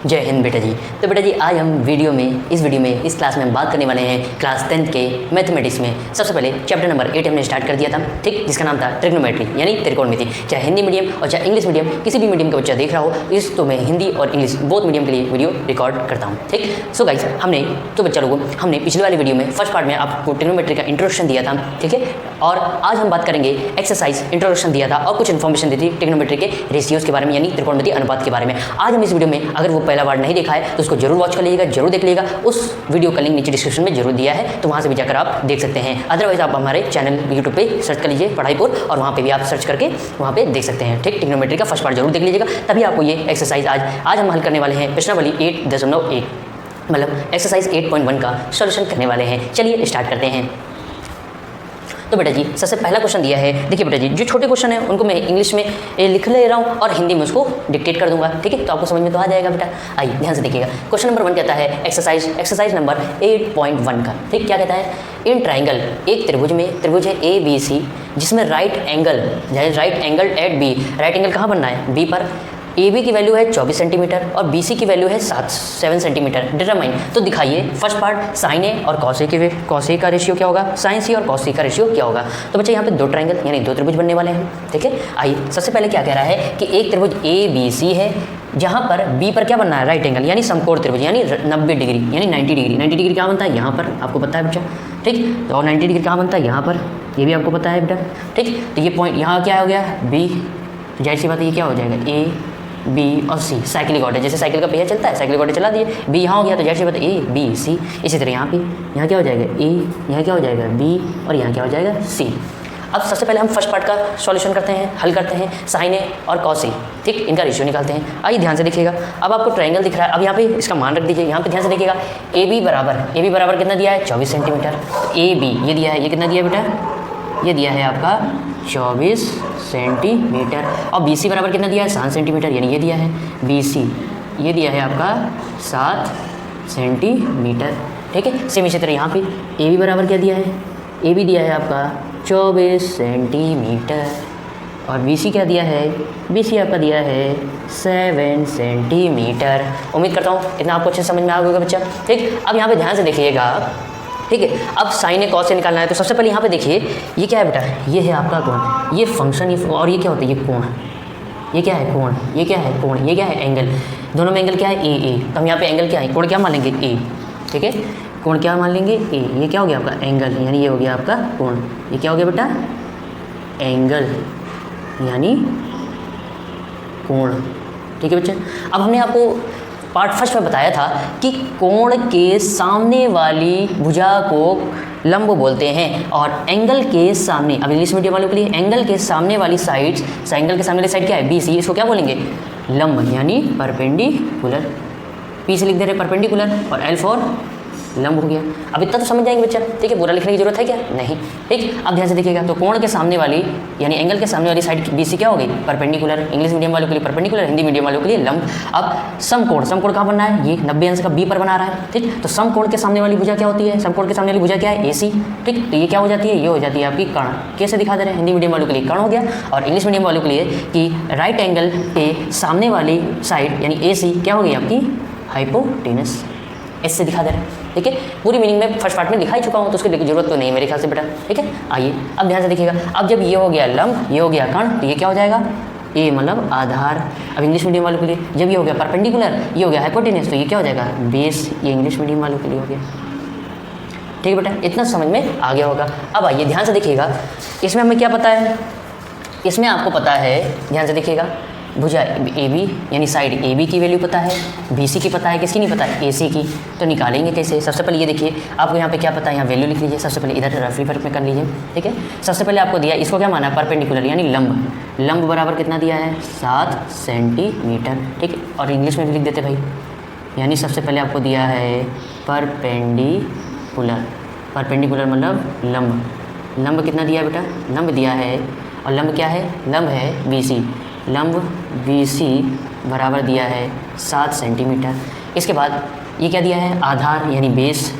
जय हिंद बेटा जी। तो बेटा जी आज हम इस वीडियो में इस क्लास में हम बात करने वाले हैं क्लास 10th के मैथमेटिक्स में। सबसे पहले चैप्टर नंबर 8 हमने स्टार्ट कर दिया था, ठीक, जिसका नाम था ट्रिग्नोमेट्री यानी त्रिकोणमिति। चाहे हिंदी मीडियम और चाहे इंग्लिश मीडियम, किसी भी मीडियम का बच्चा देख रहा हो इस तो मैं हिंदी और इंग्लिश बोथ मीडियम के लिए वीडियो रिकॉर्ड करता हूँ, ठीक। सो गाइस बच्चा लोगों हमने पिछले वाले वीडियो में फर्स्ट पार्ट में आपको ट्रिग्नोमेट्री का इंट्रोडक्शन दिया था, ठीक है। और आज हम बात करेंगे एक्सरसाइज इंट्रोडक्शन दिया था और कुछ इन्फॉर्मेशन दी थी ट्रिग्नोमेट्री के रेशियोज के बारे में यानी त्रिकोणमिति अनुपात के बारे में। आज हम इस वीडियो में अगर वो पहला बार नहीं देखा है तो उसको जरूर वॉच कर लीजिएगा, जरूर देख लीजिएगा। उस वीडियो का लिंक नीचे डिस्क्रिप्शन में जरूर दिया है, तो वहाँ से भी जाकर आप देख सकते हैं। अदरवाइज आप हमारे चैनल यूट्यूब पे सर्च कर लीजिए पढ़ाईपुर, और वहाँ पे भी आप सर्च करके वहाँ पे देख सकते हैं, ठीक। ट्रिग्नोमेट्री का फर्स्ट पार्ट जरूर देख लीजिएगा, तभी आपको ये एक्सरसाइज आज हम हल करने वाले हैं प्रश्नावली 8.1 मतलब एक्सरसाइज 8.1 का सॉल्यूशन करने वाले हैं। चलिए स्टार्ट करते हैं। तो बेटा जी सबसे पहला क्वेश्चन दिया है, देखिए बेटा जी जो छोटे क्वेश्चन है उनको मैं इंग्लिश में लिख ले रहा हूँ और हिंदी में उसको डिक्टेट कर दूंगा, ठीक है, तो आपको समझ में तो आ जाएगा बेटा। आइए ध्यान से देखिएगा। क्वेश्चन नंबर 1 कहता है एक्सरसाइज नंबर 8.1 का, ठीक। क्या कहता है, इन ट्राइंगल एक त्रिभुज है ABC जिसमें right angle at B, right angle कहाँ बनना है, बी पर। AB की वैल्यू है 24 सेंटीमीटर और BC की वैल्यू है 7 सेंटीमीटर। डिटरमाइन, तो दिखाइए फर्स्ट पार्ट साइन ए और कॉस ए का रेशियो क्या होगा, साइन सी और कॉस सी का रेशियो क्या होगा। तो बच्चे यहाँ पे दो ट्राइंगल यानी दो त्रिभुज बनने वाले हैं, ठीक है। आइए सबसे पहले क्या कह रहा है कि एक त्रिभुज ABC है जहाँ पर B पर क्या बनना है, राइट एंगल यानी समकोण त्रिभुज यानी 90 डिग्री यानी 90 डिग्री क्या बनता है यहाँ पर, आपको पता है बच्चा, ठीक। और 90 डिग्री कहाँ बनता है यहाँ पर, ये भी आपको पता है बेटा, ठीक। तो ये पॉइंट यहाँ क्या हो गया B, जाहिर सी बात है ये क्या हो जाएगा A B और C, साइक्लिक ऑर्डर, जैसे साइकिल का पहिया चलता है साइक्लिक ऑर्डर चला दिए, B यहाँ हो गया तो जाहिर सी बात है A B C। इसी तरह यहाँ क्या हो जाएगा A, यहाँ क्या हो जाएगा B और यहाँ क्या हो जाएगा C। अब सबसे पहले हम फर्स्ट पार्ट का सॉल्यूशन करते हैं, हल करते हैं। साइन ए और कॉस ए, ठीक, इनका रेशियो निकालते हैं। आइए ध्यान से देखिएगा। अब आपको ट्राइंगल दिख रहा है, अब यहाँ पे इसका मान रख दीजिए, यहाँ पे ध्यान से देखिएगा। ए बी बराबर कितना दिया है, 24 सेंटीमीटर। AB ये दिया है, ये कितना दिया है बेटा, ये दिया है आपका 24 सेंटीमीटर। और BC बराबर कितना दिया है, 7 सेंटीमीटर, यानी ये दिया है BC, ये दिया है आपका 7 सेंटीमीटर, ठीक है। सेम इसी तरह यहाँ पे AB बराबर क्या दिया है, AB दिया है आपका 24 सेंटीमीटर और BC क्या दिया है, BC आपका दिया है 7 सेंटीमीटर। उम्मीद करता हूँ इतना आपको अच्छे समझ में आ गया बच्चा, ठीक। अब यहाँ पे ध्यान से देखिएगा, ठीक है। अब साइन ए कॉस से निकालना है, तो सबसे पहले यहाँ पे देखिए ये क्या है बेटा, ये है आपका कोण, ये फंक्शन, ये और ये क्या होता है, ये कोण, ये क्या है कोण, ये क्या है कोण, ये क्या है एंगल, दोनों में एंगल क्या है ए। तो हम यहाँ पे एंगल क्या है, कोण क्या मान लेंगे ए, ठीक है, कोण क्या मान लेंगे ए। ये क्या हो गया आपका एंगल, यानी ये हो गया आपका कोण, ये क्या हो गया बेटा एंगल यानी कोण, ठीक है बच्चे। अब हमने आपको पार्ट फर्स्ट में बताया था कि कोण के सामने वाली भुजा को लंब बोलते हैं और एंगल के सामने, अब इंग्लिश मीडियम वालों के लिए एंगल के सामने वाली साइड क्या है BC, इसको क्या बोलेंगे लंब यानी परपेंडिकुलर। P से लिख दे रहे परपेंडिकुलर और L फॉर लंब हो गया। अब इतना तो समझ जाएंगे बच्चा, ठीक है, पूरा लिखने की जरूरत है क्या, नहीं, ठीक। अब ध्यान से देखिएगा, तो कोण के सामने वाली यानी एंगल के सामने वाली साइड BC क्या हो गई, परपेंडिकुलर। इंग्लिश मीडियम वालों के लिए परपेंडिकुलर, हिंदी मीडियम वालों के लिए लंब। अब समकोण कहाँ बनना है, ये 90 अंश का B पर बना रहा है, ठीक। तो समकोण के सामने वाली भुजा क्या होती है, समकोण के सामने वाली भुजा क्या है AC, ठीक। तो ये क्या हो जाती है, ये हो जाती है आपकी कर्ण। कैसे दिखा दे रहे हैं, हिंदी मीडियम वालों के लिए कर्ण हो गया और इंग्लिश मीडियम वालों के लिए कि राइट एंगल के सामने वाली साइड यानी AC क्या हो गई आपकी हाइपोटेनस, इससे दिखा दे रहे हैं, ठीक है। पूरी मीनिंग में फर्स्ट पार्ट में दिखा ही चुका हूँ तो उसकी जरूरत तो नहीं है मेरे ख्याल से बेटा, ठीक है। आइए अब ध्यान से देखिएगा, अब जब ये हो गया लंब, ये हो गया कर्ण, तो ये क्या हो जाएगा ए मतलब आधार। अब इंग्लिश मीडियम वालों के लिए जब ये हो गया परपेंडिकुलर, ये हो गया हाइपोटेनस, तो ये क्या हो जाएगा बेस, ये इंग्लिश मीडियम वालों के लिए हो गया, ठीक है बेटा। इतना समझ में आ गया होगा। अब आइए ध्यान से देखिएगा, इसमें हमें क्या पता है, इसमें आपको पता है, ध्यान से देखिएगा, भुजा AB यानी साइड AB की वैल्यू पता है, BC की पता है, किसकी नहीं पता है AC की। तो निकालेंगे कैसे, सबसे पहले ये देखिए आपको यहाँ पे क्या पता है, यहाँ वैल्यू लिख लीजिए। सबसे पहले इधर रफली फर्क में कर लीजिए, ठीक है। सबसे पहले आपको दिया, इसको क्या माना है परपेंडिकुलर यानी लंब बराबर कितना दिया है 7 सेंटीमीटर, ठीक है। और इंग्लिश में भी लिख देते भाई, यानी सबसे पहले आपको दिया है परपेंडिकुलर मतलब लंब कितना दिया है बेटा, लंब दिया है, और लंब क्या है, लंब है BC, लंब BC बराबर दिया है 7 सेंटीमीटर। इसके बाद ये क्या दिया है, आधार यानी बेस,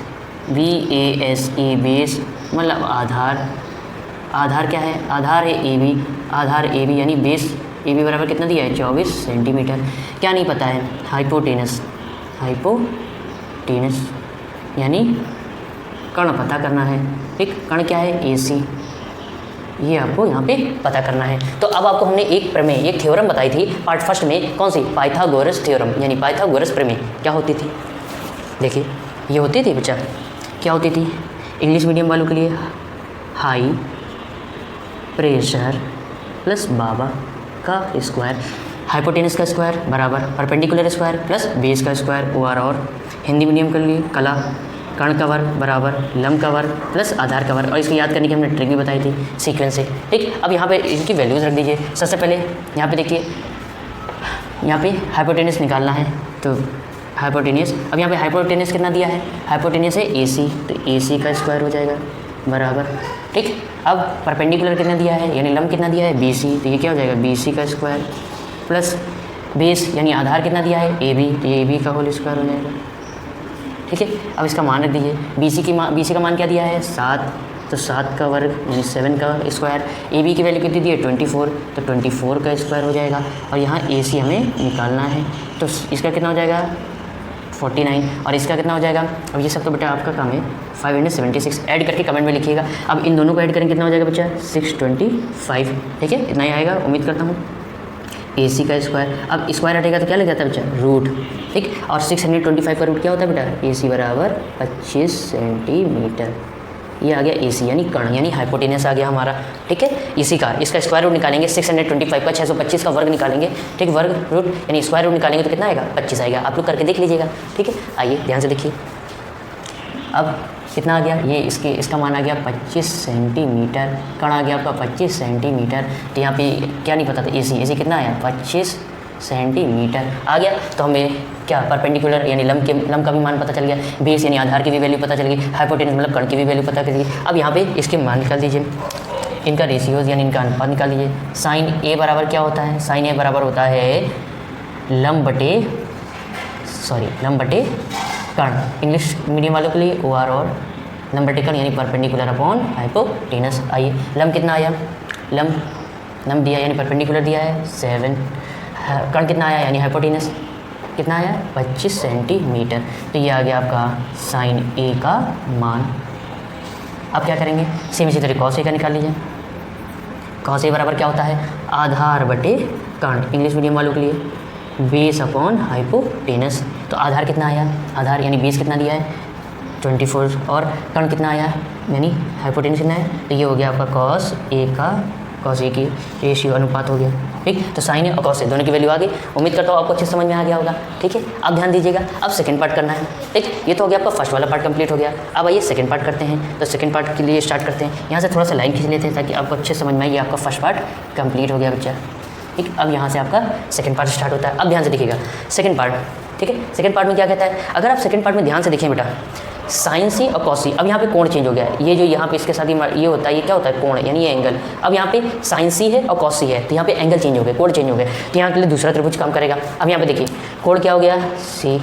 BASE बेस मतलब आधार क्या है, आधार है आधार AB यानी बेस AB बराबर कितना दिया है 24 सेंटीमीटर। क्या नहीं पता है, हाइपोटेनस हाइपोटेनस यानी कर्ण पता करना है। ठीक, कर्ण क्या है? AC, ये आपको यहाँ पे पता करना है। तो अब आपको हमने एक प्रमेय, एक थ्योरम बताई थी पार्ट फर्स्ट में, कौन सी? पाइथागोरस थ्योरम यानी पाइथागोरस प्रमेय। क्या होती थी? देखिए, ये होती थी बच्चा, क्या होती थी? इंग्लिश मीडियम वालों के लिए हाई प्रेशर प्लस बाबा का स्क्वायर, हाइपोटेनस का स्क्वायर बराबर परपेंडिकुलर स्क्वायर प्लस बेस का स्क्वायर OR, और हिंदी मीडियम के लिए कला कर्ण का वर्ग बराबर लंब का वर्ग प्लस आधार का वर्ग। और इसको याद करने की हमने ट्रिक भी बताई थी सीक्वेंस से। ठीक, अब यहाँ पे इनकी वैल्यूज़ रख दीजिए। सबसे पहले यहाँ पे देखिए, यहाँ पे हाइपोटेनस निकालना है, तो हाइपोटेनस, अब यहाँ पे हाइपोटेनस कितना दिया है? हाइपोटेनस है AC, तो AC का स्क्वायर हो जाएगा बराबर। ठीक, अब परपेंडिकुलर कितना दिया है यानी लंब कितना दिया है? BC, तो ये क्या हो जाएगा? BC का स्क्वायर प्लस बेस यानी आधार कितना दिया है? AB, तो ये AB का होल स्क्वायर हो जाएगा। ठीक है, अब इसका मान रख दीजिए। BC का मान क्या दिया है? 7, तो 7 का वर्ग यानी 7 का स्क्वायर। AB की वैल्यू कितनी दी है? 24, तो 24 का स्क्वायर हो जाएगा। और यहाँ AC हमें निकालना है, तो इसका कितना हो जाएगा? 49, और इसका कितना हो जाएगा? अब ये सब तो बेटा आपका काम है 576। ऐड करके कमेंट में लिखिएगा। अब इन दोनों को ऐड करेंगे कितना हो जाएगा बच्चा? 625। ठीक है, इतना ही आएगा उम्मीद करता हूँ। AC का स्क्वायर, अब स्क्वायर हटेगा तो क्या लग जाता है बच्चा? रूट। ठीक, और 625 का रूट क्या होता है बेटा? AC बराबर 25 सेंटीमीटर। ये आ गया AC यानी कर्ण यानी हाइपोटेनस आ गया हमारा। ठीक है, इसी का इसका स्क्वायर रूट निकालेंगे 625 का, 625 का वर्ग निकालेंगे। ठीक, वर्ग रूट यानी स्क्वायर रूट निकालेंगे तो कितना आएगा? 25 आएगा। आप लोग करके देख लीजिएगा। ठीक है, आइए ध्यान से देखिए। अब कितना आ गया? ये इसका मान आ गया 25 सेंटीमीटर, कर्ण आ गया आपका 25 सेंटीमीटर। तो यहाँ पे क्या नहीं पता था? AC कितना आया? 25 सेंटीमीटर आ गया। तो हमें क्या परपेंडिकुलर यानी लंब का भी मान पता चल गया, बेस यानी आधार की भी वैल्यू पता चल गई, हाइपोटेनस मतलब कर्ण की भी वैल्यू पता चल गई। अब यहाँ पे इसके मान निकाल दीजिए, इनका रेशियोज यानी इनका अनुपात निकाल लीजिए। साइन A बराबर क्या होता है? साइन A बराबर होता है लंब बटे कर्ण। इंग्लिश मीडियम वालों के लिए OR, और लंब बटे कर्ण यानी परपेंडिकुलर अपॉन हाइपोटेनस। आइए, लंब कितना आया? लंब दिया यानी परपेंडिकुलर दिया है 7, कर्ण कितना आया यानी हाइपोटेनस कितना आया? 25 सेंटीमीटर। तो ये आ गया आपका साइन A का मान। अब क्या करेंगे? सेम इसी तरह कॉस A का निकाल लीजिए। कॉस A बराबर क्या होता है? आधार बटे कर्ण। इंग्लिश मीडियम वालों के लिए बेस अपॉन हाइपोटेनस। तो आधार कितना आया? आधार यानी बेस कितना दिया है? 24, और कर्ण कितना आया यानी हाइपोटेनस कितना है? तो ये हो गया आपका कॉस A की रेशियो अनुपात हो गया। ठीक, तो साइन A और कॉस A दोनों की वैल्यू आ गई। उम्मीद करता हूँ आपको अच्छे समझ में आ गया होगा। ठीक है, अब ध्यान दीजिएगा, अब सेकंड पार्ट करना है। ठीक, ये तो हो गया आपका फर्स्ट वाला पार्ट कंप्लीट हो गया। अब आइए सेकंड पार्ट करते हैं। तो सेकंड पार्ट के लिए स्टार्ट करते हैं। यहाँ से थोड़ा सा लाइन खींच लेते हैं ताकि आपको अच्छे समझ में आए। ये आपका फर्स्ट पार्ट कंप्लीट हो गया बच्चा। ठीक, अब यहाँ से आपका सेकंड पार्ट स्टार्ट होता है। अब ध्यान से देखिएगा सेकंड पार्ट। ठीक है, सेकंड पार्ट में क्या कहता है? अगर आप सेकंड पार्ट में ध्यान से देखें बेटा, साइन C और कॉस C, अब यहाँ पे कोण चेंज हो गया है। ये जो यहाँ पे इसके साथ ये होता है, ये क्या होता है? कोण यानी ये एंगल। अब यहाँ पे साइन C है और कॉस C है, तो यहाँ पे एंगल चेंज हो गए, कोण चेंज हो गए। तो यहाँ के लिए दूसरा त्रिभुज काम करेगा। अब यहाँ पे देखिए, कोण क्या हो गया? C,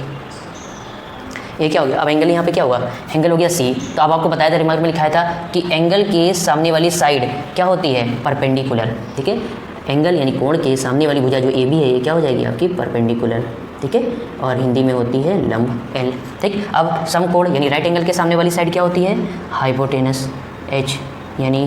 ये क्या हो गया? अब एंगल यहाँ पे क्या हुआ? एंगल हो गया C। तो अब आपको बताया था, रिमार्क में लिखाया था कि एंगल के सामने वाली साइड क्या होती है? परपेंडिकुलर। ठीक है, एंगल यानी कोण के सामने वाली भुजा जो AB है, ये क्या हो जाएगी आपकी? परपेंडिकुलर। ठीक है, और हिंदी में होती है लंब L। ठीक, अब समकोण यानी राइट एंगल के सामने वाली साइड क्या होती है? हाइपोटेनस H यानी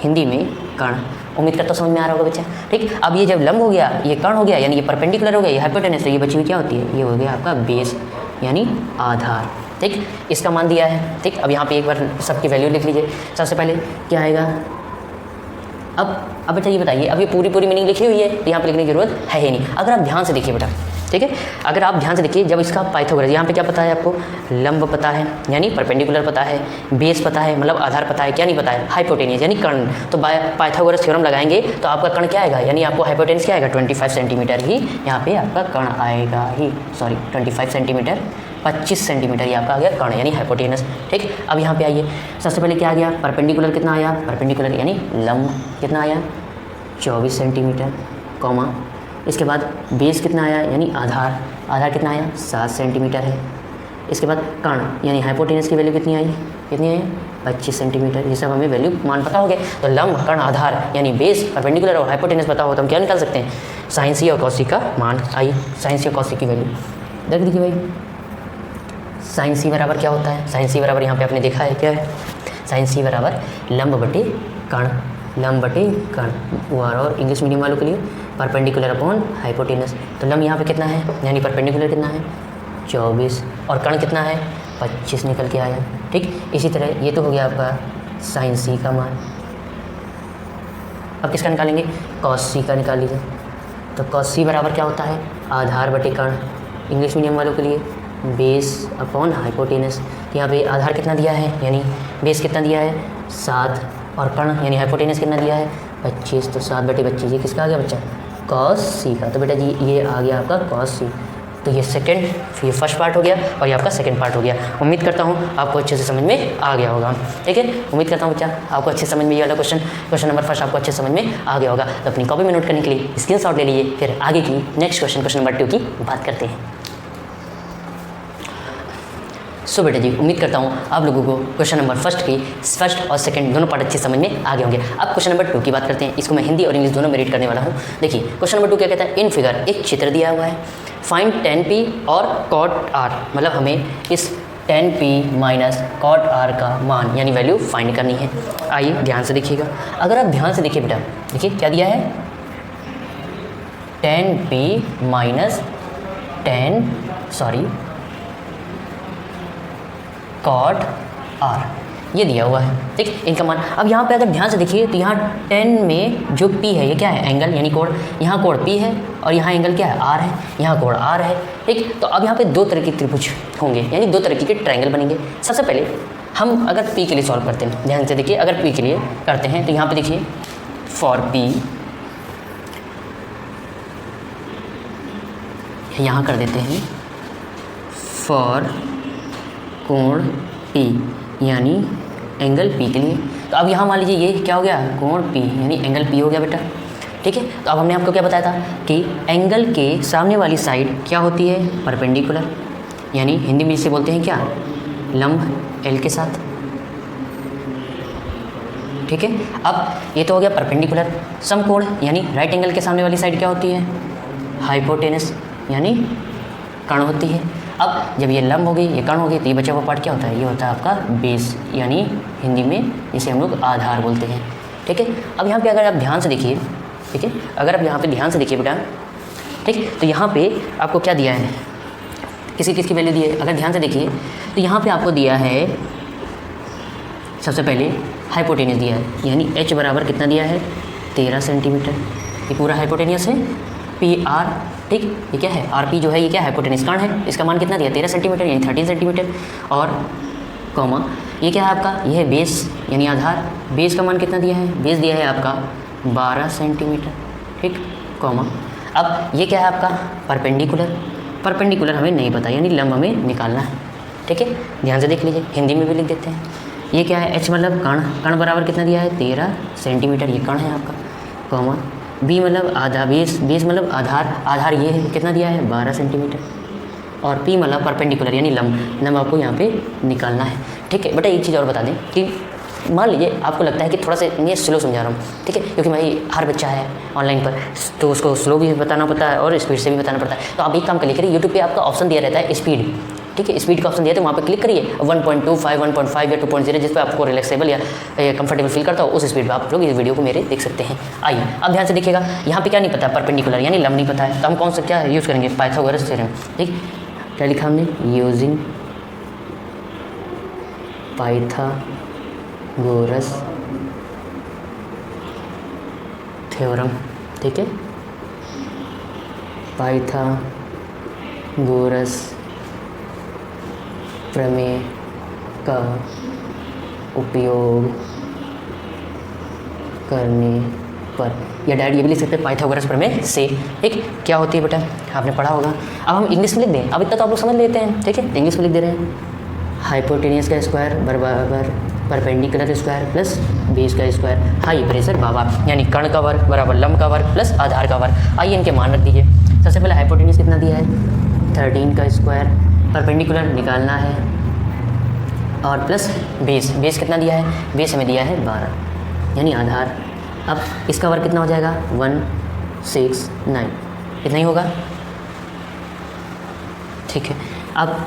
हिंदी में कर्ण। उम्मीद करता समझ में आ रहा होगा बच्चा। ठीक, अब ये जब लंब हो गया, ये कर्ण हो गया यानी ये परपेंडिकुलर हो गया, ये हाइपोटेनस, तो ये बची हुई क्या होती है? ये हो गया आपका बेस यानी आधार। ठीक, इसका मान दिया है। ठीक, अब यहाँ पे एक बार सबकी वैल्यू लिख लीजिए। सबसे पहले क्या आएगा? अब बेटा ये बताइए, अब ये पूरी मीनिंग लिखी हुई है, तो यहाँ पे लिखने की जरूरत है ही नहीं। अगर आप ध्यान से देखिए बेटा, ठीक है, अगर आप ध्यान से देखिए, जब इसका पाइथागोरस, यहाँ पे क्या पता है आपको? लंब पता है यानी परपेंडिकुलर पता है, बेस पता है मतलब आधार पता है, क्या नहीं पता है? हाइपोटेनस यानी कर्ण। तो पाइथागोरस थ्योरम लगाएंगे तो आपका कर्ण क्या आएगा यानी आपको हाइपोटेनस क्या आएगा? 25 सेंटीमीटर ही यहाँ पे आपका कर्ण आएगा ही। 25 सेंटीमीटर, 25 सेंटीमीटर ये आपका आ गया कर्ण यानी हाइपोटेनस। ठीक, अब यहाँ पे आइए, सबसे पहले क्या आ गया? परपेंडिकुलर कितना आया? परपेंडिकुलर यानी लंब कितना आया? 24 सेंटीमीटर, कॉमा, इसके बाद बेस कितना आया यानी आधार कितना आया? 7 सेंटीमीटर है। इसके बाद कर्ण यानी हाइपोटेनस की वैल्यू कितनी आई? 25 सेंटीमीटर। ये सब हमें वैल्यू मान पता हो गया। तो लंब, कर्ण, आधार यानी बेस, परपेंडिकुलर और हाइपोटेनस पता हो तो हम क्या निकाल सकते हैं? साइन C और कॉस C का मान। आइए साइन C और कॉस C की वैल्यू देख दीजिए भाई। साइन सी बराबर क्या होता है? साइन सी बराबर यहाँ पे आपने देखा है क्या है? साइन सी बराबर लंब बटे कर्ण, लंब बटे कर्ण, और इंग्लिश मीडियम वालों के लिए परपेंडिकुलर अपॉन हाइपोटेनस। तो लंब यहाँ पे कितना है, यानी परपेंडिकुलर कितना है 24, और कर्ण कितना है 25 निकल के आया। ठीक, इसी तरह ये तो हो गया आपका साइन सी का मान। अब किसका निकालेंगे? कॉस सी का निकाल लीजिए। तो कॉस सी बराबर क्या होता है? आधार बटे कर्ण, इंग्लिश मीडियम वालों के लिए बेस अपॉन हाइपोटेनस। यहाँ पे आधार कितना दिया है, यानी बेस कितना दिया है 7, और कर्ण यानी हाइपोटेनस कितना दिया है 25, तो 7 बटे 25 ये किसका आ गया बच्चा? कॉस सी का। तो बेटा जी ये आ गया आपका कॉस सी। तो ये सेकंड, ये फर्स्ट पार्ट हो गया और ये आपका सेकंड पार्ट हो गया। उम्मीद करता हूँ आपको अच्छे से समझ में आ गया होगा। ठीक है, उम्मीद करता हूँ बच्चा आपको अच्छे समझ में ये वाला क्वेश्चन नंबर फर्स्ट आपको अच्छे समझ में आ गया होगा। तो अपनी कॉपी में नोट करने के लिए स्क्रीनशॉट ले लीजिए, फिर आगे की नेक्स्ट क्वेश्चन नंबर 2 की बात करते हैं। सो बेटा जी उम्मीद करता हूँ आप लोगों को क्वेश्चन नंबर फर्स्ट और सेकंड दोनों पार्ट अच्छे समझ में आ गए होंगे। अब क्वेश्चन नंबर 2 की बात करते हैं। इसको मैं हिंदी और इंग्लिश दोनों में रीड करने वाला हूँ। देखिए क्वेश्चन नंबर 2 क्या कहता है? इन फिगर एक चित्र दिया हुआ है, फाइंड tan p और cot r, मतलब हमें इस tan p minus cot r का मान यानी वैल्यू फाइंड करनी है। आइए ध्यान से देखिएगा। अगर आप ध्यान से देखिए बेटा, देखिए क्या दिया है tan p minus cot r ये दिया हुआ है। ठीक, इनका मान। अब यहाँ पे अगर ध्यान से देखिए तो यहाँ 10 में जो p है ये क्या है? एंगल यानी कोण। यहाँ कोण p है और यहाँ एंगल क्या है? r है। यहाँ कोण r है। ठीक, तो अब यहाँ पे दो तरह के त्रिभुज होंगे, यानी दो तरह के ट्रायंगल बनेंगे। सबसे पहले हम अगर p के लिए सॉल्व करते हैं, ध्यान से देखिए, अगर p के लिए करते हैं तो यहाँ पे देखिए फॉर p, यहाँ कर देते हैं फॉर कोण p यानी एंगल p के लिए। तो अब यहाँ मान लीजिए ये क्या हो गया? कोण p यानी एंगल p हो गया बेटा। ठीक है, तो अब हमने आपको क्या बताया था कि एंगल के सामने वाली साइड क्या होती है? परपेंडिकुलर, यानी हिंदी में इसे बोलते हैं क्या? लंब l के साथ। ठीक है, अब ये तो हो गया परपेंडिकुलर। समकोण यानी राइट एंगल के सामने वाली साइड क्या होती है? हाइपोटेनस यानी कर्ण होती है। अब जब ये लंब हो गई, ये कर्ण हो गई, तो ये बचा हुआ पार्ट क्या होता है? ये होता है आपका बेस, यानी हिंदी में इसे हम लोग आधार बोलते हैं। ठीक है, अब यहाँ पे अगर आप ध्यान से देखिए, ठीक है, अगर आप यहाँ पे ध्यान से देखिए बेटा, ठीक, तो यहाँ पे आपको क्या दिया है? किसकी वैल्यू दी है? अगर ध्यान से देखिए तो यहाँ पे आपको दिया है सबसे पहले हाइपोटेनस दिया है, यानी h बराबर कितना दिया है? 13 सेंटीमीटर। ये पूरा हाइपोटेनस है PR। ठीक, ये क्या है? RP जो है ये क्या है? हाइपोटेनस कर्ण है। इसका मान कितना दिया? 13 सेंटीमीटर यानी 13 सेंटीमीटर। और कॉमा ये क्या है आपका? ये है बेस यानी आधार। बेस का मान कितना दिया है? बेस दिया है आपका 12 सेंटीमीटर। ठीक, कॉमा अब ये क्या है आपका? परपेंडिकुलर। परपेंडिकुलर हमें नहीं पता, यानी लंब हमें निकालना है। ठीक है, ध्यान से देख लीजिए, हिंदी में भी लिख देते हैं। ये क्या है? h मतलब कर्ण। कर्ण बराबर कितना दिया है? 13 सेंटीमीटर, ये कर्ण है आपका। कॉमा b मतलब आधा, बेस मतलब आधार। आधार ये है, कितना दिया है? 12 सेंटीमीटर। और p मतलब परपेंडिकुलर यानी लंब आपको यहाँ पे निकालना है। ठीक है बेटा, एक चीज़ और बता दें कि मान लीजिए आपको लगता है कि थोड़ा सा ये स्लो समझा रहा हूँ, ठीक है, क्योंकि भाई हर बच्चा है ऑनलाइन पर, तो उसको स्लो भी बताना पड़ता है और स्पीड से भी बताना पड़ता है। तो आप एक काम करिए, यूट्यूब पे आपका ऑप्शन दिया रहता है स्पीड। ठीक है, स्पीड का ऑप्शन दिया तो वहाँ पे क्लिक करिए 1.25, 1.5 या 2.0, जिस पर आपको रिलैक्सेबल या कंफर्टेबल फील करता हो उस स्पीड पर आप लोग इस वीडियो को मेरे देख सकते हैं। आइए अब ध्यान से देखिएगा, यहाँ पे क्या नहीं पता? परपेंडिकुलर यानी लंब नहीं पता है, तो हम कौन सा क्या यूज़ करेंगे? Pythagoras theorem. ठीक, क्या लिखा हमने? Using Pythagoras theorem. ठीक है, पाइथागोरस प्रमेय का उपयोग करने पर, या डायरेक्ट ये भी लिख सकते हैं पाइथागोरस प्रमेय से। ठीक, क्या होती है बेटा? आपने पढ़ा होगा। अब हम इंग्लिश में लिख दें, अब इतना तो आप लोग समझ लेते हैं। ठीक है, इंग्लिश में लिख दे रहे हैं। हाइपोटेनियस का स्क्वायर बराबर परपेंडिकुलर स्क्वायर प्लस बेस का स्क्वायर, हाई प्रेशर बाबा, यानी कर्ण का वर्ग बराबर लंब का वर्ग प्लस आधार का वर्ग। आइए इनके मान रख दीजिए। सबसे पहले हाइपोटेनियस कितना दिया है? 13 का स्क्वायर, परपेंडिकुलर निकालना है, और प्लस बेस कितना दिया है? बेस हमें दिया है 12 यानी आधार। अब इसका वर्ग कितना हो जाएगा? 169, इतना ही होगा। ठीक है, अब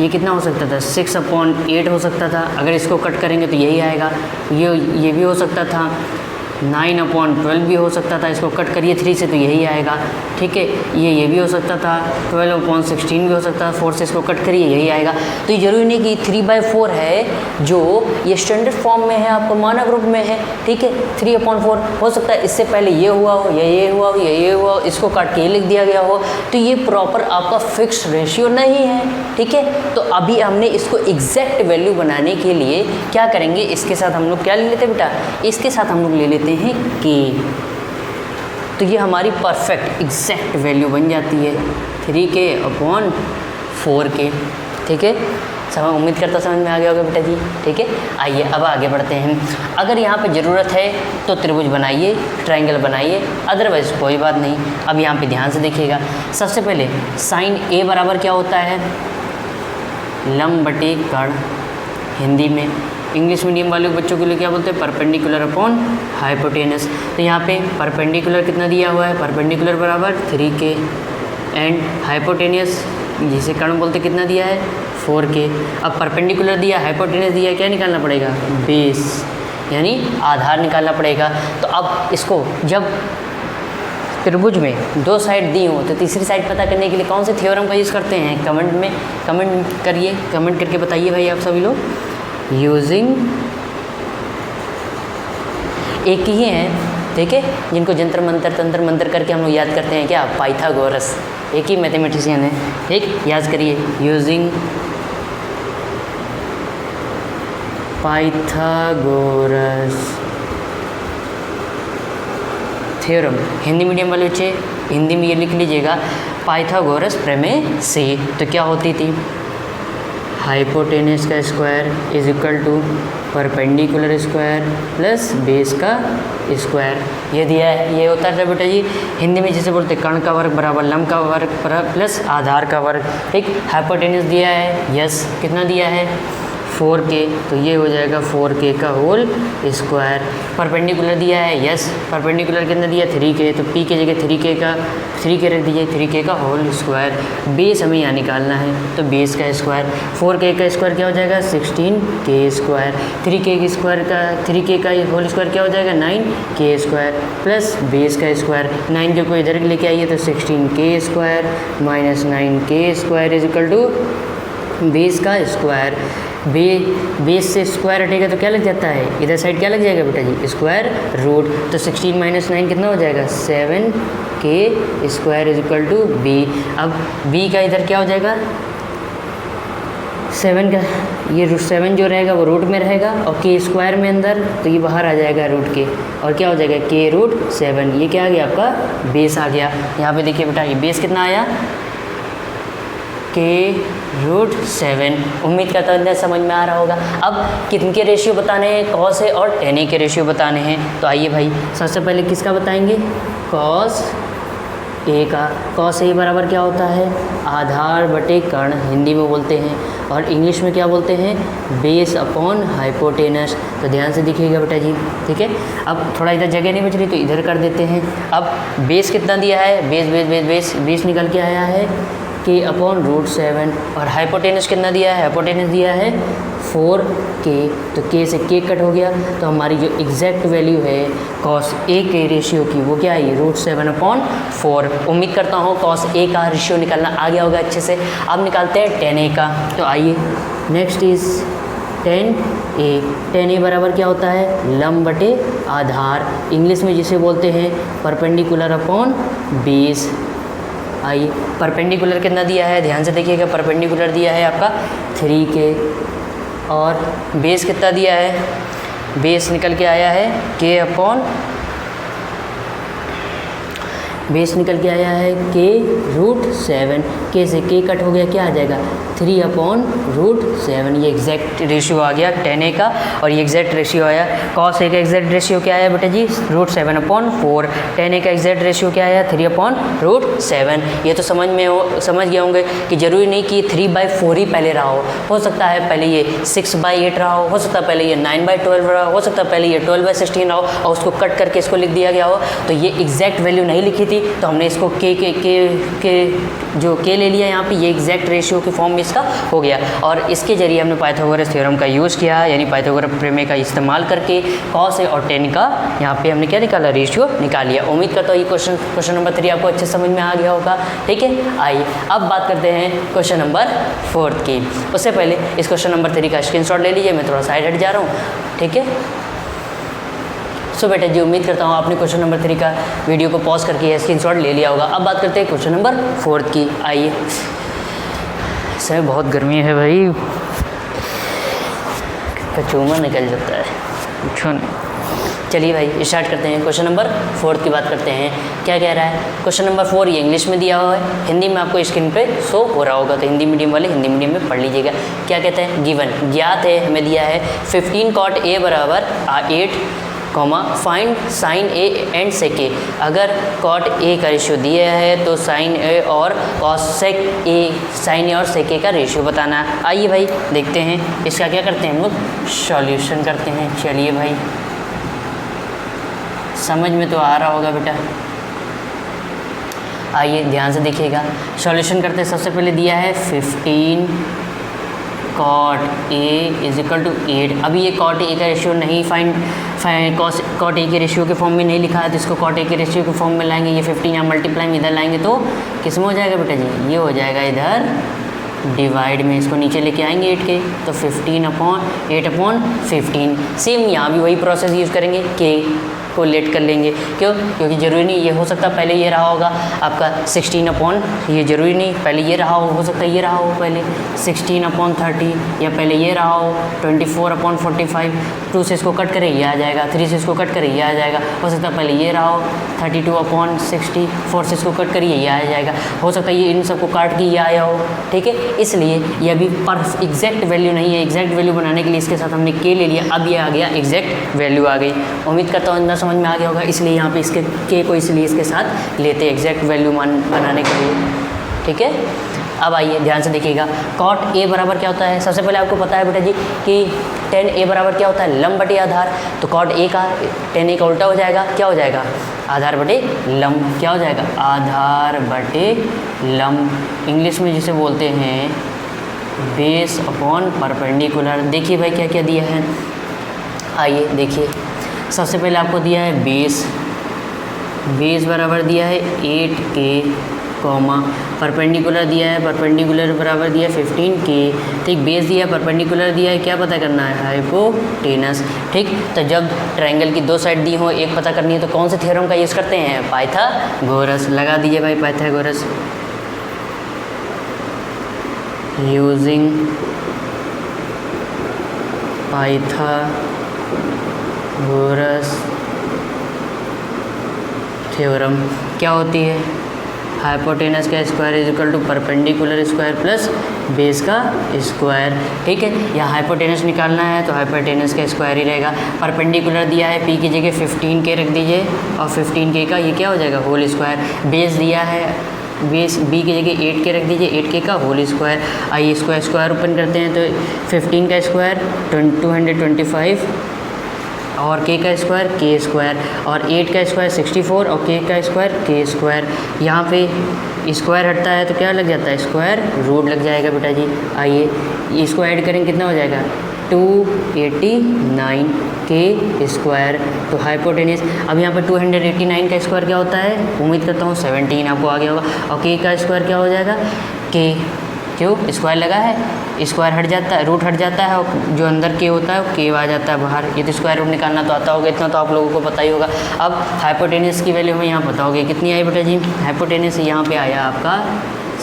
ये कितना हो सकता था 6/8 हो सकता था, अगर इसको कट करेंगे तो यही आएगा। ये भी हो सकता था 9/12 भी हो सकता था, इसको कट करिए 3 से तो यही आएगा। ठीक है, ये भी हो सकता था 12/16 भी हो सकता था, 4 से इसको कट करिए यही आएगा। तो ये जरूरी नहीं कि 3/4 है जो ये स्टैंडर्ड फॉर्म में है, आपको मानक रूप में है। ठीक है, 3/4 हो सकता है इससे पहले ये हुआ हो या ये हुआ हो या ये हुआ हो, इसको काट के ये लिख दिया गया हो, तो ये प्रॉपर आपका फिक्स रेशियो नहीं है। ठीक है, तो अभी हमने इसको एग्जैक्ट वैल्यू बनाने के लिए क्या करेंगे, इसके साथ हम लोग क्या ले लेते हैं बेटा, इसके साथ हम लोग ले लेते हैं के। तो ये हमारी परफेक्ट एग्जैक्ट वैल्यू बन जाती है 3k/4k। ठीक है, सब उम्मीद करता समझ में आ गया होगा बेटा जी। ठीक है, आइए अब आगे बढ़ते हैं। अगर यहाँ पे ज़रूरत है तो त्रिभुज बनाइए, ट्रायंगल बनाइए, अदरवाइज कोई बात नहीं। अब यहाँ पे ध्यान से देखिएगा, सबसे पहले साइन ए बराबर क्या होता है, लंब बटे कर्ण। हिंदी में इंग्लिश मीडियम वाले बच्चों के लिए क्या बोलते हैं, परपेंडिकुलर अपॉन हाइपोटेनस। तो यहाँ पे परपेंडिकुलर कितना दिया हुआ है, परपेंडिकुलर बराबर 3k एंड हाइपोटेनियस जिसे कर्ण बोलते कितना दिया है 4k। अब परपेंडिकुलर दिया, हाइपोटेनस दिया, क्या निकालना पड़ेगा, बेस यानी आधार निकालना पड़ेगा। तो अब इसको जब त्रिभुज में 2 साइड दी हो तो तीसरी साइड पता करने के लिए कौन से थ्योरम का यूज़ करते हैं, कमेंट में कमेंट करिए, कमेंट करके बताइए भाई आप सभी लोग। यूजिंग एक ही हैं, ठीक है, जिनको जंतर मंतर तंत्र मंत्र करके हम लोग याद करते हैं, क्या, पाइथागोरस, एक ही मैथमेटिशियन है। ठीक, याद करिए, using Pythagoras theorem. Hindi medium वाले बच्चे हिंदी में ये लिख लीजिएगा, पाइथागोरस प्रमेय से। तो क्या होती थी, हाइपोटेनस का square is equal to perpendicular square plus base का स्क्वायर, ये दिया है। ये होता है बेटा जी हिंदी में जिसे बोलते हैं कर्ण का वर्ग बराबर लंब का वर्ग प्लस आधार का वर्ग। ठीक, हाइपोटेनस दिया है, यस, कितना दिया है 4k, तो ये हो जाएगा 4k का होल स्क्वायर। परपेंडिकुलर दिया है, यस, परपेंडिकुलर कितना दिया 3k, तो p की जगह 3k रख दीजिए, 3k का होल स्क्वायर। बेस हमें यहाँ निकालना है, तो बेस का स्क्वायर, 4k का स्क्वायर क्या हो जाएगा 16k स्क्वायर, 3k का होल स्क्वायर क्या हो जाएगा 9k स्क्वायर प्लस बेस का स्क्वायर। 9 को इधर लेके आइए तो 16k square minus 9k square is equal to base का स्क्वायर। बेस से स्क्वायर हटेगा तो क्या लग जाता है, इधर साइड क्या लग जाएगा बेटा जी, स्क्वायर रूट। तो 16 माइनस 9 कितना हो जाएगा 7k square is equal to B. अब b का इधर क्या हो जाएगा 7 का, ये रूट 7 जो रहेगा वो रूट में रहेगा और k स्क्वायर में अंदर, तो ये बाहर आ जाएगा रूट के, और क्या हो जाएगा k√7। ये क्या आ गया आपका बेस आ गया। यहाँ पे देखिए बेटा ये बेस कितना आया k√7। उम्मीद करता हूँ समझ में आ रहा होगा। अब कितने रेशियो बताने हैं, कॉस ए और टेन ए के रेशियो बताने हैं। तो आइए भाई सबसे पहले किसका बताएंगे, कॉस ए का। कॉस ए बराबर क्या होता है, आधार बटे कर्ण हिंदी में बोलते हैं, और इंग्लिश में क्या बोलते हैं, बेस अपॉन हाइपोटेनस। तो ध्यान से देखिएगा बेटा जी, ठीक है। अब थोड़ा इधर जगह नहीं बच रही तो इधर कर देते हैं। अब बेस कितना दिया है, बेस निकल के आया है k/√7, और हाइपोटेनस कितना दिया है, हाइपोटेनस दिया है 4k, तो k से k कट हो गया, तो हमारी जो एग्जैक्ट वैल्यू है कॉस ए के रेशियो की वो क्या आई √7/4। उम्मीद करता हूँ कॉस ए का रेशियो निकालना आ गया होगा अच्छे से। अब निकालते हैं टेन ए का। तो आइए नेक्स्ट इज टेन ए बराबर क्या होता है, लंब बटे आधार, इंग्लिश में जिसे बोलते हैं परपेंडिकुलर अपॉन बेस। आइए परपेंडिकुलर कितना दिया है, ध्यान से देखिएगा, परपेंडिकुलर दिया है आपका 3k, और बेस कितना दिया है, बेस निकल के आया है k/√7। k से k कट हो गया, क्या आ जाएगा 3/√7। ये एग्जैक्ट रेशियो आ गया टेन ए का, और ये एग्जैक्ट रेशियो आया कॉस ए का। एग्जैक्ट रेशियो क्या आया बेटा जी, √7/4। टेन ए का एग्जैक्ट रेशियो क्या आया 3/√7। ये तो समझ गए होंगे कि जरूरी नहीं कि 3/4 ही पहले रहा हो सकता है पहले ये 6/8 रहा हो सकता है पहले ये 9/12 रहा हो सकता है पहले ये 12/16 रहा हो, और उसको कट करके इसको लिख दिया गया हो। तो ये एग्जैक्ट वैल्यू नहीं लिखी थी, की, तो हमने इसको के जो के ले लिया यहाँ पे, ये एग्जैक्ट रेशियो के फॉर्म में इसका हो गया। और इसके जरिए हमने पाइथागोरस थ्योरम का यूज़ किया, यानी पाइथागोरस प्रमेय का इस्तेमाल करके कॉस और टेन का यहाँ पे हमने क्या निकाला, रेशियो निकाल लिया। उम्मीद करता हूँ ये क्वेश्चन नंबर 3 आपको अच्छे समझ में आ गया होगा। ठीक है, आइए अब बात करते हैं क्वेश्चन नंबर 4 की। उससे पहले इस क्वेश्चन नंबर 3 का स्क्रीनशॉट ले लीजिए, मैं थोड़ा साइड हट जा रहा हूँ। ठीक है, सो बेटा जी उम्मीद करता हूँ आपने क्वेश्चन नंबर 3 का वीडियो को पॉज करके स्क्रीनशॉट ले लिया होगा। अब बात करते हैं क्वेश्चन नंबर 4 की। आइए, इसमें बहुत गर्मी है भाई, कचूमा निकल जाता है, पूछो नहीं। चलिए भाई स्टार्ट करते हैं, क्वेश्चन नंबर 4 की बात करते हैं। क्या कह रहा है क्वेश्चन नंबर 4, ये इंग्लिश में दिया हुआ है, हिंदी में आपको स्क्रीन पे शो हो रहा होगा, तो हिंदी मीडियम वाले हिंदी मीडियम में पढ़ लीजिएगा। क्या कहते हैं, गिवन ज्ञात है, हमें दिया है 15 cot A बराबर 8, फाइंड साइन ए एंड सेक ए। अगर कॉट ए का रेशियो दिया है तो साइन ए और कॉसेक ए, साइन ए और सेक ए का रेशियो बताना है। आइए भाई देखते हैं इसका क्या करते हैं, हम लोग सॉल्यूशन करते हैं। चलिए भाई, समझ में तो आ रहा होगा बेटा, आइए ध्यान से देखिएगा। सॉल्यूशन करते हैं, सबसे पहले दिया है 15 cot A is equal to 8। अभी ये cot A का रेशियो नहीं cot A के रेशियो के फॉर्म में नहीं लिखा है, तो इसको cot A के रेशियो के फॉर्म में लाएंगे। ये 15 यहाँ मल्टीप्लाई में इधर लाएंगे तो किस में हो जाएगा बेटा जी, ये हो जाएगा इधर डिवाइड में, इसको नीचे लेके आएंगे 8 के, तो 15/8/15। सेम यहाँ भी वही प्रोसेस यूज़ करेंगे, के को लेट कर लेंगे। क्यों, क्योंकि ज़रूरी नहीं ये हो सकता पहले ये रहा होगा आपका 16 ये ज़रूरी नहीं पहले ये रहा हो सकता है ये रहा हो पहले 16/30, या पहले ये रहा हो 24/45। 2 से इसको कट करें ये आ जाएगा, 3 से इसको कट करें ये आ जाएगा। हो सकता है पहले ये रहा हो 32/60, 4 से इसको कट करिए ये आ जाएगा। हो सकता है ये इन सबको काट के ये आया हो। ठीक है, इसलिए ये अभी पर एग्जैक्ट वैल्यू नहीं है, एग्जैक्ट वैल्यू बनाने के लिए इसके साथ हमने के ले लिया, अब ये आ गया एग्जैक्ट वैल्यू आ गई। उम्मीद करता हूँ अंदर समझ में आ गया होगा, इसलिए यहाँ पे इसके के को इसलिए इसके साथ लेते हैं एग्जैक्ट वैल्यू बनाने के लिए। ठीक है, अब आइए ध्यान से देखिएगा, cot A बराबर क्या होता है। सबसे पहले आपको पता है बेटा जी कि tan A बराबर क्या होता है, लंब बटे आधार। तो cot A का tan A का उल्टा हो जाएगा, क्या हो जाएगा, आधार बटे लंब। क्या हो जाएगा, आधार बटे लंब। इंग्लिश में जिसे बोलते हैं बेस अपॉन परपेंडिकुलर। देखिए भाई क्या क्या दिया है, आइए देखिए। सबसे पहले आपको दिया है बेस बराबर दिया है 8k, परपेंडिकुलर दिया है, परपेंडिकुलर बराबर दिया है 15k। ठीक, बेस दिया है, परपेंडिकुलर दिया है, क्या पता करना है, हाइपोटेनस। ठीक, तो जब ट्रायंगल की 2 साइड दी हो, एक पता करनी है, तो कौन से थ्योरम का यूज़ करते हैं, पाइथागोरस। लगा दीजिए भाई पाइथागोरस, यूजिंग पाइथागोरस थ्योरम। क्या होती है, हाइपोटेनस का square is equal to perpendicular square plus base का स्क्वायर। ठीक है, यहाँ हाइपोटेनस निकालना है तो हाइपोटेनस का स्क्वायर ही रहेगा। परपेंडिकुलर दिया है, पी की जगह 15k रख दीजिए, और 15k का ये क्या हो जाएगा, होल स्क्वायर। बेस दिया है, बेस बी की जगह 8k रख दीजिए, 8k का होल स्क्वायर। आइए स्क्वायर ओपन करते हैं, तो 15 का स्क्वायर 225, और k का स्क्वायर k स्क्वायर, और 8 का स्क्वायर 64, और k का स्क्वायर k स्क्वायर। यहाँ पे स्क्वायर हटता है तो क्या लग जाता है, स्क्वायर रूट लग जाएगा बेटा जी। आइए इसको ऐड करेंगे, कितना हो जाएगा, 289 k स्क्वायर। तो हाइपोटेनस, अब यहाँ पर 289 का स्क्वायर क्या होता है, उम्मीद करता हूँ 17 आपको आ गया होगा। और k का स्क्वायर क्या हो जाएगा, k, क्यों, स्क्वायर लगा है, स्क्वायर हट जाता है, रूट हट जाता है, और जो अंदर के होता है वो के आ जाता है बाहर। ये तो स्क्वायर रूट निकालना तो आता होगा, इतना तो आप लोगों को पता ही होगा। अब हाइपोटेनस की वैल्यू हमें यहाँ पता होगी, कितनी आई बेटा जी, हाइपोटेनस यहाँ पे आया आपका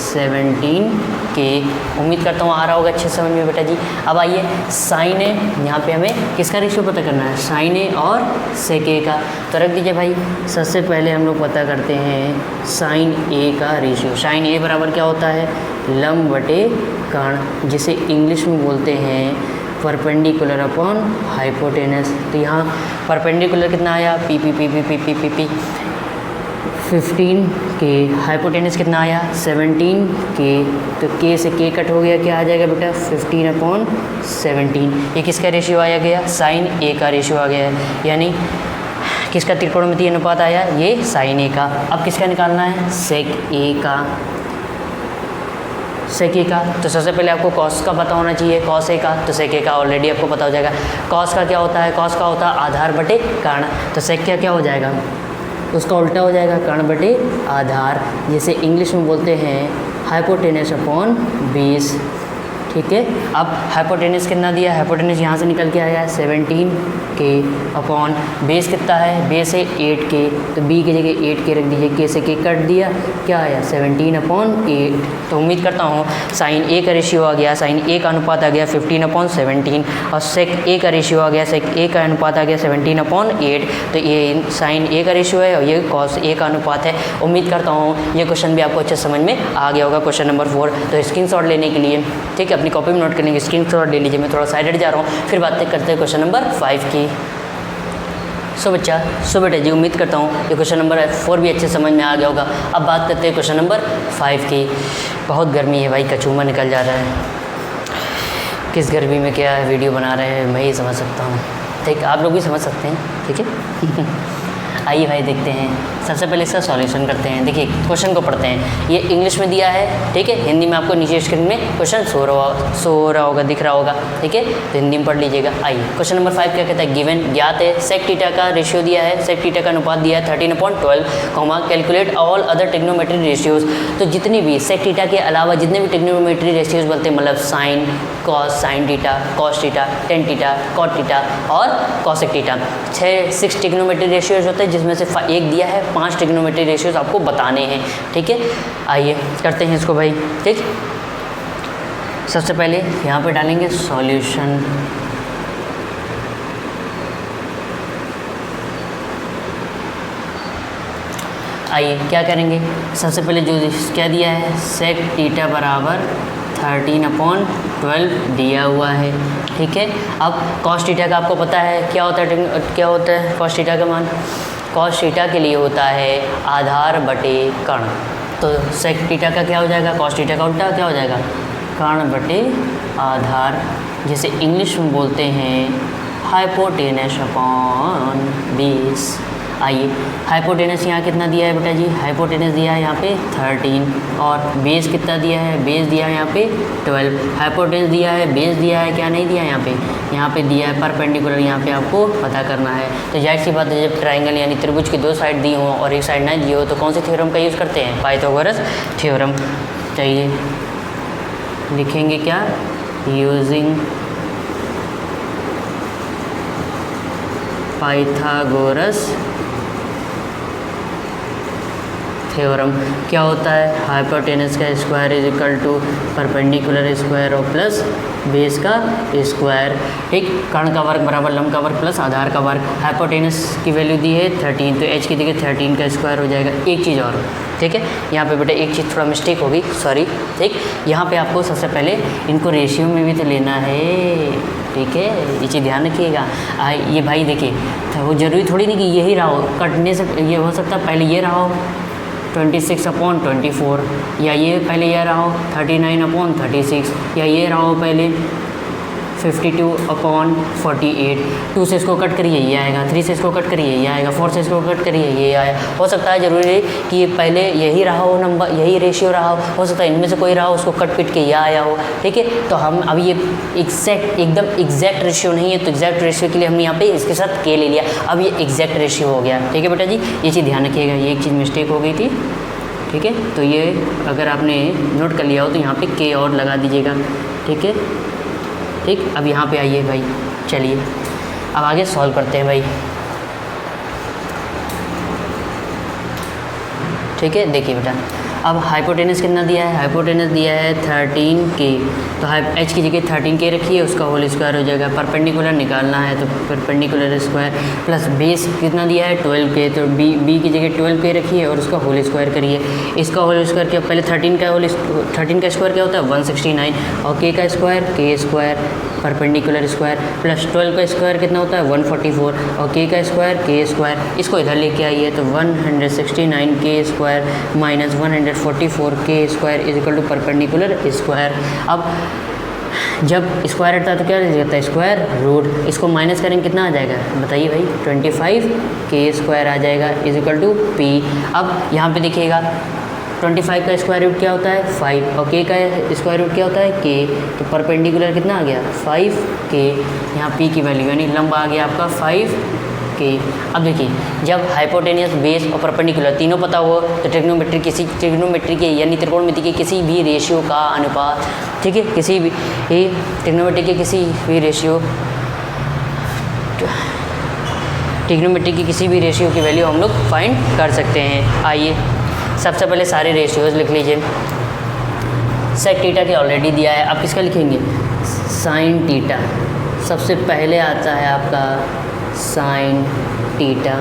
17k। उम्मीद करता हूँ आ रहा होगा अच्छे समझ में बेटा जी। अब आइए साइन ए, यहाँ पे हमें किसका रेशियो पता करना है, साइन ए और सेक ए का। तो रख दीजिए भाई, सबसे पहले हम लोग पता करते हैं साइन ए का रेशियो। साइन ए बराबर क्या होता है, लंब बटे कर्ण, जिसे इंग्लिश में बोलते हैं परपेंडिकुलर अपॉन हाइपोटेनस। तो यहाँ परपेंडिकुलर कितना आया, पी 15k, हाइपोटेनस कितना आया 17k। तो k से k कट हो गया, क्या आ जाएगा बेटा 15/17। ये किसका रेशियो आया गया, साइन ए का रेशियो आ गया है। यानी किसका त्रिकोणमितीय अनुपात आया, ये साइन ए का। अब किसका निकालना है, सेक ए का, सेक ए का। तो सबसे पहले आपको कॉस का पता होना चाहिए, कॉस ए का, तो सेक ए का ऑलरेडी आपको पता हो जाएगा। कॉस का क्या होता है, कॉस का होता है आधार बटे कर्ण, तो सेक का क्या हो जाएगा, उसका उल्टा हो जाएगा, कर्ण बटे आधार, जिसे इंग्लिश में बोलते हैं हाइपोटेनस अपॉन बेस। ठीक है, अब हाइपोटेनस कितना दिया है, हाइपोटेनस यहाँ से निकल के आया है 17 के अपॉन बेस कितना है, बेस है 8 के, तो बी की जगह 8 के रख दीजिए, के से के कट दिया, क्या आया 17 अपॉन 8। तो उम्मीद करता हूँ साइन ए का रेशियो आ गया, साइन ए का अनुपात आ गया 15 अपॉन 17, और सेक ए का रेशियो आ गया, सेक ए का अनुपात आ गया 17 अपॉन 8। तो ये साइन ए का रेशियो है और ये कॉस ए का अनुपात है। उम्मीद करता हूँ ये क्वेश्चन भी आपको अच्छे समझ में आ गया होगा, क्वेश्चन नंबर 4। तो स्क्रीनशॉट लेने के लिए, ठीक है, अपनी कॉपी में नोट करने के स्क्रीनशॉट ले लीजिए। मैं थोड़ा साइड हट जा रहा हूँ, फिर बातें करते हैं क्वेश्चन नंबर 5 की। सो बच्चा, सो बेटा जी, उम्मीद करता हूँ ये क्वेश्चन नंबर 4 भी अच्छे समझ में आ गया होगा। अब बात करते हैं क्वेश्चन नंबर 5 की। बहुत गर्मी है भाई, कचूमा निकल जा रहा है। किस गर्मी में क्या वीडियो बना रहे हैं मैं ही समझ सकता हूँ, ठीक, आप लोग भी समझ सकते हैं, ठीक है। आइए भाई देखते हैं, सबसे पहले इसका सॉल्यूशन करते हैं। देखिए क्वेश्चन को पढ़ते हैं, ये इंग्लिश में दिया है, ठीक है, हिंदी में आपको नीचे स्क्रीन में क्वेश्चन शो हो रहा होगा, दिख रहा होगा, ठीक है, तो हिंदी में पढ़ लीजिएगा। आइए क्वेश्चन नंबर 5 क्या कहता है, गिवन ज्ञात है सेक थीटा का रेशियो दिया है, सेक थीटा का अनुपात दिया है 13/12, calculate all other trigonometry ratios. तो जितनी भी सेक थीटा के अलावा जितने भी ट्रिग्नोमेट्री रेशियोज बोलते हैं, मतलब sine, cos, sine theta, cos theta, tan theta, cot theta और कॉसेक थीटा, 6 ट्रिग्नोमेट्री रेशियोज होते हैं, जिसमें से एक दिया है, 5 ट्रिग्नोमेट्री रेशियोज आपको बताने हैं, ठीक है। आइए करते हैं इसको भाई, ठीक। सबसे पहले यहाँ पे डालेंगे सॉल्यूशन, आइए क्या करेंगे, सबसे पहले जो क्या दिया है, सेक थीटा बराबर 13/12 दिया हुआ है, ठीक है। अब कॉस थीटा का आपको पता है क्या होता है कॉस थीटा का मान, कॉस थीटा के लिए होता है आधार बटे कर्ण। तो सेक थीटा का क्या हो जाएगा, कॉस थीटा का उल्टा क्या हो जाएगा, कर्ण बटे आधार, जिसे इंग्लिश में बोलते हैं हाइपोटेनस अपॉन बेस। आइए हाइपोटेनस यहाँ कितना दिया है बेटा जी, हाइपोटेनस दिया है यहाँ पे 13 और बेस कितना दिया है, बेस दिया है यहाँ पे 12। हाइपोटेनस दिया है, बेस दिया है, क्या नहीं दिया है यहाँ पे दिया है परपेंडिकुलर, यहाँ पे आपको पता करना है। तो जाहिर सी बात है, जब ट्राइंगल यानी त्रिभुज की 2 साइड दी हो और एक साइड नहीं दी हो, तो कौन से थ्योरम का यूज़ करते हैं, पाइथागोरस थ्योरम। चाहिए लिखेंगे क्या, यूजिंग पाइथागोरस थ्योरम। क्या होता है, हाइपोटेनस का square is equal to perpendicular square और प्लस बेस का स्क्वायर, ठीक। कर्ण का वर्ग बराबर लंब का वर्ग प्लस आधार का वर्ग। हाइपोटेनस की वैल्यू दी है 13, तो h की जगह 13 का स्क्वायर हो जाएगा। एक चीज़ और, ठीक है, यहाँ पे बेटा एक चीज़ थोड़ा मिस्टेक होगी, सॉरी, ठीक। यहाँ पे आपको सबसे पहले इनको रेशियो में भी तो लेना है, ठीक है, ये चीज़ ध्यान रखिएगा। ये भाई देखिए, वो ज़रूरी थोड़ी नहीं कि यही रहा हो, कटने से ये हो सकता है पहले ये रहा हो 26/24, या ये पहले ये रहा हो 39/36, या ये रहा हो पहले 52/48। 2 से इसको कट करिए ये आएगा, 3 से इसको कट करिए ये आएगा, 4 से इसको कट करिए ये आया। हो सकता है ज़रूरी कि ये पहले यही रहा हो नंबर, यही रेशियो रहा हो सकता है इनमें से कोई रहा हो, उसको कट पिट के ये आया हो, ठीक है। तो हम अब ये एकदम एग्जैक्ट रेशियो नहीं है, तो एग्जैक्ट रेशियो के लिए हमने यहाँ पे इसके साथ के ले लिया, अब ये एग्जैक्ट रेशियो हो गया, ठीक है बेटा जी। ये चीज़ ध्यान रखिएगा, ये एक चीज़ मिस्टेक हो गई थी, ठीक है। तो ये अगर आपने नोट कर लिया हो तो यहाँ पे के और लगा दीजिएगा, ठीक है, ठीक। अब यहाँ पे आइए भाई, चलिए अब आगे सॉल्व करते हैं भाई, ठीक है। देखिए बेटा, अब हाइपोटेनस कितना दिया है, हाइपोटेनस दिया है 13 के, तो h की जगह 13 के रखिए, उसका होल स्क्वायर हो जाएगा। परपेंडिकुलर निकालना है तो परपेंडिकुलर स्क्वायर प्लस बेस कितना दिया है 12 के, तो b की जगह 12 के रखिए और उसका होल स्क्वायर करिए। इसका होल स्क्वायर क्या, पहले 13 का स्क्वायर क्या होता है 169, और k का स्क्वायर परपेंडिकुलर स्क्वायर प्लस 12 का स्क्वायर कितना होता है 144, और k का स्क्वायर k स्क्वायर। इसको इधर लेके आइए तो 169 k square minus 144 k square is equal to perpendicular square. अब जब स्क्वायर हटता है तो क्या लिख जाता है, स्क्वायर रूट। इसको माइनस करेंगे कितना आ जाएगा बताइए भाई, 25 के स्क्वायर आ जाएगा इज इक्वल टू पी। अब यहाँ पे देखिएगा 25 का स्क्वायर रूट क्या होता है 5 और के का स्क्वायर रूट क्या होता है के, तो परपेंडिकुलर कितना आ गया 5 के। यहाँ पी की वैल्यू यानी लंबा आ गया आपका 5 के। अब देखिए जब हाइपोटेनियस, बेस और परपेंडिकुलर तीनों पता हो तो ट्रिग्नोमेट्री के यानी त्रिकोणमिति के किसी भी रेशियो का अनुपात, ठीक है, किसी भी ट्रिग्नोमेट्री के किसी भी रेशियो की किसी भी रेशियो की वैल्यू हम लोग फाइंड कर सकते हैं। आइए सबसे पहले सारे रेशियोज लिख लीजिए। सेक थीटा के ऑलरेडी दिया है, आप किसका लिखेंगे साइन थीटा। सबसे पहले आता है आपका साइन थीटा,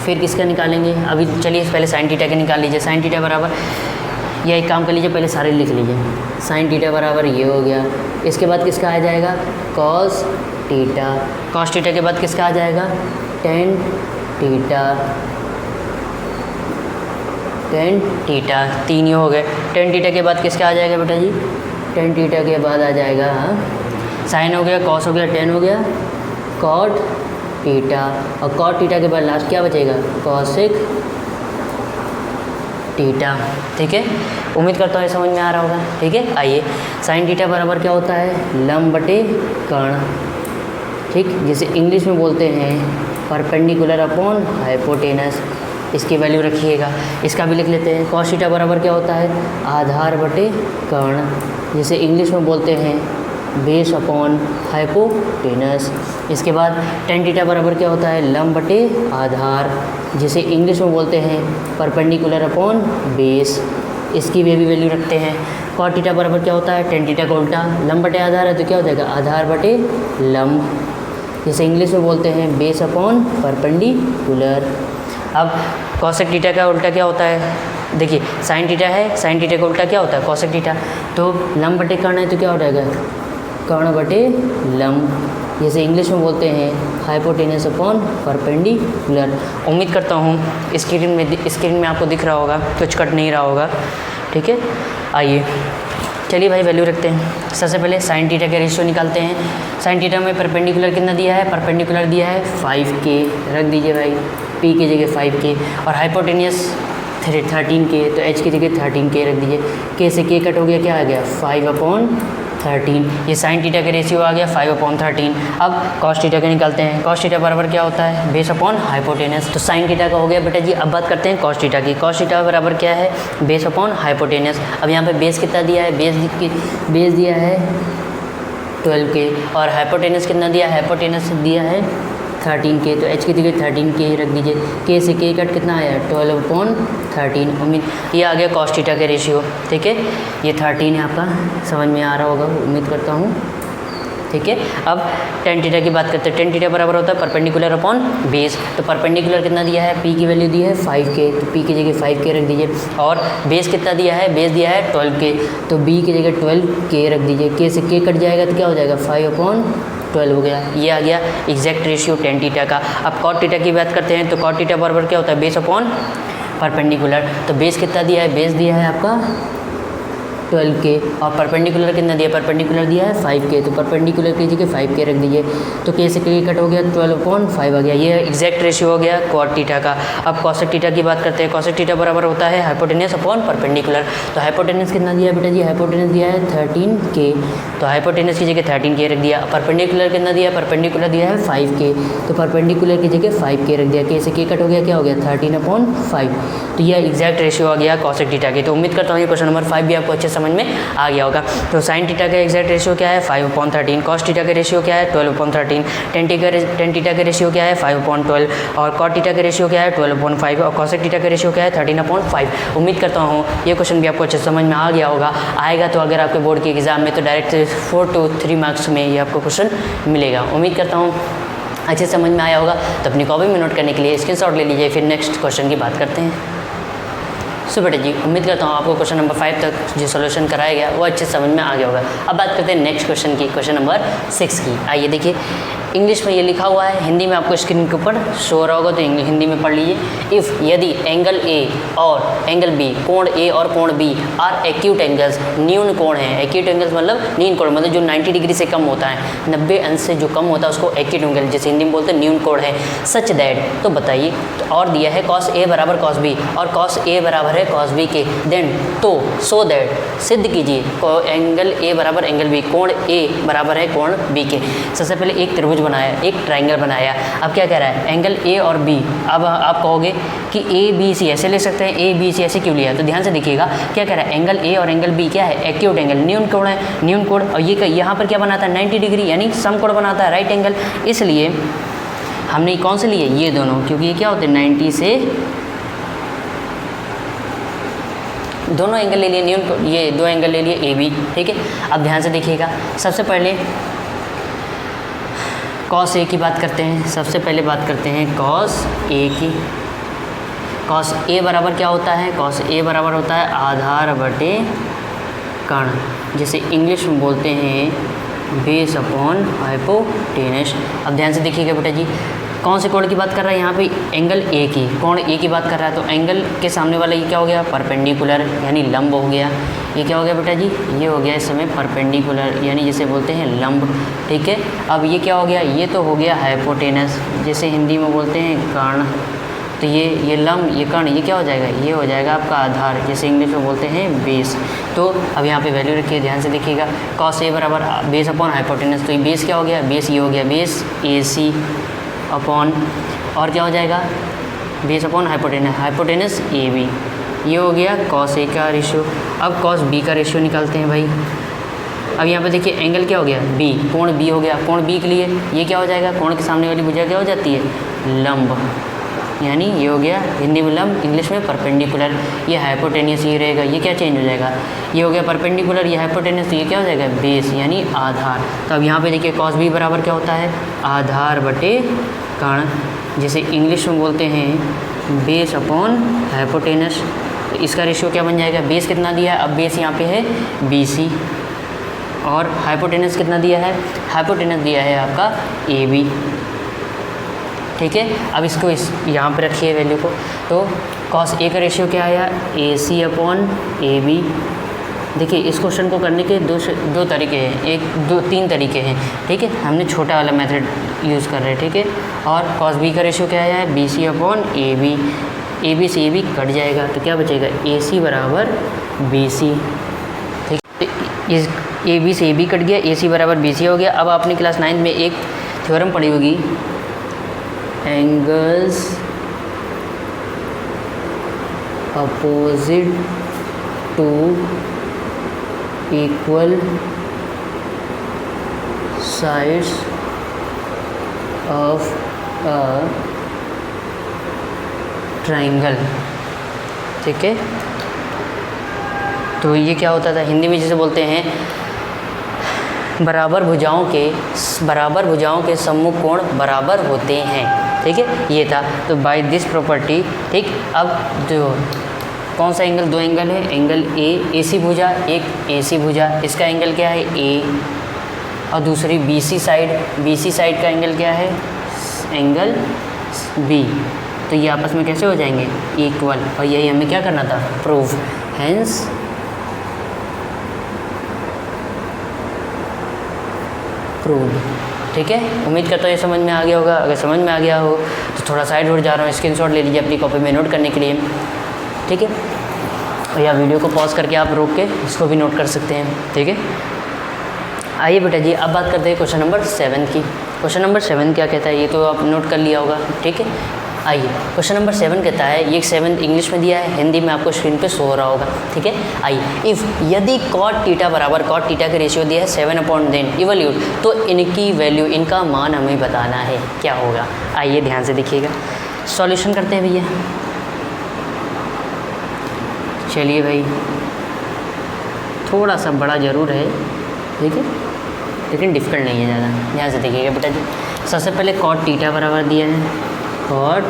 फिर किसका निकालेंगे, अभी चलिए पहले साइन थीटा के निकाल लीजिए। साइन थीटा बराबर, या एक काम कर लीजिए पहले सारे लिख लीजिए। साइन थीटा बराबर ये हो गया, इसके बाद किसका आ जाएगा कॉस थीटा, कॉस थीटा के बाद किसका आ जाएगा टेन थीटा, टेन थीटा, तीन ही हो गए। टेन थीटा के बाद किसका आ जाएगा बेटा जी, टेन थीटा के बाद आ जाएगा साइन हो गया, कॉस हो गया, टेन हो गया, कॉट थीटा, और कॉट थीटा के बाद लास्ट क्या बचेगा कॉसेक थीटा। ठीक है, उम्मीद करता हूँ ये समझ में आ रहा होगा। ठीक है, आइए साइन थीटा बराबर क्या होता है लंब बटे कर्ण, ठीक, जिसे इंग्लिश में बोलते हैं परपेंडिकुलर अपॉन हाइपोटेनस। इसकी वैल्यू रखिएगा, इसका भी लिख लेते हैं। कॉस थीटा बराबर क्या होता है आधार बटे कर्ण, जिसे इंग्लिश में बोलते हैं बेस अपॉन हाइपोटेनस। इसके बाद टेन थीटा बराबर क्या होता है लंब बटे आधार, जिसे इंग्लिश में बोलते हैं परपेंडिकुलर अपॉन बेस। इसकी भी वैल्यू रखते हैं। कॉट थीटा बराबर क्या होता है टेन थीटा का उल्टा, लंब बटे आधार है तो क्या हो जाएगा आधार बटे लंब, जिसे इंग्लिश में बोलते हैं बेस अपॉन परपेंडिकुलर। अब कॉसेक थीटा का उल्टा क्या होता है, देखिए साइन थीटा है, साइन थीटा का उल्टा क्या होता है कॉसेक थीटा, तो लंब बटे कर्ण है तो क्या हो जाएगा कर्ण बटे लंब, जैसे इंग्लिश में बोलते हैं हाइपोटेनस अपॉन परपेंडिकुलर। उम्मीद करता हूँ स्क्रीन में आपको दिख रहा होगा, कुछ कट नहीं रहा होगा। ठीक है, आइए चलिए भाई वैल्यू रखते हैं। सबसे पहले साइन थीटा के रेशियो निकालते हैं। साइन थीटा में परपेंडिकुलर कितना दिया है, परपेंडिकुलर दिया है 5K, रख दीजिए भाई, P की जगह 5K, और हाइपोटेनियस 13K, तो H की जगह 13K रख दीजिए। K से K कट हो गया, क्या आ गया 5/13। ये साइन थीटा का रेशियो आ गया 5/13। अब कॉस थीटा के निकालते हैं। कॉस थीटा बराबर क्या होता है बेस अपॉन हाइपोटेनस, तो साइन थीटा का हो गया बेटा जी। अब बात करते हैं कॉस थीटा की। कॉस थीटा बराबर क्या है बेस अपॉन हाइपोटेनस। अब यहाँ पे बेस कितना दिया है, बेस दिया है 12K, और हाइपोटेनस कितना दिया है, हाइपोटेनस दिया है 13K, तो H की जगह 13K रख दीजिए। K से K कट कितना आया 12/13। उम्मीद ये आ गया कॉस थीटा के रेशियो। ठीक है, ये 13 है आपका, समझ में आ रहा होगा उम्मीद करता हूँ। ठीक है, अब टेन थीटा की बात करते हैं। टेन थीटा बराबर होता है परपेंडिकुलर अपॉन बेस, तो परपेंडिकुलर कितना दिया है P की वैल्यु दी है 5K, तो P की जगह 5K रख दीजिए, और बेस कितना दिया है, बेस दिया है 12K, तो B की जगह 12K रख दीजिए। K से K कट जाएगा तो क्या हो जाएगा 5/12 हो गया। ये आ गया एग्जैक्ट रेशियो टेन थीटा का। अब कॉट थीटा की बात करते हैं, तो कॉट थीटा बराबर क्या होता है बेस अपॉन परपेंडिकुलर, तो बेस कितना दिया है, बेस दिया है आपका 12K, और परपेंडिकुलर कितना दिया, परपेंडिकुलर दिया है 5K, तो परपेंडिकुलर की जगह 5K रख दीजिए, तो K से K कट हो गया 12/5 आ गया। ये एग्जैक्ट रेशियो हो गया कॉट थीटा का। अब कॉसेक थीटा की बात करते हैं। कॉसेक थीटा बराबर होता है हाइपोटेनस अपॉन परपेंडिकुलर, तो हाइपोटेनस कितना दिया है बेटा जी, हाइपोटेनस दिया है 13K, तो हाइपोटेनस की जगह 13K रख दिया। परपेंडिकुलर कितना दिया, परपेंडिकुलर दिया है 5K, तो परपेंडिकुलर की जगह 5K रख दिया। K से K कट हो गया, क्या हो गया 13/5, तो ये एग्जैक्ट रेशियो आ गया कॉसेक थीटा की। तो उम्मीद करता हूँ ये क्वेश्चन नंबर 5 भी आपको अच्छे समझ में आ गया होगा। तो साइन थीटा का एग्जैक्ट रेशियो क्या है 5/13, कॉस थीटा का रेशियो क्या है 12/13, टेन थीटा का रेशियो क्या है 5/12, और कॉट थीटा का रेशियो क्या है 12/5, और कॉसेक थीटा का रेशियो क्या है 13/5। उम्मीद करता हूँ ये क्वेश्चन भी आपको अच्छे समझ में आ गया होगा। आएगा तो अगर आपके बोर्ड के एग्जाम में तो डायरेक्ट 4 to 3 मार्क्स में ये आपको क्वेश्चन मिलेगा। उम्मीद करता हूँ अच्छे समझ में आया होगा। तो अपनी कॉपी में नोट करने के लिए स्क्रीनशॉट ले लीजिए, फिर नेक्स्ट क्वेश्चन की बात करते हैं। सो बेटा जी उम्मीद करता हूँ आपको क्वेश्चन नंबर 5 तक जो सोल्यूशन कराया गया वो अच्छे समझ में आ गया होगा। अब बात करते हैं नेक्स्ट क्वेश्चन की, क्वेश्चन नंबर 6 की। आइए देखिए, इंग्लिश में ये लिखा हुआ है, हिंदी में आपको स्क्रीन के ऊपर शो हो रहा होगा, तो हिंदी में पढ़ लीजिए। इफ़ यदि एंगल ए और एंगल बी, कोण ए और कोण बी आर एक्यूट एंगल्स, न्यून कोण है। एक्यूट एंगल्स मतलब न्यून कोण, मतलब जो 90 डिग्री से कम होता है, 90 अंश से जो कम होता है उसको एक्यूट एंगल, जैसे हिंदी में बोलते हैं न्यून कोण है। सच दैट, तो बताइए, और दिया है कॉस ए बराबर कॉस बी और कॉस ए बराबर है कॉस बी के, देन तो सो दैट, सिद्ध कीजिए एंगल ए बराबर एंगल बी, कोण ए बराबर है कोण बी के। सबसे पहले एक त्रिभुज बनाया, एक ट्राइंगल बनाया। अब क्या कह रहा है, एंगल ए और बी। अब आप कहोगे कि ए बी सी ऐसे ले सकते हैं, ए बी सी ऐसे क्यों लिया, तो ध्यान से देखिएगा क्या कह रहा है, एंगल ए और एंगल बी क्या है, एक्यूट एंगल, न्यून कोण है, न्यून कोण, और ये यहाँ पर क्या बनाता है 90 डिग्री, यानी समकोण बनाता है, राइट एंगल। इसलिए हमने कौन से लिए, ये दोनों, क्योंकि ये क्या होते हैं 90 से दोनों एंगल ले लिए, न्यून, ये दो एंगल ले लिए ए बी, ठीक है। अब ध्यान से देखिएगा, सबसे पहले कॉस ए की बात करते हैं। सबसे पहले बात करते हैं कॉस ए की। कॉस ए बराबर क्या होता है, कॉस ए बराबर होता है आधार बटे कर्ण, जिसे इंग्लिश में बोलते हैं बेस अपॉन हाइपोटेनस। अब ध्यान से देखिएगा बेटा जी, कौन से कोण की बात कर रहा है यहाँ पे, एंगल ए की, कोण ए की बात कर रहा है, तो एंगल के सामने वाला ये क्या हो गया, परपेंडिकुलर, यानी लंब हो गया। ये क्या हो गया बेटा जी, ये हो गया इस समय परपेंडिकुलर, यानी जिसे बोलते हैं लंब, ठीक है। अब ये क्या हो गया, ये तो हो गया हाइपोटेनस, जिसे हिंदी में बोलते हैं कर्ण। तो ये लंब, ये कर्ण, ये क्या हो जाएगा, ये हो जाएगा आपका आधार, जैसे इंग्लिश में बोलते हैं बेस। तो अब यहाँ पे वैल्यू रखिए, ध्यान से देखिएगा, कॉस ए बराबर बेस अपॉन हाइपोटेनस, तो ये बेस क्या हो गया, बेस ये हो गया बेस ए सी अपॉन, और क्या हो जाएगा, base upon hypotenuse, hypotenuse A B, ये हो गया कॉस ए का रेशियो। अब कॉस बी का रेशियो निकालते हैं भाई। अब यहाँ पे देखिए एंगल क्या हो गया, बी, कोण बी हो गया, कोण बी के लिए ये क्या हो जाएगा, कोण के सामने वाली भुजा क्या हो जाती है, लंब, यानी ये हो गया हिंदी में लंब, इंग्लिश में परपेंडिकुलर। ये हाइपोटेनियस ये रहेगा, ये क्या चेंज हो जाएगा, ये हो गया परपेंडिकुलर, ये हाइपोटेनियस, तो ये क्या हो जाएगा बेस, यानी आधार। तो अब यहाँ पे देखिए कॉस बी बराबर क्या होता है, आधार बटे कर्ण, जिसे इंग्लिश में बोलते हैं बेस अपॉन हाइपोटेनस। तो इसका रेशियो क्या बन जाएगा, बेस कितना दिया है, अब बेस यहाँ पे है बी सी, और हाइपोटेनस कितना दिया है, हाइपोटेनस दिया है आपका ए बी, ठीक है। अब इसको यहाँ पे रखिए वैल्यू को, तो कॉस ए का रेशियो क्या आया, ए सी अपॉन ए बी। देखिए इस क्वेश्चन को करने के दो तरीके हैं, तीन तरीके हैं, ठीक है। हमने छोटा वाला मेथड यूज़ कर रहे हैं, ठीक है। और कॉस बी का रेशियो क्या आया है, B C upon A B, A B से ए बी कट जाएगा, तो क्या बचेगा, ए सी बराबर बी सी, ठीक। इस ए बी से ए बी कट गया, ए सी बराबर बी सी हो गया। अब आपने क्लास 9 में एक थ्योरम पढ़ी होगी, angles opposite to equal sides of a triangle, ठीक है। तो ये क्या होता था, हिंदी में जिसे बोलते हैं बराबर भुजाओं के सम्मुख कोण बराबर होते हैं, ठीक है, ये था। तो बाय दिस प्रॉपर्टी, ठीक। अब जो कौन सा एंगल, दो एंगल है, एंगल ए सी भुजा, एक ए सी भुजा, इसका एंगल क्या है ए, और दूसरी बी सी साइड का एंगल क्या है, एंगल बी। तो ये आपस में कैसे हो जाएंगे, इक्वल, और यही हमें क्या करना था, प्रूव, हेंस प्रूव, ठीक है। उम्मीद करता हूँ ये समझ में आ गया होगा। अगर समझ में आ गया हो तो थोड़ा साइड हो जा रहा हूँ, स्क्रीनशॉट ले लीजिए अपनी कॉपी में नोट करने के लिए, ठीक है। और या वीडियो को पॉज करके आप रोक के इसको भी नोट कर सकते हैं, ठीक है। आइए बेटा जी, अब बात करते हैं क्वेश्चन नंबर 7 की। क्वेश्चन नंबर 7 क्या कहता है, ये तो आप नोट कर लिया होगा, ठीक है। आइए क्वेश्चन नंबर 7 कहता है, ये 7 इंग्लिश में दिया है, हिंदी में आपको स्क्रीन पे शो हो रहा होगा, ठीक है। आइए, इफ़ यदि कॉट टीटा बराबर, कॉट टीटा का रेशियो दिया है 7 अपॉन देन इवल्यूट, तो इनकी वैल्यू, इनका मान हमें बताना है, क्या होगा। आइए ध्यान से देखिएगा, सॉल्यूशन करते हैं भैया। चलिए भाई, थोड़ा सा बड़ा ज़रूर है, ठीक है, लेकिन डिफ़िकल्ट नहीं है ज़्यादा। ध्यान से देखिएगा बेटा जी, सबसे पहले कॉट टीटा बराबर दिया है, कॉट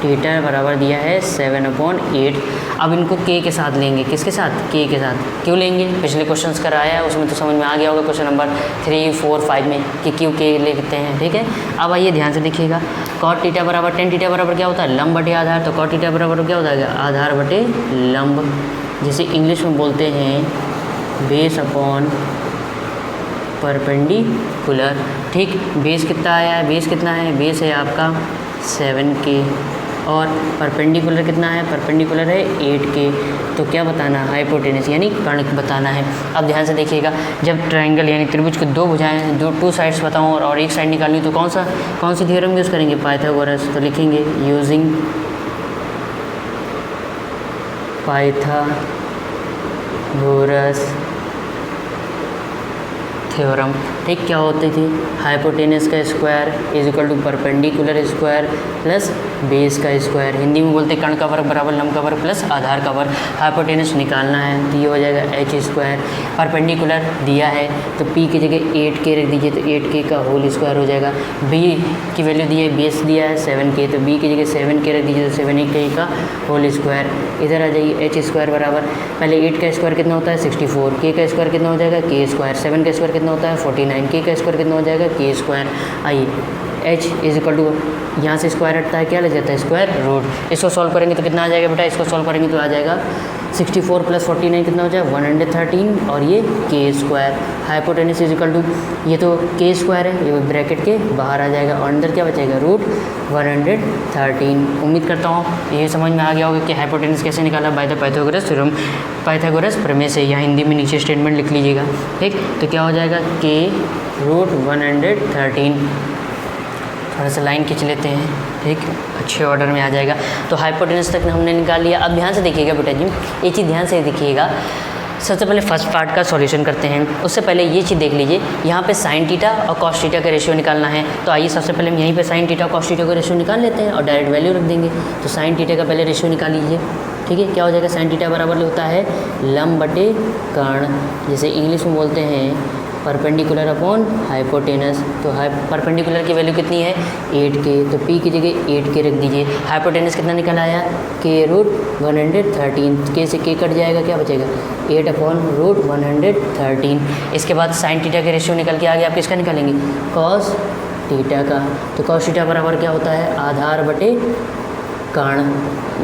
थीटा बराबर दिया है 7/8। अब इनको के के साथ लेंगे, किसके साथ, के के साथ। क्यों लेंगे, पिछले क्वेश्चंस कराया है उसमें तो समझ में आ गया होगा क्वेश्चन नंबर 3, 4, 5 में कि क्यों के लेते हैं, ठीक है। अब आइए ध्यान से देखिएगा, कॉट थीटा बराबर टेन थीटा बराबर क्या होता है, लंब बटे आधार। तो कॉट थीटा बराबर क्या होता है, आधार बटे लंब, जिसे इंग्लिश में बोलते हैं बेस अपॉन परपेंडिकुलर, ठीक। बेस कितना आया है, बेस कितना है, बेस है आपका 7K और परपेंडिकुलर कितना है, परपेंडिकुलर है 8K। तो क्या बताना, हाइपोटेनस यानी कर्ण बताना है। अब ध्यान से देखिएगा, जब ट्रायंगल यानी त्रिभुज के दो भुजाएं, जो टू साइड्स बताऊं और एक साइड निकालनी, तो कौन सी थ्योरम यूज़ करेंगे, पाइथागोरस। तो लिखेंगे यूजिंग पाइथागोरस थ्योरम, ठीक। क्या होती थी, हाइपोटेनस का square is equal to perpendicular square plus base का स्क्वायर। हिंदी में बोलते कर्ण का वर्ग बराबर लंब का वर्ग प्लस आधार का वर्ग। हाइपोटेनस निकालना है तो ये हो जाएगा h स्क्वायर, परपेंडिकुलर दिया है तो p की जगह 8K रख दीजिए तो 8K का होल स्क्वायर हो जाएगा। b की वैल्यू दी है, बेस दिया है 7K तो b की जगह 7K रख दीजिए तो 7K का होल स्क्वायर। इधर आ जाइए, h स्क्वायर बराबर, पहले 8 का स्क्वायर कितना होता है 64, k का स्क्वायर कितना हो जाएगा k स्क्वायर, 7 का स्क्वायर कितना होता है 49, k का स्क्वायर कितना हो जाएगा k स्क्वायर। आइए h इज इक्वल टू, यहाँ से स्क्वायर हटता है क्या लग जाता है स्क्वायर रूट। इसको सॉल्व करेंगे तो कितना आ जाएगा बेटा, इसको सॉल्व करेंगे तो आ जाएगा 64 प्लस 49 कितना हो जाएगा 113 और ये k square. Hypotenuse is equal to, ये तो k स्क्वायर है, ये ब्रैकेट के बाहर आ जाएगा और अंदर क्या बचेगा रूट 113। उम्मीद करता हूँ ये समझ में आ गया होगा कि हाइपोटेनस कैसे निकाला, by the Pythagoras theorem, Pythagoras प्रमेय से। यहाँ हिंदी में नीचे स्टेटमेंट लिख लीजिएगा, ठीक। तो क्या हो जाएगा k रूट 113, थोड़ा सा लाइन खींच लेते हैं, ठीक, अच्छे ऑर्डर में आ जाएगा। तो हाइपोटेनस तक हमने निकाल लिया। अब ध्यान से देखिएगा बेटा जी, ये चीज़ ध्यान से देखिएगा। सबसे पहले फर्स्ट पार्ट का सॉल्यूशन करते हैं, उससे पहले ये चीज़ देख लीजिए, यहाँ पे साइन थीटा और कॉस थीटा का रेशियो निकालना है। तो आइए सबसे पहले हम यहीं पे साइन थीटा और कॉस थीटा का रेशियो निकाल लेते हैं और डायरेक्ट वैल्यू रख देंगे। तो साइन थीटा का पहले रेशियो निकाल लीजिए, ठीक है। क्या हो जाएगा, साइन थीटा बराबर होता है लंब बटे कर्ण, जैसे इंग्लिश में बोलते हैं परपेंडिकुलर अपॉन हाइपोटेनस। तो परपेंडिकुलर की वैल्यू कितनी है 8K, तो p की जगह 8K रख दीजिए। हाइपोटेनस कितना निकल आया k रूट 113, k से k कट जाएगा, क्या बचेगा 8 अपॉन रूट 113। इसके बाद साइन थीटा के रेशियो निकल के आ गया, आप किसका निकालेंगे कॉस थीटा का। तो कॉस थीटा बराबर क्या होता है आधार बटे कर्ण,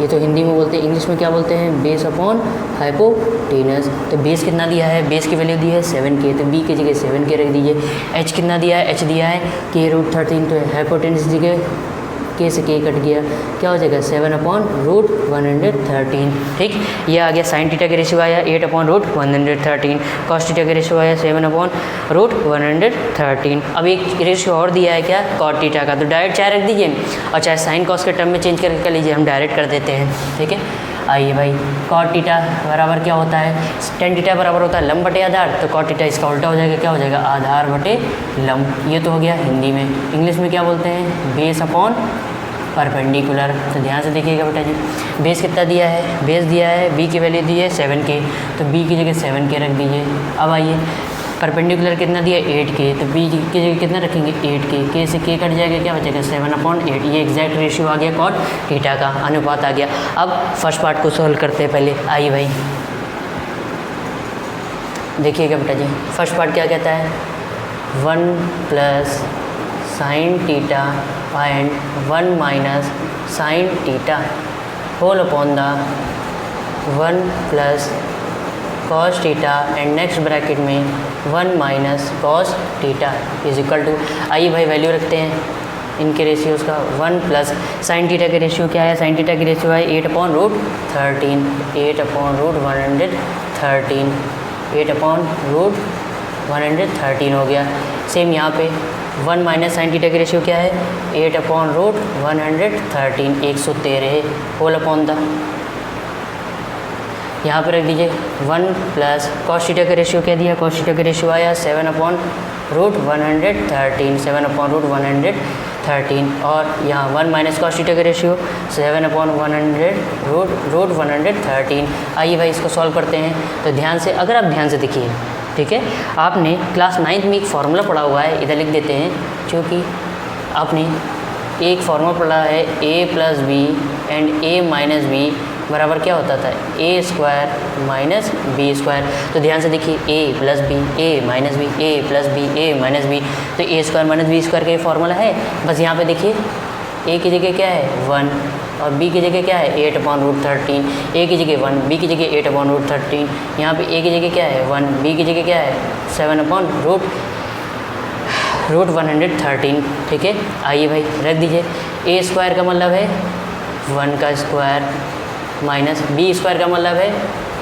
ये तो हिंदी में बोलते हैं, इंग्लिश में क्या बोलते हैं बेस अपॉन हाइपोटेनस। तो बेस कितना दिया है, बेस की वैल्यू दी है 7K, तो b की जगह 7K रख दीजिए। h कितना दिया है, h दिया है k रूट 13, तो हाइपोटेनस की जगह k से k कट गया, क्या हो जाएगा 7 अपॉन रूट 113, ठीक। ये आ गया साइन थीटा के रेशियो आया 8 अपॉन रूट 113, कॉस थीटा के रेशियो आया 7 अपॉन रूट 113। अब एक रेशियो और दिया है क्या, कॉट थीटा का, तो डायरेक्ट चाहे रख दीजिए और चाहे साइन कॉस के टर्म में चेंज करके कर लीजिए, हम डायरेक्ट कर देते हैं, ठीक है। आइए भाई, कॉट थीटा बराबर क्या होता है, टेन थीटा बराबर होता है लंब बटे आधार, तो कॉट थीटा इसका उल्टा हो जाएगा, क्या हो जाएगा आधार बटे लंब। ये तो हो गया हिंदी में। इंग्लिश में क्या बोलते हैं बेस अपॉन परपेंडिकुलर। तो ध्यान से देखिएगा बेटा जी, बेस कितना दिया है, बेस दिया है b की वैल्यू दी है 7K, तो b की जगह 7K रख दीजिए। अब आइए परपेंडिकुलर कितना दिया है 8K, तो b की जगह कितना रखेंगे 8K, k से k कट जाएगा, क्या बचेगा 7/8। ये एग्जैक्ट रेशियो आ गया कॉट थीटा का, अनुपात आ गया। अब फर्स्ट पार्ट को सॉल्व करते हैं पहले। आइए भाई देखिएगा बेटा जी, फर्स्ट पार्ट क्या कहता है 1 plus sine theta and 1 minus sine theta whole upon the 1 plus cos theta and next bracket में 1 minus cos theta is equal to, आइए भाई वैल्यू रखते हैं इनके रेशियोज का। 1 प्लस साइन थीटा के रेशियो क्या है, साइन थीटा की रेशियो है 8 upon root 13, 8 upon root 113, 8 upon root 113 हो गया। सेम यहाँ पे 1 माइनस साइन थीटा की रेशियो क्या है 8 upon root 113, 113 whole upon the, यहाँ पर रख दीजिए 1 प्लस कॉस थीटा का रेशियो क्या दिया, कॉस थीटा का रेशियो आया 7 अपॉन रूट 113, 7 अपॉन रूट 113, और यहाँ 1 माइनस कॉस थीटा का रेशियो 7 अपॉन 100 रूट 113। आइए भाई इसको सॉल्व करते हैं। तो ध्यान से, अगर आप ध्यान से देखिए, ठीक है, आपने क्लास 9th में एक फार्मूला पढ़ा हुआ है, इधर लिख देते हैं, क्योंकि आपने एक फार्मूला पढ़ा है a plus B and a minus B बराबर क्या होता था, A square minus B square. तो ध्यान से देखिए A plus B, A minus B, A plus B, A minus B, तो A square minus B square का ये फॉर्मूला है। बस यहाँ पे देखिए ए की जगह क्या है 1 और बी की जगह क्या है 8/√13, ए की जगह 1, बी की जगह 8/√13, यहाँ पे ए की जगह क्या है 1, बी की जगह क्या है 7/√113। ठीक है, आइए भाई रख दीजिए। ए स्क्वायर का मतलब है 1 का स्क्वायर माइनस बी स्क्वायर का मतलब है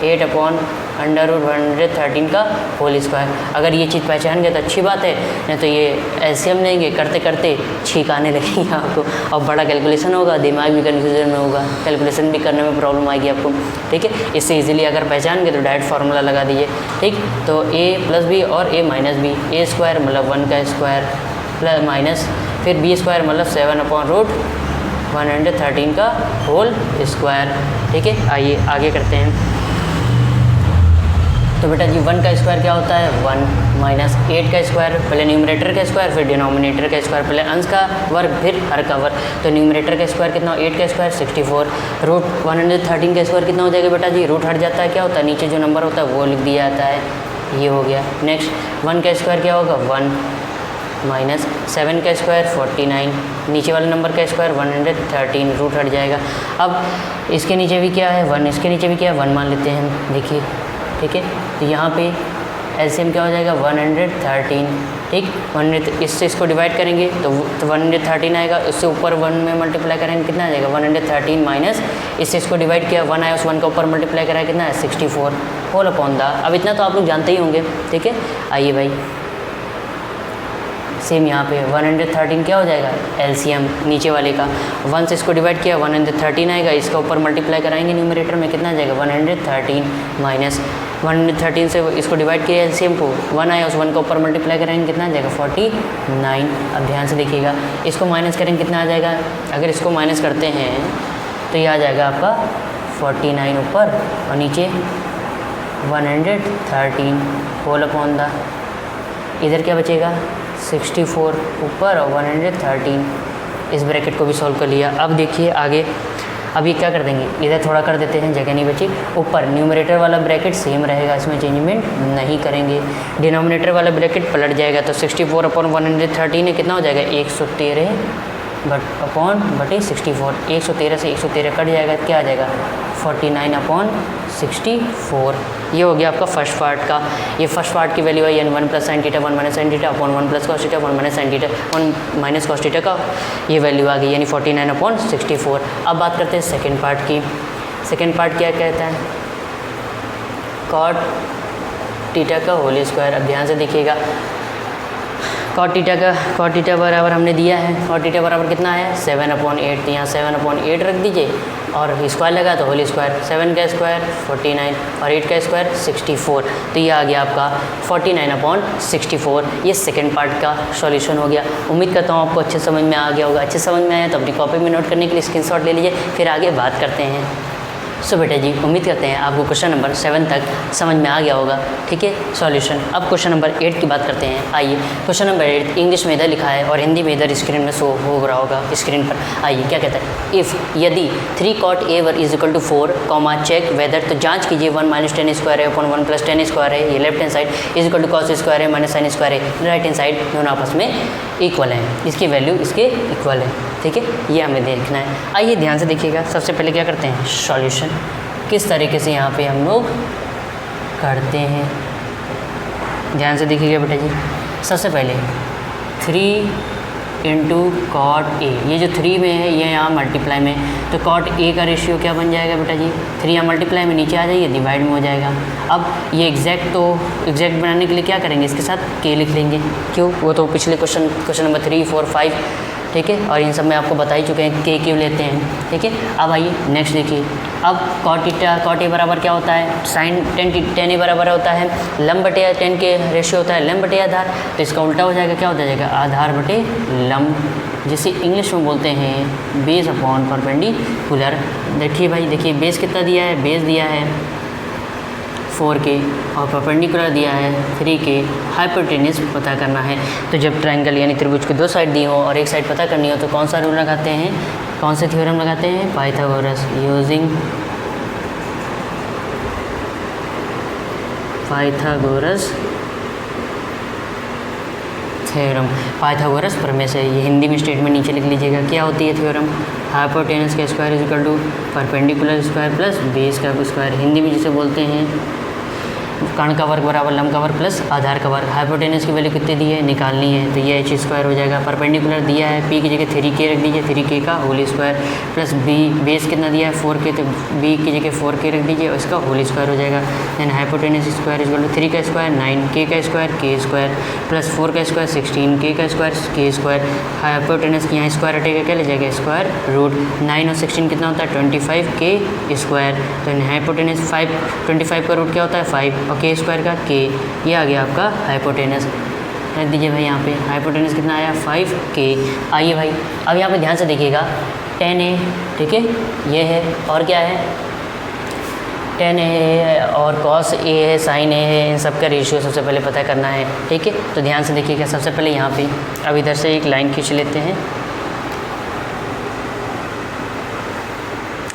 8/√113 का होल स्क्वायर। अगर ये चीज़ पहचान गए तो अच्छी बात है, नहीं तो ये एलसीएम लेंगे करते करते छींक आने लगेगी आपको और बड़ा कैलकुलेशन होगा, दिमाग भी कन्फ्यूजन में होगा, कैलकुलेशन भी करने में प्रॉब्लम आएगी आपको। ठीक है, इससे इजीली अगर पहचान गए तो डायरेक्ट फार्मूला लगा दीजिए। ठीक, तो ए प्लस बी और ए माइनस बी, ए स्क्वायर मतलब 1 का स्क्वायर प्लस माइनस फिर बी स्क्वायर मतलब 7/√113 का होल स्क्वायर। ठीक है, आइए आगे करते हैं। तो बेटा जी 1 का स्क्वायर क्या होता है 1 माइनस 8 का स्क्वायर, पहले न्यूमरेटर का स्क्वायर फिर डिनोमिनेटर का स्क्वायर, पहले अंश का वर्ग फिर हर का वर्ग। तो न्यूमरेटर का स्क्वायर कितना, 8 का स्क्वायर 64, √113 का स्क्वायर कितना हो जाएगा बेटा जी, रूट हट जाता है, क्या होता है नीचे जो नंबर होता है वो लिख दिया जाता है, ये हो गया। नेक्स्ट 1 का स्क्वायर क्या होगा 1 माइनस 7 का स्क्वायर 49, नीचे वाले नंबर का स्क्वायर 113, रूट हट जाएगा। अब इसके नीचे भी क्या है 1, इसके नीचे भी क्या है 1 मान लेते हैं, देखिए। ठीक है, तो यहाँ पे एलसीएम क्या हो जाएगा 113। ठीक, 100 इससे इसको डिवाइड करेंगे तो 113 आएगा, उससे ऊपर 1 में मल्टीप्लाई करेंगे कितना आ जाएगा 113 माइनस इससे इसको डिवाइड किया 1 आया, उस 1 का ऊपर मल्टीप्लाई करा कितना है 64 होल अपॉन द। अब इतना तो आप लोग जानते ही होंगे। ठीक है, आइए भाई सेम यहाँ पे 113 क्या हो जाएगा एलसीएम नीचे वाले का, 1 से इसको डिवाइड किया 113 आएगा, इसका ऊपर मल्टीप्लाई कराएंगे न्यूमरेटर में कितना आ जाएगा 113 माइनस 113 से इसको डिवाइड किया एलसीएम को 1 आया, उस 1 का ऊपर मल्टीप्लाई कराएंगे कितना आ जाएगा 49। अब ध्यान से देखिएगा इसको माइनस करेंगे कितना आ जाएगा, अगर इसको माइनस करते हैं तो ये आ जाएगा आपका 49 ऊपर और नीचे 113 होल अपॉन द, इधर क्या बचेगा 64 ऊपर और 113। इस ब्रैकेट को भी सॉल्व कर लिया। अब देखिए आगे, अभी क्या कर देंगे इधर थोड़ा कर देते हैं, जगह नहीं बची। ऊपर न्यूमरेटर वाला ब्रैकेट सेम रहेगा, इसमें चेंजमेंट नहीं करेंगे। डिनोमिनेटर वाला ब्रैकेट पलट जाएगा, तो 64 अपॉन 113 है कितना हो जाएगा 113 अपॉन बटे 64, 113 से 113 कट जाएगा, क्या आ जाएगा 49/64। ये हो गया आपका फर्स्ट पार्ट का। ये फर्स्ट पार्ट की वैल्यू है यानी 1 + sin θ 1 - sin θ upon 1 + cos θ 1 - sin θ 1 - cos θ का ये वैल्यू आ गई यानी 49/64। अब बात करते हैं सेकेंड पार्ट की। सेकेंड पार्ट क्या कहता है cot θ का होल स्क्वायर। अब ध्यान से देखिएगा cot θ बराबर हमने दिया है, cot θ बराबर कितना है 7/8, तो यहाँ 7/8 रख दीजिए और स्क्वायर लगा तो होल स्क्वायर, 7 का स्क्वायर 49 और 8 का स्क्वायर 64, तो ये आ गया आपका 49/64। ये सेकंड पार्ट का सॉल्यूशन हो गया। उम्मीद करता हूँ आपको अच्छे समझ में आ गया होगा। अच्छे समझ में आया तो अपनी कॉपी में नोट करने के लिए स्क्रीनशॉट ले लीजिए, फिर आगे बात करते हैं। सो बेटा जी उम्मीद करते हैं आपको क्वेश्चन नंबर 7 तक समझ में आ गया होगा। ठीक है, सॉल्यूशन। अब क्वेश्चन नंबर 8 की बात करते हैं। आइए क्वेश्चन नंबर 8 इंग्लिश में इधर लिखा है और हिंदी में इधर स्क्रीन में शो हो रहा होगा स्क्रीन पर। आइए क्या कहता है, इफ़ यदि 3 cot A = 4, चेक वेदर, तो जांच कीजिए 1 - tan² है अपॉन 1 + tan² है, ये लेफ्ट हैंड साइड = cos² है - sin² है, राइट हैंड साइड दोनों आपस में इक्वल हैं, इसकी वैल्यू इसके इक्वल है। ठीक है, ये हमें देखना है। आइए ध्यान से देखिएगा। सबसे पहले क्या करते हैं सॉल्यूशन, किस तरीके से यहाँ पे हम लोग करते हैं, ध्यान से देखिएगा बेटा जी। सबसे पहले 3 × cot A, ये जो 3 में है ये यहाँ मल्टीप्लाई में, तो cot A का रेशियो क्या बन जाएगा बेटा जी 3 यहाँ मल्टीप्लाई में नीचे आ जाइए, डिवाइड में हो जाएगा। अब ये एग्जैक्ट बनाने के लिए क्या करेंगे, इसके साथ k लिख लेंगे, क्यों, वो तो पिछले क्वेश्चन नंबर 3, 4, 5 ठीक है, और इन सब में आपको बता ही चुके हैं k क्यों लेते हैं। ठीक है, अब आइए नेक्स्ट देखिए। अब cot A बराबर क्या होता है sin tan A बराबर होता है लंब बटे tan के रेशियो होता है लंब बटे आधार, तो इसका उल्टा हो जाएगा, क्या हो जाएगा आधार बटे लंब, जिसे इंग्लिश में बोलते हैं बेस अपॉन परपेंडिकुलर। देखिए भाई, देखिए बेस कितना दिया है, बेस दिया है 4k और परपेंडिकुलर दिया है 3k, हाइपोटेन्यूज पता करना है। तो जब ट्रायंगल यानी त्रिभुज की 2 साइड दी हो और एक साइड पता करनी हो तो कौन सा रूल लगाते हैं, कौन से थ्योरम लगाते हैं, Pythagoras using Pythagoras theorem, Pythagoras प्रमेय से। ये हिंदी में स्टेटमेंट नीचे लिख लीजिएगा। क्या होती है थ्योरम? हाइपोटेनस का square is equal to perpendicular square plus base का स्क्वायर। हिंदी में जिसे बोलते हैं कर्ण का वर्ग बराबर लंब का वर्ग प्लस आधार का वर्ग। हाइपोटेनस की वैल्यू कितनी दी है निकालनी है, तो ये एच स्क्वायर हो जाएगा। परपेंडिकुलर दिया है, पी की जगह 3k रख दीजिए, 3k का whole square plus B, base कितना दिया है 4k, तो बी की जगह 4k रख दीजिए और इसका होल स्क्वायर हो जाएगा। Then hypotenuse square is equal to 3 का स्क्वायर 9k का स्क्वायर k स्क्वायर प्लस 4 का स्क्वायर 16k का स्क्वायर k स्क्वायर। हाइपोटेनस की यहाँ स्क्वायर हटेगा, क्या ले जाएगा स्क्वायर रूट। 9 और 16 कितना होता है 25k स्क्वायर। तो हाइपोटेनस 25 का रूट क्या होता है 5 और k स्क्वायर का k। ये आ गया आपका हाइपोटेनस। रख दीजिए भाई यहाँ पे हाइपोटेनस कितना आया 5k। आइए भाई अब यहाँ पे ध्यान से देखिएगा 10a, ठीक है ये है, और क्या है 10a है और cos a है, sin a है, इन सब का रेशियो सबसे पहले पता करना है, ठीक है। तो ध्यान से देखिएगा सबसे पहले यहाँ पे अब इधर से एक लाइन खींच लेते हैं।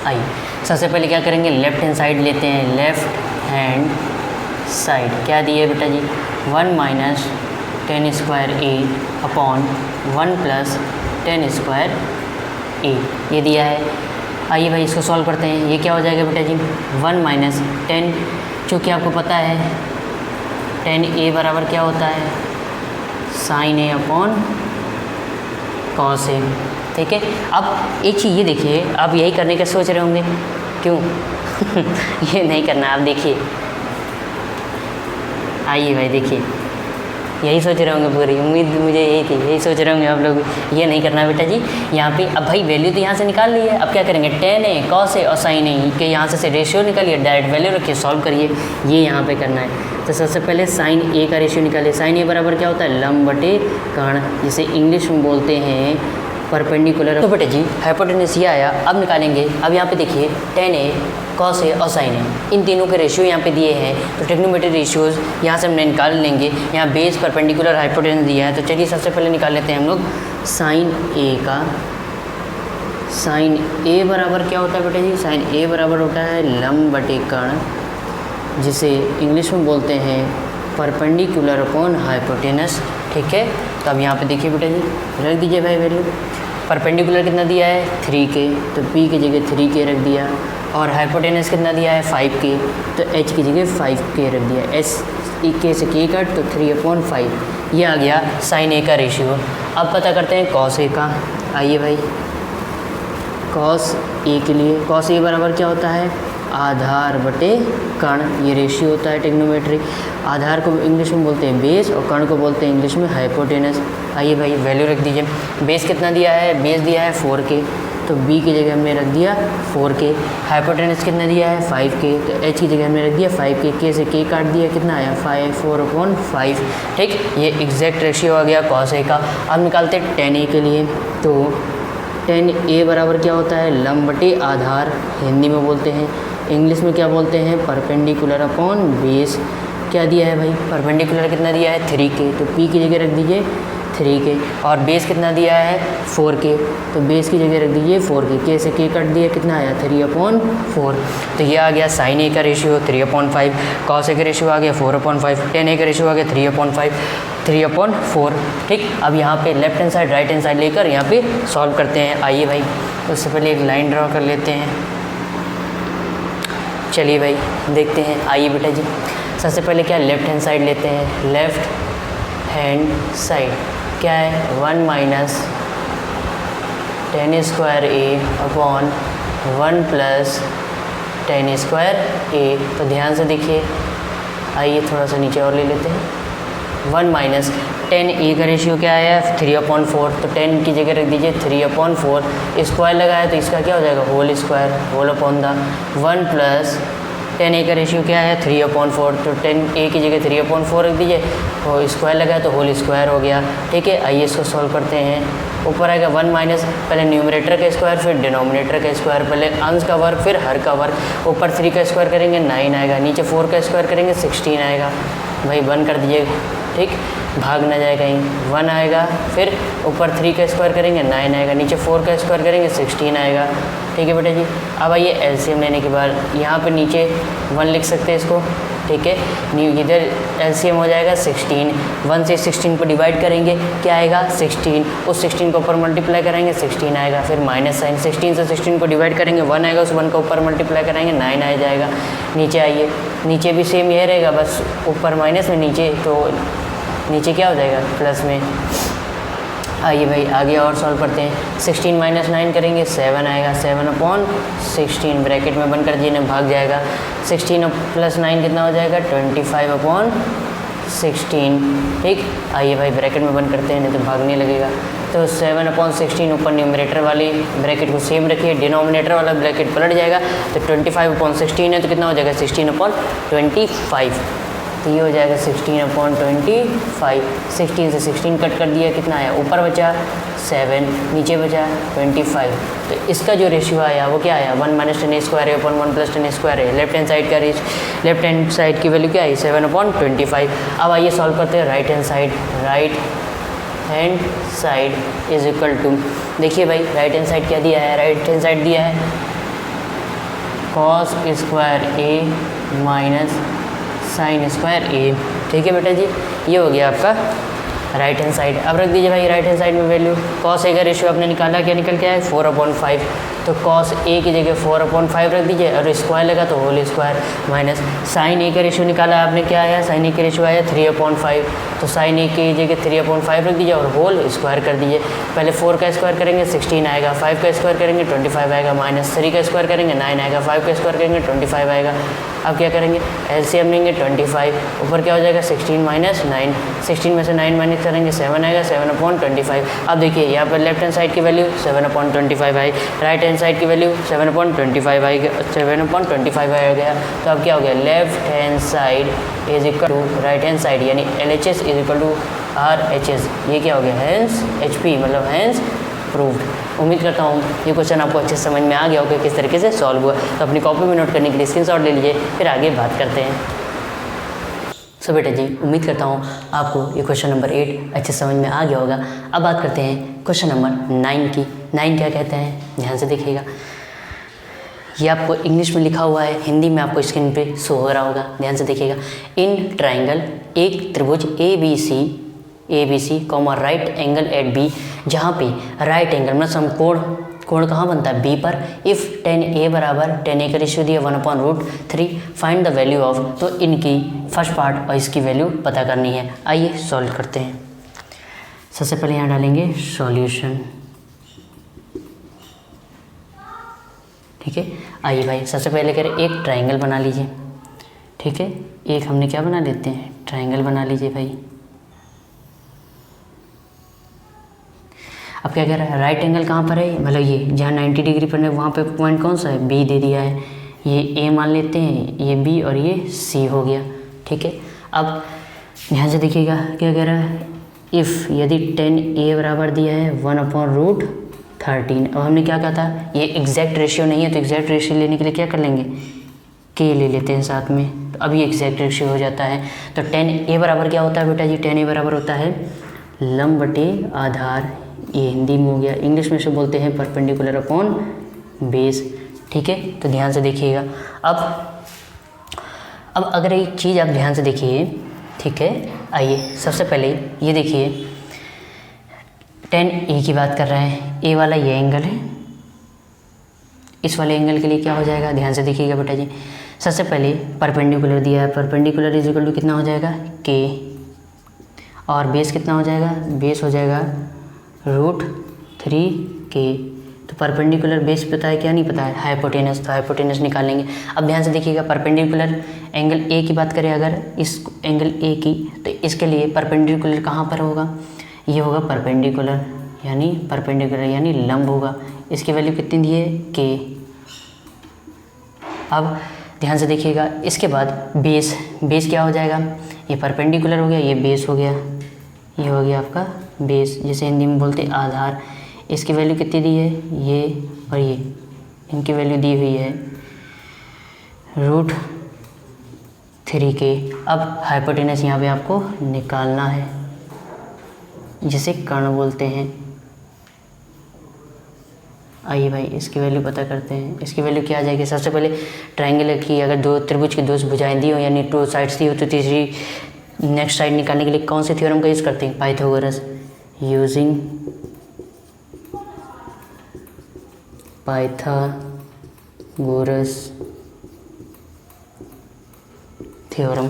आइए सबसे पहले क्या करेंगे, लेफ्ट हैंड साइड लेते हैं। लेफ्ट हैंड साइड क्या दिए बेटा जी 1 माइनस 10 स्क्वायर ए अपॉन 1 प्लस 10 स्क्वायर ए, ये दिया है। आइए भाई इसको सॉल्व करते हैं। ये क्या हो जाएगा बेटा जी 1 माइनस 10, चूँकि आपको पता है 10a बराबर क्या होता है sign A upon cos A, ठीक है। अब एक चीज़ ये देखिए, आप यही करने का सोच रहे होंगे क्यों ये नहीं करना, आप देखिए। आइए भाई देखिए, यही सोच रहे होंगे, पूरी उम्मीद मुझे यही थी, यही सोच रहे होंगे आप लोग। ये नहीं करना बेटा जी, यहाँ पे अब भाई वैल्यू तो यहाँ से निकाल ली है। अब क्या करेंगे 10a cos a और sin a के यहाँ से रेशियो निकालिए, डायरेक्ट वैल्यू रखिए, सॉल्व करिए। ये यहाँ पे करना है। तो सबसे पहले sin a का रेशियो निकालिए। sin a बराबर क्या होता है लंब बटे कर्ण, जिसे इंग्लिश में बोलते हैं परपेंडिकुलर। तो बेटे जी हाइपोटेनस ये आया। अब निकालेंगे, अब यहाँ पे देखिए 10a cos a और sin a, इन तीनों के रेशियो यहाँ पे दिए हैं। तो ट्रिग्नोमेट्री रेशियोज यहाँ से हमने निकाल लेंगे। यहाँ बेस परपेंडिकुलर हाइपोटेनस दिया है, तो चलिए सबसे पहले निकाल लेते हैं हम लोग sin a का। sin a बराबर क्या होता है बेटे जी, sin a बराबर होता है लंब बटे कर्ण, जिसे इंग्लिश में बोलते हैं परपेंडिकुलर अपॉन हाइपोटेनस, ठीक है। तो अब यहाँ पे देखिए बेटा जी रख दीजिए भाई वैल्यू। परपेंडिकुलर कितना दिया है 3k, तो p की जगह 3k रख दिया, और हाइपोटेनस कितना दिया है 5k, तो h की जगह 5k रख दिया। s k से k कट तो 3/5, ये आ गया sin a का रेशियो। अब पता करते हैं cos a का। आइए भाई cos a के लिए, cos a बराबर क्या होता है आधार बटे कर्ण, ये रेशियो होता है ट्रिग्नोमेट्री। आधार को इंग्लिश में बोलते हैं बेस और कर्ण को बोलते हैं इंग्लिश में हाइपोटेनस। आइए भाई वैल्यू रख दीजिए। बेस कितना दिया है, बेस दिया है 4k, तो b की जगह हमने रख दिया 4k। हाइपोटेनस कितना दिया है 5k, तो h की जगह हमने रख दिया 5k, k से k काट दिया, कितना आया 4/5, ठीक। ये एग्जैक्ट रेशियो आ गया cos a का। अब निकालते हैं 10a के लिए। तो 10a बराबर क्या होता है लंब बटे आधार, हिंदी में बोलते हैं, इंग्लिश में क्या बोलते हैं परपेंडिकुलर अपॉन बेस। क्या दिया है भाई परपेंडिकुलर कितना दिया है 3k, तो p की जगह रख दीजिए 3k, और बेस कितना दिया है 4k, तो बेस की जगह रख दीजिए 4k, k से k कट दिया, कितना आया 3/4। तो ये आ गया sin a का रेशियो 3/5, cos a का रेशियो आ गया 4/5, 10a का रेशियो आ गया 3/4, ठीक। अब यहाँ पे left hand side right hand side लेकर यहाँ पे सॉल्व करते हैं। आइए भाई उससे पहले एक लाइन ड्रॉ कर लेते हैं। चलिए भाई देखते हैं। आइए बेटा जी सबसे पहले क्या लेफ्ट हैंड साइड लेते हैं। लेफ्ट हैंड साइड क्या है 1 माइनस 10 स्क्वायर ए अपॉन 1 प्लस 10 स्क्वायर ए। तो ध्यान से देखिए, आइए थोड़ा सा नीचे और ले लेते हैं। 1 माइनस 10a का रेशियो क्या आया 3/4, तो 10 की जगह रख दीजिए 3/4, स्क्वायर लगाया तो इसका क्या हो जाएगा whole square, whole upon the 1 plus 10a का रेशियो क्या है 3/4, तो 10a की जगह 3/4 रख दीजिए, और स्क्वायर लगाया तो होल स्क्वायर हो गया, ठीक है। आइए इसको सॉल्व करते हैं। ऊपर आएगा 1 माइनस पहले न्यूमरेटर का स्क्वायर फिर डिनोमिनेटर का स्क्वायर, पहले अंश का वर्ग फिर हर का वर्ग। ऊपर 3 का स्क्वायर करेंगे 9 आएगा, नीचे 4 का स्क्वायर करेंगे 16 आएगा। भाई 1 कर दीजिए, ठीक, भाग ना जाए कहीं, 1 आएगा, फिर ऊपर 3 का स्क्वायर करेंगे 9 आएगा, नीचे 4 का स्क्वायर करेंगे 16 आएगा, ठीक है बेटा जी। अब आइए एलसीएम लेने के बाद यहाँ पे नीचे 1 लिख सकते हैं इसको, ठीक है। इधर एलसीएम हो जाएगा 16, 1 से 16 को डिवाइड करेंगे, क्या आएगा 16, उस 16 को ऊपर मल्टीप्लाई करेंगे 16 आएगा, फिर माइनस साइन, 16 से 16 को डिवाइड करेंगे 1 आएगा, उस 1 को ऊपर मल्टीप्लाई करेंगे 9 आ जाएगा। नीचे आइए, नीचे भी सेम ये रहेगा, बस ऊपर माइनस में नीचे, तो नीचे क्या हो जाएगा प्लस में। आइए भाई आगे और सॉल्व करते हैं। 16 माइनस 9 करेंगे 7 आएगा, 7/16 ब्रैकेट में बनकर जी ने भाग जाएगा। 16 प्लस 9 कितना हो जाएगा 25/16, ठीक। आइए भाई ब्रैकेट में बंद करते हैं, नहीं तो भागने लगेगा। तो 7/16 ऊपर न्यूमरेटर वाली ब्रैकेट को सेम रखिए, डिनोमिनेटर वाला ब्रैकेट पलट जाएगा, तो 25/16 है तो कितना हो जाएगा 16/25, तो ये हो जाएगा 16/25। 16 से 16 कट कर दिया, कितना आया ऊपर बचा 7, नीचे बचा 25। तो इसका जो रेशियो आया वो क्या आया 1 - 10² है अपन 1 + 10² है। लेफ्ट हैंड साइड का लेफ्ट हैंड साइड की वैल्यू क्या आई 7/25। अब आइए सॉल्व करते हैं right hand side. Right hand side is equal to, देखिए भाई राइट हैंड साइड क्या दिया है, राइट हैंड साइड दिया है cos² A minus sin² A, ठीक है बेटा जी। ये हो गया आपका राइट हैंड साइड। अब रख दीजिए भाई राइट हैंड साइड में वैल्यू। cos A का रेशियो आपने निकाला, क्या निकल के आया 4/5, तो cos A की जगह 4/5 रख दीजिए, और स्क्वायर लगा तो whole square, minus sin A का रेशियो निकाला आपने, क्या आया sin A का रेशियो आया 3/5, तो sin A की जगह 3/5 रख दीजिए और होल स्क्वायर कर दीजिए। पहले 4 का स्क्वायर करेंगे 16 आएगा, 5 का स्क्वायर करेंगे 25 आएगा, माइनस 3 का स्क्वायर करेंगे 9 आएगा, 5 का स्क्वायर करेंगे 25 आएगा। अब क्या करेंगे एलसीएम लेंगे 25, ऊपर क्या हो जाएगा 16 माइनस 9, 16 में से 9 माइनस करेंगे 7 आएगा, 7/25। अब देखिए यहाँ पर लेफ्ट हैंड साइड की वैल्यू 7/25 आई, राइट हैंड साइड की वैल्यू 7/25 आई, 7/25 आ गया। तो अब क्या हो गया left hand side is equal to right hand side, यानी LHS is equal to RHS। ये क्या हो गया हैंस HP, मतलब हैंस प्रूव्ड। उम्मीद करता हूँ ये क्वेश्चन आपको अच्छे से समझ में आ गया होगा किस तरीके से सॉल्व हुआ। तो अपनी कॉपी में नोट करने के लिए स्क्रीनशॉट ले लीजिए, फिर आगे बात करते हैं। सो बेटा जी उम्मीद करता हूँ आपको ये क्वेश्चन नंबर 8 अच्छे समझ में आ गया होगा। अब बात करते हैं क्वेश्चन नंबर 9 की। 9 क्या कहते हैं, ध्यान से देखिएगा। ये आपको इंग्लिश में लिखा हुआ है, हिंदी में आपको स्क्रीन पे शो हो रहा होगा, ध्यान से देखिएगा। इन ट्राइंगल, एक त्रिभुज ABC comma right angle at B, जहाँ पे राइट एंगल मतलब समकोण, कोण कहाँ बनता है B पर। इफ़ tan A बराबर tan A का रेशियो दिया 1/√3, फाइंड द वैल्यू ऑफ, तो इनकी फर्स्ट पार्ट और इसकी वैल्यू पता करनी है। आइए सॉल्व करते हैं। सबसे पहले यहाँ डालेंगे सॉल्यूशन, ठीक है। आइए भाई सबसे पहले करें एक ट्राइंगल बना लीजिए, ठीक है। एक हमने क्या बना लेते हैं ट्राइंगल बना लीजिए भाई। अब क्या कह रहा है राइट एंगल कहाँ पर है, मतलब ये जहाँ 90 डिग्री पर है वहाँ पे पॉइंट कौन सा है B दे दिया है, ये A मान लेते हैं, ये B और ये C हो गया, ठीक है। अब ध्यान से देखिएगा क्या कह रहा है, इफ़ यदि tan A बराबर दिया है 1/√13। अब हमने क्या कहा था ये एग्जैक्ट रेशियो नहीं है, तो एग्जैक्ट रेशियो लेने के लिए क्या कर लेंगे K ले लेते हैं साथ में, तो अभी एग्जैक्ट रेशियो हो जाता है। तो tan A बराबर क्या होता है बेटा जी, tan A बराबर होता है लंब बटे आधार, ये हिंदी में हो गया, इंग्लिश में से बोलते हैं परपेंडिकुलर अपॉन बेस, ठीक है। तो ध्यान से देखिएगा। अब अगर एक चीज़ आप ध्यान से देखिए, ठीक है। आइए सबसे पहले ये देखिए tan A की बात कर रहे हैं, A वाला ये एंगल है, इस वाले एंगल के लिए क्या हो जाएगा, ध्यान से देखिएगा बेटा जी। सबसे पहले परपेंडिकुलर दिया है, परपेंडिकुलर इज इक्वल टू कितना हो जाएगा K, और बेस कितना हो जाएगा, बेस हो जाएगा √3K। तो परपेंडिकुलर बेस पता है क्या, नहीं पता है हाइपोटेनस, तो हाइपोटेनस निकालेंगे। अब ध्यान से देखिएगा परपेंडिकुलर एंगल A की बात करें अगर इस एंगल A की, तो इसके लिए परपेंडिकुलर कहाँ पर होगा, ये होगा परपेंडिकुलर यानी लंब होगा। इसकी वैल्यू कितनी दी है K। अब ध्यान से देखिएगा इसके बाद बेस क्या हो जाएगा, ये परपेंडिकुलर हो गया, ये बेस हो गया, ये हो गया आपका बेस, जिसे हिंदी में बोलते हैं आधार। इसकी वैल्यू कितनी दी है, ये और ये, इनकी वैल्यू दी हुई है √3K। अब हाइपोटेनस यहाँ पे आपको निकालना है, जिसे कर्ण बोलते हैं। आइए भाई इसकी वैल्यू पता करते हैं। इसकी वैल्यू क्या आ जाएगी? सबसे पहले ट्रायंगल की अगर दो त्रिभुज की दो भुजाएं दी हो यानी टू साइड्स दी हो तो तीसरी नेक्स्ट साइड निकालने के लिए कौन से थ्योरम का यूज़ करते हैं? पाइथागोरस। यूजिंग पाइथागोरस थ्योरम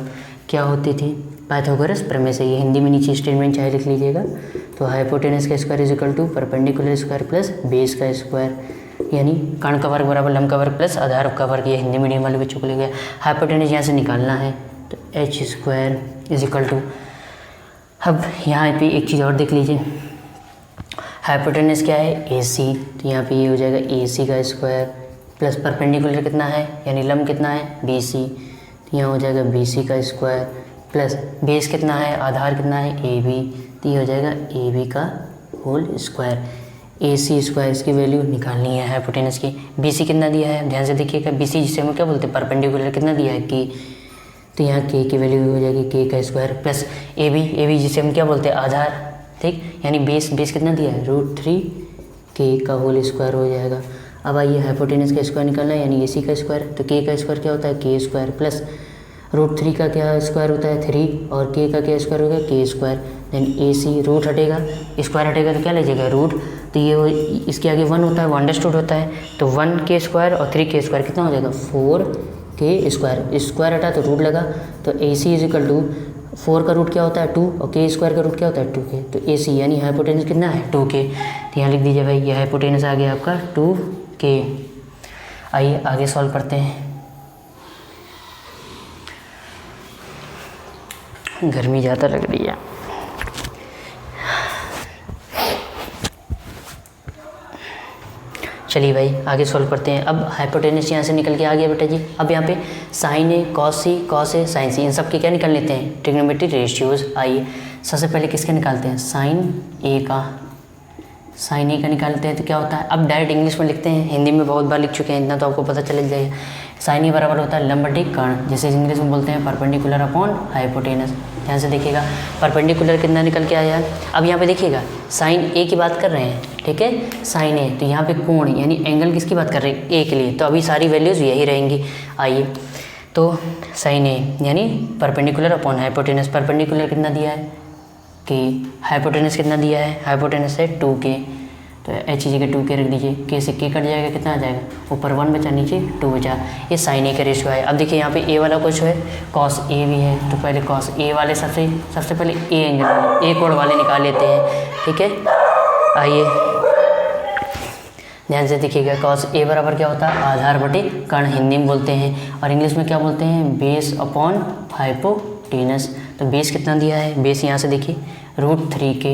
क्या होती थी? पाइथागोरस प्रमेय से। ये हिंदी में नीचे स्टेटमेंट चाहे लिख लीजिएगा। तो हाइपोटेनस का square is equal to perpendicular square plus base का स्क्वायर, यानी कर्ण का वर्ग बराबर लंब का वर्ग प्लस आधार का वर्ग। ये हिंदी मीडियम वाले बच्चों को ले गया। हाइपोटेनस यहाँ से निकालना है तो H square is equal to, अब यहाँ पे एक चीज़ और देख लीजिए, हाइपोटेनस क्या है? ए सी, तो यहाँ पे ये हो जाएगा ए सी का स्क्वायर प्लस परपेंडिकुलर कितना है यानी लंब कितना है? बी सी, तो यहाँ हो जाएगा बी सी का स्क्वायर प्लस बेस कितना है? आधार कितना है? ए बी, तो ये हो जाएगा ए बी का होल स्क्वायर। ए सी स्क्वायर इसकी वैल्यू निकालनी है हाइपोटेनस की। बी सी कितना दिया है? ध्यान से देखिएगा, बी सी जिसे हम क्या बोलते हैं? परपेंडिकुलर कितना दिया है? के, तो यहाँ के की वैल्यू हो जाएगी के का स्क्वायर प्लस ए बी जिसे हम क्या बोलते हैं? आधार, ठीक, यानी बेस कितना दिया है? √3 के का होल स्क्वायर हो जाएगा। अब आइए हाइपोटेनस का स्क्वायर निकालना है यानी ए सी का स्क्वायर, तो के का स्क्वायर क्या होता है? के स्क्वायर प्लस √3 का क्या स्क्वायर होता है? 3, और के का क्या स्क्वायर हो गया? के स्क्वायर। देन ए सी रूट हटेगा, स्क्वायर हटेगा तो क्या लीजिएगा? रूट, तो ये इसके आगे 1 होता है, 1 अंडरस्टूड होता है, तो 1 के स्क्वायर और 3 के स्क्वायर कितना हो जाएगा? 4 के स्क्वायर। स्क्वायर हटा तो रूट लगा, तो ए सी इज इक्वल टू 4 का रूट क्या होता है? 2, और के स्क्वायर का रूट क्या होता है? 2k, तो ए सी यानी हाइपोटेनस कितना है? 2k। तो यहाँ लिख दीजिए भाई, ये हाइपोटेनस आ गया आपका 2k। आइए आगे सॉल्व करते हैं। गर्मी ज़्यादा लग रही है। चलिए भाई आगे सॉल्व करते हैं। अब हाइपोटेनस यहाँ से निकल के आ गया बेटा जी। अब यहाँ पे sign A cos A sign सी, इन सब के क्या निकाल लेते हैं? Trigonometric ratios. आइए सबसे पहले किसके निकालते हैं? साइन ए का निकालते हैं तो क्या होता है? अब डायरेक्ट इंग्लिश में लिखते हैं, हिंदी में बहुत बार लिख चुके हैं, इतना तो आपको पता चल जाएगा। साइन ए बराबर होता है लंब बटे कर्ण, जैसे इंग्लिश में बोलते हैं परपेंडिकुलर अपॉन हाइपोटेनस। ध्यान से देखिएगा, परपेंडिकुलर कितना निकल के आया है? अब यहाँ पे देखिएगा साइन ए की बात कर रहे हैं, ठीक है, साइन ए, तो यहाँ पे कोण यानी एंगल किसकी बात कर रहे हैं? ए के लिए, तो अभी सारी वैल्यूज़ यही रहेंगी। आइए तो साइन ए यानी परपेंडिकुलर अपॉन हाइपोटेनस। परपेंडिकुलर कितना दिया है? कि हाइपोटेनस कितना दिया है? हाइपोटेनस है 2k, तो एच जी के 2k रख दीजिए, के से के कट जाएगा, कितना आ जाएगा? ऊपर 1 बचा, नीचे 2 बचा। ये साइन ए का रेशियो है। अब देखिए यहाँ पे ए वाला कुछ है, कॉस ए भी है, तो पहले कॉस ए वाले सबसे पहले ए एंगल ए कोण वाले निकाल लेते हैं, ठीक है। आइए ध्यान से देखिएगा, कॉस ए बराबर क्या होता है? आधार बटे कर्ण, हिंदी में बोलते हैं, और इंग्लिश में क्या बोलते हैं? Base upon hypotenuse. तो बेस कितना दिया है? बेस यहाँ से देखिए √3k,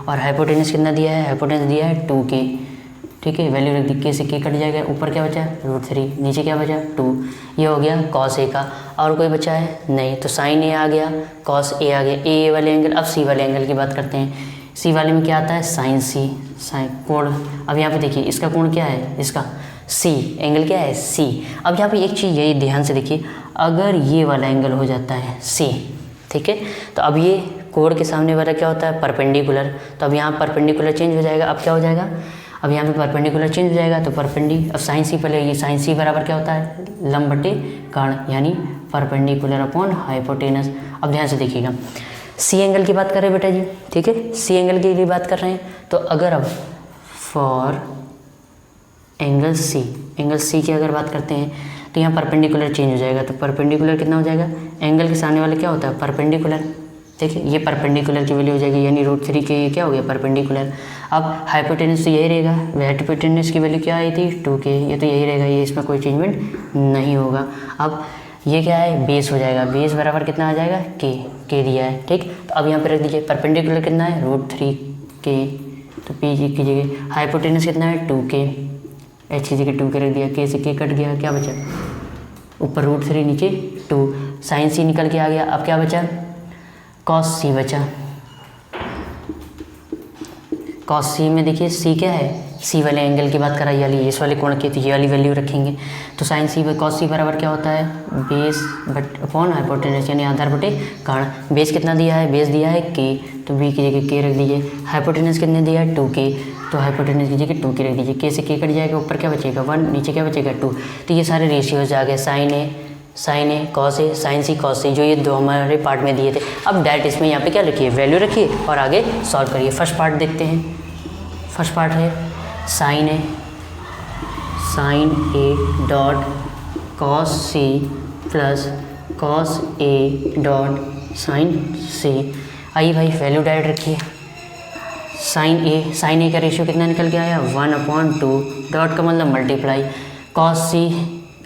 और हाइपोटेनस कितना दिया है? हाइपोटेनस दिया है 2k, ठीक है। वैल्यू रख दी, के से के कट जाएगा, ऊपर क्या बचा? √3, नीचे क्या बचा? 2। ये हो गया कॉस ए का। और कोई बचा है? नहीं, तो साइन ए आ गया, कॉस ए आ गया, ए वाले एंगल। अब सी वाले एंगल की बात करते हैं। सी वाले में क्या आता है? साइन सी, साइन कोण। अब यहाँ पे देखिए इसका कोण क्या है? इसका सी, एंगल क्या है? सी। अब यहाँ पे एक चीज़ यही ध्यान से देखिए, अगर ये वाला एंगल हो जाता है सी, ठीक है, तो अब ये कोण के सामने वाला क्या होता है? परपेंडिकुलर, तो अब यहाँ परपेंडिकुलर चेंज हो जाएगा। अब क्या हो जाएगा? अब यहाँ पे परपेंडिकुलर चेंज हो जाएगा, तो अब साइन सी पहले, ये साइन सी बराबर क्या होता है? लंब बटे कर्ण, यानी परपेंडिकुलर अपॉन हाइपोटेनस। अब ध्यान से देखिएगा, सी एंगल की बात कर रहे हैं बेटा जी, ठीक है, सी एंगल की भी बात कर रहे हैं। तो अगर अब फॉर एंगल सी की अगर बात करते हैं तो यहाँ परपेंडिकुलर चेंज हो जाएगा, तो परपेंडिकुलर कितना हो जाएगा? एंगल के सामने वाला क्या होता है? परपेंडिकुलर, देखिए ये परपेंडिकुलर की वैल्यू हो जाएगी, यानी √3 के क्या हो गया? परपेंडिकुलर। अब हाइपोटेनस तो यही रहेगा, हाइपोटेनस की वैल्यू क्या आई थी? 2k, ये तो यही रहेगा, ये इसमें कोई चेंजमेंट नहीं होगा। अब ये क्या है? बेस हो जाएगा, बेस बराबर कितना आ जाएगा? के दिया है, ठीक। तो अब यहाँ पे रख दीजिए परपेंडिकुलर कितना है? √3k, तो पी जी की जगह हाइपोटेनस कितना है? 2k, एच की जगह 2k रख दिया, के से के कट गया, क्या बचा? ऊपर √3, नीचे 2, साइन सी निकल के आ गया। अब क्या बचा? कॉस सी बचा, कॉस सी में देखिए सी क्या है, सी वाले एंगल की बात करा, ये वाली इस वाले कोण की, तो ये वाली वैल्यू रखेंगे। तो साइन सी बाई कॉस सी बराबर क्या होता है, बेस बट अपॉन हाइपोटेनस यानी आधार बटे कर्ण। बेस कितना दिया है, बेस दिया है के, तो बी की जगह के रख दीजिए। हाइपोटेनस कितने दिया है 2k, तो हाइपोटेनस की जगह 2k रख दीजिए। के से के कट जाएगा, ऊपर क्या बचेगा 1, नीचे क्या बचेगा 2। तो ये सारे रेशियोज आ गए, sign A cos A, sign C cos सी, जो ये दो हमारे पार्ट में दिए थे। अब डायरेक्ट इसमें यहाँ पे क्या रखिए, वैल्यू रखिए और आगे सॉल्व करिए। फर्स्ट पार्ट देखते हैं। फर्स्ट पार्ट है sign A dot cos C plus cos A dot sign सी। आइए भाई वैल्यू डायरेक्ट रखिए। साइन ए का रेशियो कितना निकल के आया 1/2, डॉट का मतलब मल्टीप्लाई। कॉस सी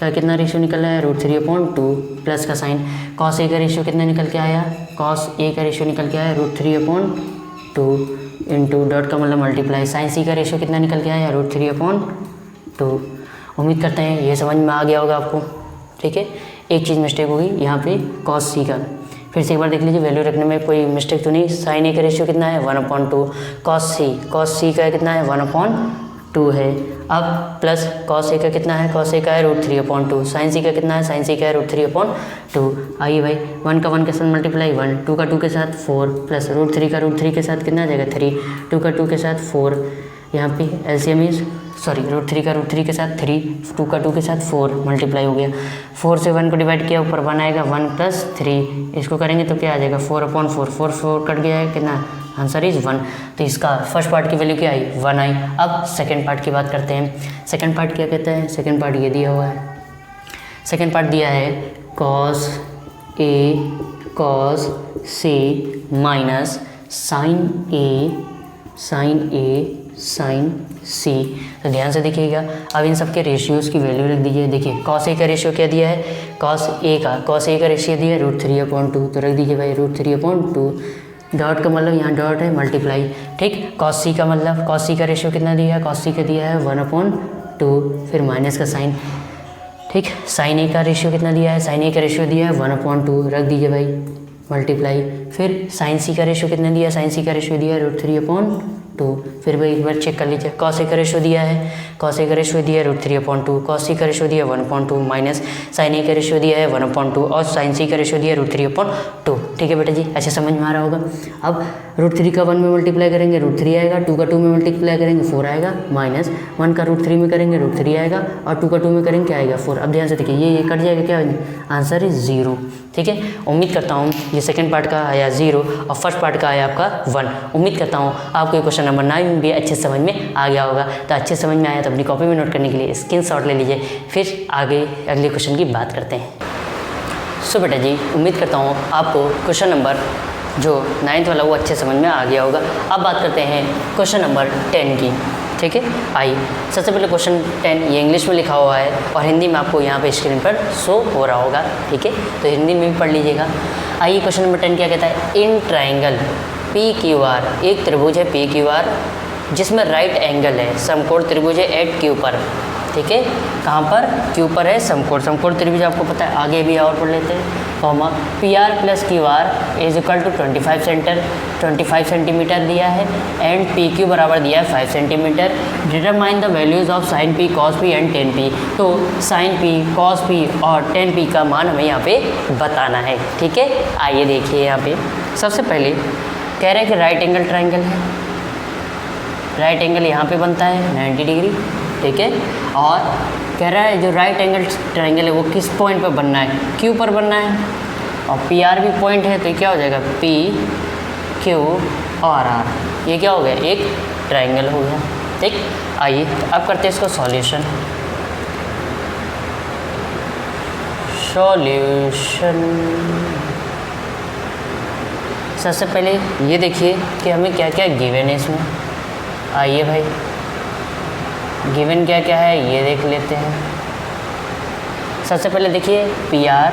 का कितना रेशियो निकल रहा है √3/2 प्लस का साइन। कॉस ए का रेशियो कितना निकल के आया, कॉस ए का रेशियो निकल के आया √3/2 इंटू डॉट का मतलब मल्टीप्लाई। साइन सी का रेशियो कितना निकल के आया √3/2। उम्मीद करते हैं ये समझ में आ गया होगा आपको, ठीक है। एक चीज़ मिस्टेक होगी यहाँ पे कॉस सी का, फिर से एक बार देख लीजिए, वैल्यू रखने में कोई मिस्टेक तो नहीं। साइन ए का रेशियो कितना है 1/2, कॉस सी का कितना है 1/2 है। अब प्लस कॉस ए का कितना है, कॉस ए का है √3/2। साइन सी का कितना है, साइन सी का है √3/2। आइए भाई 1 का 1 के साथ मल्टीप्लाई 1, 2 का 2 के साथ 4 प्लस √3 का √3 के साथ कितना आ जाएगा 3, 2 का 2 के साथ 4। यहाँ पे एलसीएम इज √3 का √3 के साथ 3, 2 का 2 के साथ 4 मल्टीप्लाई हो गया। 4 से 1 को डिवाइड किया, ऊपर 1 आएगा, 1 + 3 इसको करेंगे तो क्या आ जाएगा 4/4, 4 कट गया है, कितना आंसर इज 1। तो इसका फर्स्ट पार्ट की वैल्यू क्या आई 1 आई। अब सेकेंड पार्ट की बात करते हैं। सेकेंड पार्ट क्या कहता है, सेकेंड पार्ट ये दिया हुआ है। सेकेंड पार्ट दिया है cos A cos C minus sign A sign सी। तो ध्यान से देखिएगा। अब इन सब के रेशियोज़ की वैल्यू लिख दीजिए। देखिए कॉस ए का रेशियो क्या दिया है, कॉस ए का रेशियो दिया है √3/2, तो रख दीजिए भाई √3/2। डॉट का मतलब यहाँ डॉट है मल्टीप्लाई, ठीक। कॉस सी का मतलब, कॉस सी का रेशियो कितना दिया है, कॉस सी का दिया है 1/2, फिर माइनस का साइन, ठीक। साइन ए का रेशियो कितना दिया है, साइन ए का रेशियो दिया है 1/2, रख दीजिए भाई मल्टीप्लाई। फिर साइन सी का रेशियो कितना दिया है, साइन सी का रेशियो दिया है √3/2। फिर भाई एक बार चेक कर लीजिए, कॉस ए का रेशियो दिया है, कॉस ए का रेशियो दिया है √3/2, कॉस सी का रेशियो दिया है 1/2 माइनस साइन ए का रेशियो दिया है 1/2 और साइन सी का रेशियो दिया है √3/2। ठीक है बेटा जी, अच्छे समझ में आ रहा होगा। अब √3 का 1 में मल्टीप्लाई करेंगे √3 आएगा, 2 का 2 में मल्टीप्लाई करेंगे 4 आएगा, माइनस 1 का √3 में करेंगे √3 आएगा और 2 का 2 में करेंगे क्या आएगा 4। अब ध्यान से देखिए ये कट जाएगा, क्या आंसर इज 0। ठीक है, उम्मीद करता हूँ ये सेकंड पार्ट का आया 0 और फर्स्ट पार्ट का आया आपका 1। उम्मीद करता हूँ आपको ये क्वेश्चन नंबर 9 भी अच्छे समझ में आ गया होगा। तो अच्छे समझ में आया तो अपनी कॉपी में नोट करने के लिए स्क्रीनशॉट ले लीजिए, फिर आगे अगले क्वेश्चन की बात करते हैं। सो बेटा जी, उम्मीद करता हूँ आपको क्वेश्चन नंबर जो 9th वाला वो अच्छे समझ में आ गया होगा। अब बात करते हैं क्वेश्चन नंबर 10 की। ठीक है, आइए सबसे पहले क्वेश्चन 10 ये इंग्लिश में लिखा हुआ है और हिंदी में आपको यहाँ पे स्क्रीन पर शो हो रहा होगा। ठीक है, तो हिंदी में भी पढ़ लीजिएगा। आइए क्वेश्चन नंबर 10 क्या कहता है, इन ट्राइंगल PQR, एक त्रिभुज है PQR जिसमें राइट एंगल है, समकोण त्रिभुज है एट Q पर। ठीक है, कहाँ पर, Q पर है समकोण। समकोण त्रिभुज आपको पता है, आगे भी और पढ़ लेते हैं। Comma PR + QR is equal to 25 centimetre दिया है एंड PQ बराबर दिया है 5 centimetre. Determine the values of sine P, cos P and tan P। तो साइन P, cos P और tan P का मान हमें यहाँ पे बताना है। ठीक है, आइए देखिए यहाँ पे सबसे पहले कह रहे हैं कि राइट एंगल ट्राइंगल है, राइट एंगल यहाँ पे बनता है 90 डिग्री। ठीक है, और कह रहा है जो राइट एंगल ट्राइंगल है वो किस पॉइंट पर बनना है, Q पर बनना है और PR भी पॉइंट है, तो क्या हो जाएगा P, Q और R। ये क्या हो गया, एक ट्राइंगल हो गया। ठीक, आइए अब करते हैं इसको सॉल्यूशन। सबसे पहले ये देखिए कि हमें क्या क्या गिवन है इसमें। आइए भाई गिवन क्या क्या है ये देख लेते हैं। सबसे पहले देखिए PR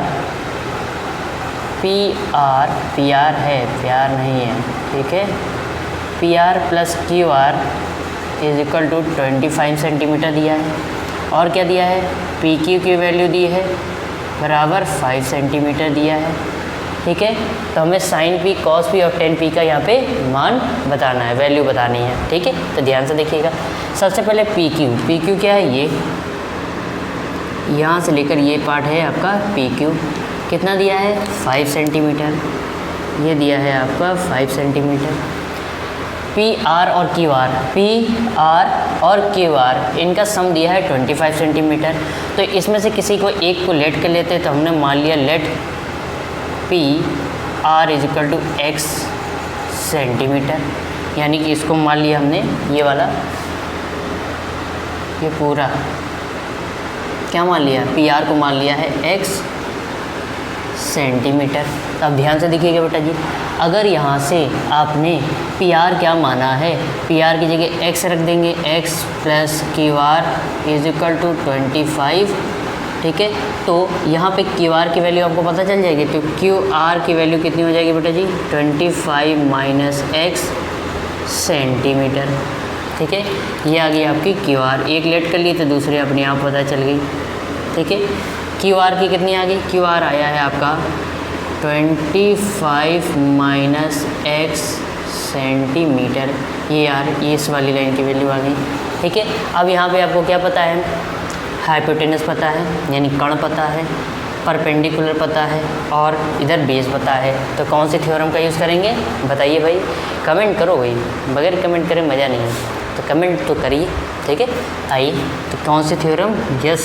है, PR नहीं है। ठीक है, PR + QR is equal to 25 centimetre दिया है और क्या दिया है, PQ की वैल्यू दी है बराबर 5 सेंटीमीटर दिया है। ठीक है। तो हमें साइन पी, कॉस पी और टेन पी का यहाँ पे मान बताना है, वैल्यू बतानी है, ठीक है। तो ध्यान से देखिएगा, सबसे पहले पी क्यू क्या है, ये यहाँ से लेकर ये पार्ट है आपका पी क्यू, कितना दिया है 5 सेंटीमीटर, ये दिया है आपका 5 सेंटीमीटर। पी आर और क्यू आर इनका सम दिया है 25 सेंटीमीटर। तो इसमें से किसी को एक को लेट कर लेते हैं, तो हमने मान लिया let P R is equal to X centimetre, यानी कि इसको मान लिया हमने, ये वाला, ये पूरा क्या मान लिया, पी आर को मान लिया है एक्स सेंटीमीटर। तो अब ध्यान से देखिएगा बेटा जी, अगर यहाँ से आपने पी आर क्या माना है, पी आर की जगह एक्स रख देंगे, X plus Q R is equal to 25, ठीक है। तो यहाँ पे क्यू आर की वैल्यू आपको पता चल जाएगी, तो क्यू आर की वैल्यू कितनी हो जाएगी बेटा जी, 25 माइनस एक्स सेंटीमीटर, ठीक है। ये आ गई आपकी क्यू आर, एक लेट कर ली तो दूसरी अपने आप पता चल गई, ठीक है। क्यू आर की कितनी आ गई, क्यू आर आया है आपका 25 माइनस एक्स सेंटीमीटर, ये यार ये इस वाली लाइन की वैल्यू आ गई, ठीक है। अब यहाँ पे आपको क्या पता है, हाइपोटेनस पता है यानी कर्ण पता है, परपेंडिकुलर पता है और इधर बेस पता है। तो कौन से थ्योरम का यूज़ करेंगे बताइए भाई, कमेंट करो भाई, बगैर कमेंट करे मज़ा नहीं है, तो कमेंट तो करिए, ठीक है। आइए, तो कौन से थ्योरम, यस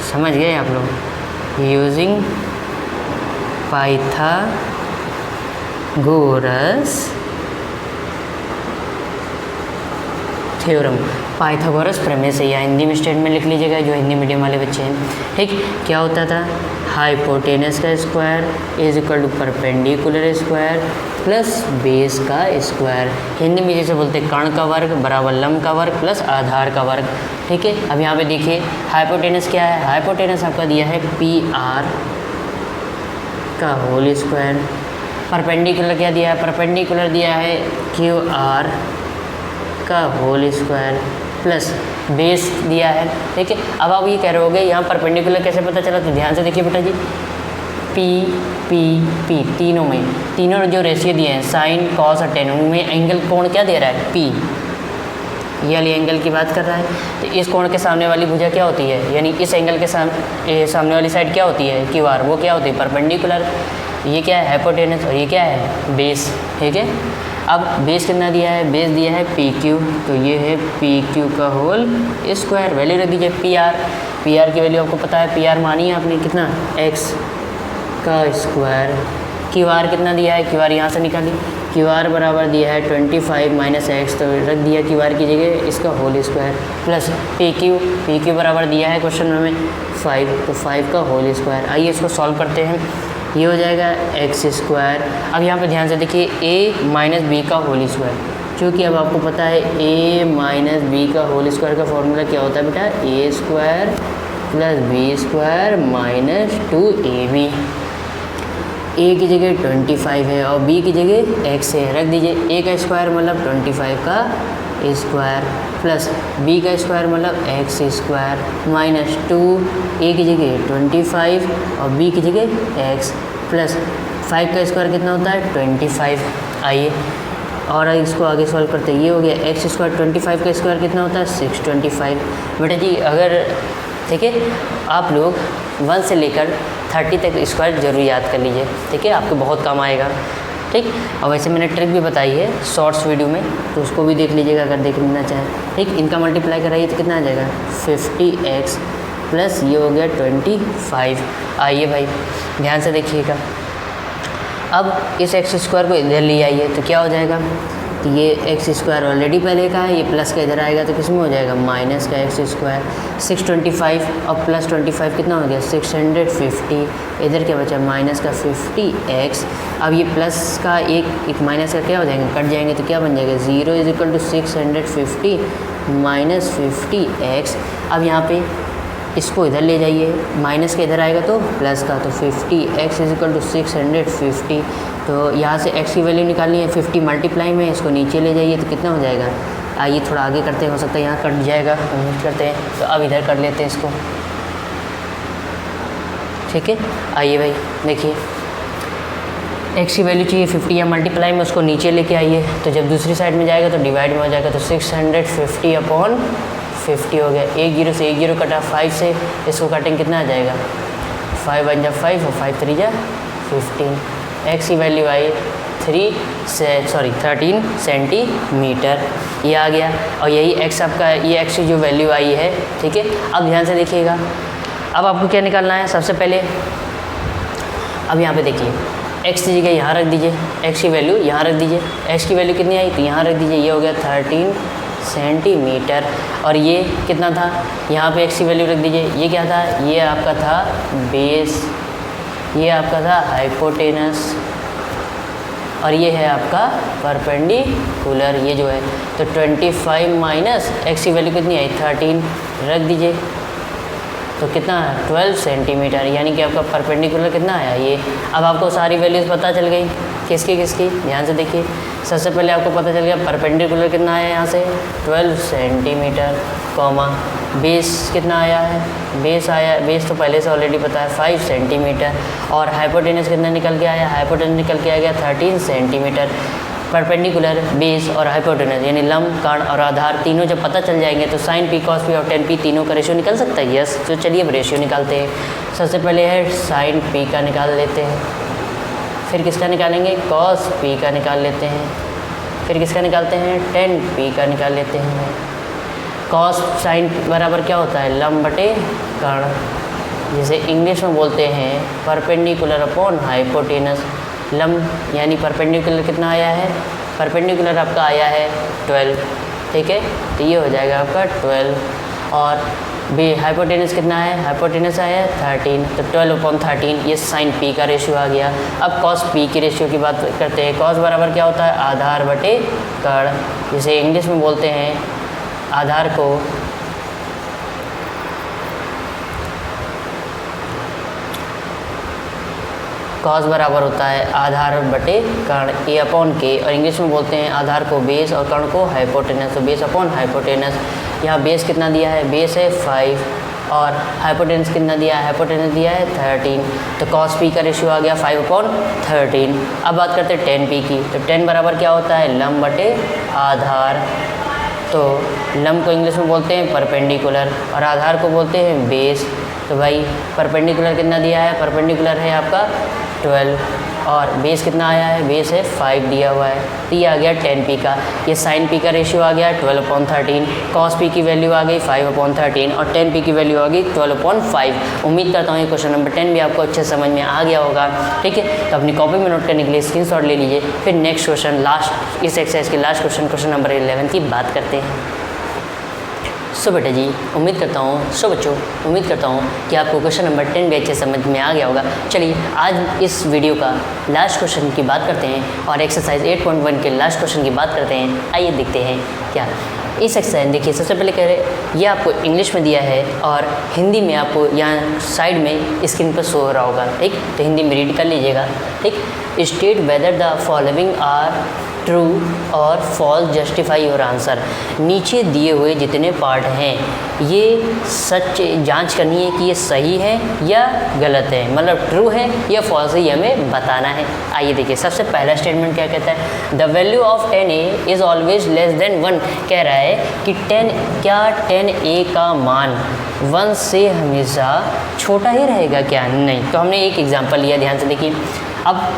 समझ गए आप लोग, यूजिंग पाइथागोरस थ्योरम, पाइथागोरस प्रमेय से, या हिंदी में स्टेटमेंट लिख लीजिएगा जो हिंदी मीडियम वाले बच्चे हैं, ठीक। क्या होता था, हाइपोटेनस का square is equal to perpendicular square plus base का स्क्वायर, हिंदी में जैसे बोलते हैं कर्ण का वर्ग बराबर लंब का वर्ग प्लस आधार का वर्ग, ठीक है। अब यहाँ पे देखिए हाइपोटेनस क्या है, हाइपोटेनस आपका दिया है पी आर का होल स्क्वायर, परपेंडिकुलर क्या दिया है, परपेंडिकुलर दिया है क्यू आर का होल स्क्वायर प्लस बेस दिया है, ठीक है। अब आप ये कह रहे होगे यहाँ परपेंडिकुलर कैसे पता चला, तो ध्यान से देखिए बेटा जी, पी पी पी तीनों जो रेशियो दिए हैं साइन कॉस और टेन, उनमें एंगल कोण क्या दे रहा है, पी, ये वाली एंगल की बात कर रहा है। तो इस कोण के सामने वाली भुजा क्या होती है, यानी इस एंगल के सामने वाली साइड क्या होती है, क्यू आर, वो क्या होती है परपेंडिकुलर, ये क्या है हाइपोटेनस और ये क्या है बेस, ठीक है। अब बेस कितना दिया है, बेस दिया है पी क्यू, तो ये है पी क्यू का होल स्क्वायर, वैल्यू रख दीजिए पी आर की वैल्यू आपको पता है, पी आर मानी है आपने कितना, एक्स का स्क्वायर, क्यू आर कितना दिया है, क्यू आर यहाँ से निकाली, क्यू आर बराबर दिया है 25 माइनस एक्स, तो रख दिया क्यू आर की जगह इसका whole square plus P Q बराबर दिया है क्वेश्चन में हमें 5, तो 5 का होल स्क्वायर। आइए इसको सॉल्व करते हैं, ये हो जाएगा एक्स स्क्वायर। अब यहाँ पे ध्यान से देखिए a माइनस बी का होल स्क्वायर, क्योंकि अब आपको पता है a माइनस बी का होल स्क्वायर का फॉर्मूला क्या होता है बेटा, a square plus B square minus 2ab, a की जगह 25 है और b की जगह x है, रख दीजिए, a का स्क्वायर मतलब 25 का स्क्वायर प्लस b का स्क्वायर मतलब x स्क्वायर माइनस 2, a की जगह 25 और b की जगह x प्लस 5 का स्क्वायर कितना होता है 25। आइए और इसको आगे सॉल्व करते हैं, ये हो गया एक्स स्क्वायर, 25 का स्क्वायर कितना होता है 625। बेटा जी अगर ठीक है आप लोग 1 से लेकर 30 तक स्क्वायर जरूर याद कर लीजिए, ठीक है, आपको बहुत काम आएगा, ठीक। और वैसे मैंने ट्रिक भी बताई है शॉर्ट्स वीडियो में, तो उसको भी देख लीजिएगा अगर देखना चाहें, ठीक। इनका मल्टीप्लाई कराइए तो कितना आ जाएगा 50x प्लस ये हो गया 25। आइए भाई ध्यान से देखिएगा, अब इस एक्स स्क्वायर को इधर ले आइए तो क्या हो जाएगा, तो ये एक्स स्क्वायर ऑलरेडी पहले का है, ये प्लस का इधर आएगा तो किस में हो जाएगा माइनस का एक्स स्क्वायर, 625 और प्लस 25 कितना हो गया 650, इधर क्या बचा माइनस का 50x। अब ये प्लस का एक माइनस का क्या हो जाएंगे कट जाएंगे तो क्या बन जाएगा 0 is equal to 650 minus 50x। अब यहाँ पे इसको इधर ले जाइए, माइनस का इधर आएगा तो प्लस का, तो 50x इज इक्वल टू 650। तो यहाँ से x की वैल्यू निकालनी है 50 मल्टीप्लाई में, इसको नीचे ले जाइए तो कितना हो जाएगा, आइए थोड़ा आगे करते हैं, हो सकता है यहाँ कट जाएगा, उम्मीद करते हैं, तो अब इधर कर लेते हैं इसको, ठीक है। आइए भाई देखिए एक्स की वैल्यू चाहिए 50 या मल्टीप्लाई में उसको नीचे लेके आइए, तो जब दूसरी साइड में जाएगा तो डिवाइड में हो जाएगा, तो 650 अपॉन 50 हो गया। एक जीरो से एक जीरो कटा, 5 से इसको काटेंगे कितना आ जाएगा, 5 1 जा 5 और 5 3 जा 15। एक्स की वैल्यू आई 13 सेंटीमीटर, ये आ गया। और यही एक्स आपका, ये एक्स की जो वैल्यू आई है, ठीक है। अब ध्यान से देखिएगा, अब आपको क्या निकालना है, सबसे पहले अब यहाँ पे देखिए, एक्स की जगह यहाँ रख दीजिए, एक्स की वैल्यू यहाँ रख दीजिए, एक्स की वैल्यू कितनी आई तो यहाँ रख दीजिए, ये हो गया 13 सेंटीमीटर। और ये कितना था, यहाँ पे एक्स की वैल्यू रख दीजिए, ये क्या था, ये आपका था बेस, ये आपका था हाइपोटेनस, और ये है आपका परपेंडिकुलर, ये जो है। तो 25 माइनस एक्स की वैल्यू कितनी आई 13 रख दीजिए, तो कितना है 12 सेंटीमीटर, यानी कि आपका परपेंडिकुलर कितना आया ये। अब आपको सारी वैल्यूज़ पता चल गई, किसकी किसकी, ध्यान से देखिए। सबसे पहले आपको पता चल गया परपेंडिकुलर कितना आया यहाँ से 12 सेंटीमीटर, कॉमा बेस कितना आया है, बेस आया, बेस तो पहले से ऑलरेडी पता है 5 सेंटीमीटर, और हाइपोटेनस कितना निकल के आया, हाइपोटेनस निकल के आ गया 13 सेंटीमीटर। परपेंडिकुलर, बेस और हाइपोटेनस यानी लंब, कर्ण और आधार तीनों जब पता चल जाएंगे तो साइन पी कॉस पी और टेन पी तीनों का रेशियो निकल सकता है, यस। तो चलिए अब रेशियो निकालते हैं। सबसे पहले है साइन पी का निकाल लेते हैं, फिर किसका निकालेंगे कॉस पी का निकाल लेते हैं, फिर किसका निकालते हैं टेन पी का निकाल लेते हैं। कॉस साइन बराबर क्या होता है लंब बटे कर्ण, जिसे इंग्लिश में बोलते हैं परपेंडिकुलर अपॉन हाइपोटेनस। लंब यानी परपेंडिकुलर कितना आया है, परपेंडिकुलर आपका आया है 12, ठीक है, तो ये हो जाएगा आपका 12। और बी हाइपोटेनस कितना है, हाइपोटेनस आया है 13, तो 12 अपॉन 13 ये साइन पी का रेशियो आ गया। अब कॉस पी की रेशियो की बात करते हैं। कॉस बराबर क्या होता है आधार बटे कर्ण, जिसे इंग्लिश में बोलते हैं आधार को कॉस बराबर होता है आधार बटे कर्ण, ए अपॉन के, और इंग्लिश में बोलते हैं आधार को बेस और कर्ण को हाइपोटेनस, तो बेस अपॉन हाइपोटेनस। यहाँ बेस कितना दिया है, बेस है 5 और हाइपोटेनस कितना दिया है, हाइपोटेनस दिया है 13, तो कॉस पी का रेशियो आ गया 5 अपॉन 13। अब बात करते हैं टेन पी की, तो टेन बराबर क्या होता है लंब बटे आधार, तो लंब को इंग्लिश में बोलते हैं परपेंडिकुलर और आधार को बोलते हैं बेस। तो भाई परपेंडिकुलर कितना दिया है, परपेंडिकुलर है आपका 12 और बेस कितना आया है, बेस है 5 दिया हुआ है, तो ये आ गया 10 पी का। ये साइन पी का रेशियो आ गया 12 अपॉन 13, कॉस पी की वैल्यू आ गई 5 अपॉन 13 और 10 पी की वैल्यू आ गई 12 अपॉन 5। उम्मीद करता हूँ ये क्वेश्चन नंबर 10 भी आपको अच्छे समझ में आ गया होगा, ठीक है। तो अपनी कॉपी में नोट करने के लिए स्क्रीनशॉट ले लीजिए। फिर नेक्स्ट क्वेश्चन, लास्ट इस एक्सरसाइज के लास्ट क्वेश्चन, क्वेश्चन नंबर 11 की बात करते हैं। सो बेटा जी उम्मीद करता हूँ कि आपको क्वेश्चन नंबर 10 भी अच्छे समझ में आ गया होगा। चलिए आज इस वीडियो का लास्ट क्वेश्चन की बात करते हैं और एक्सरसाइज 8.1 के लास्ट क्वेश्चन की बात करते हैं। आइए देखते हैं क्या इस एक्सरसाइज। देखिए सबसे पहले कह रहे ये आपको इंग्लिश में दिया है और हिंदी में आपको यहाँ साइड में स्क्रीन पर शो हो रहा होगा, ठीक। तो हिंदी में रीड कर लीजिएगा, ठीक। State whether the following are true और फॉल्स, जस्टिफाई योर आंसर। नीचे दिए हुए जितने पार्ट हैं ये सच जांच करनी है कि ये सही है या गलत है, मतलब ट्रू है या फॉल्स है, ये हमें बताना है। आइए देखिए सबसे पहला स्टेटमेंट क्या कहता है, the value of 10a is always less than 1। कह रहा है कि 10a का मान 1 से हमेशा छोटा ही रहेगा क्या, नहीं। तो हमने एक एग्जाम्पल लिया, ध्यान से देखिए। अब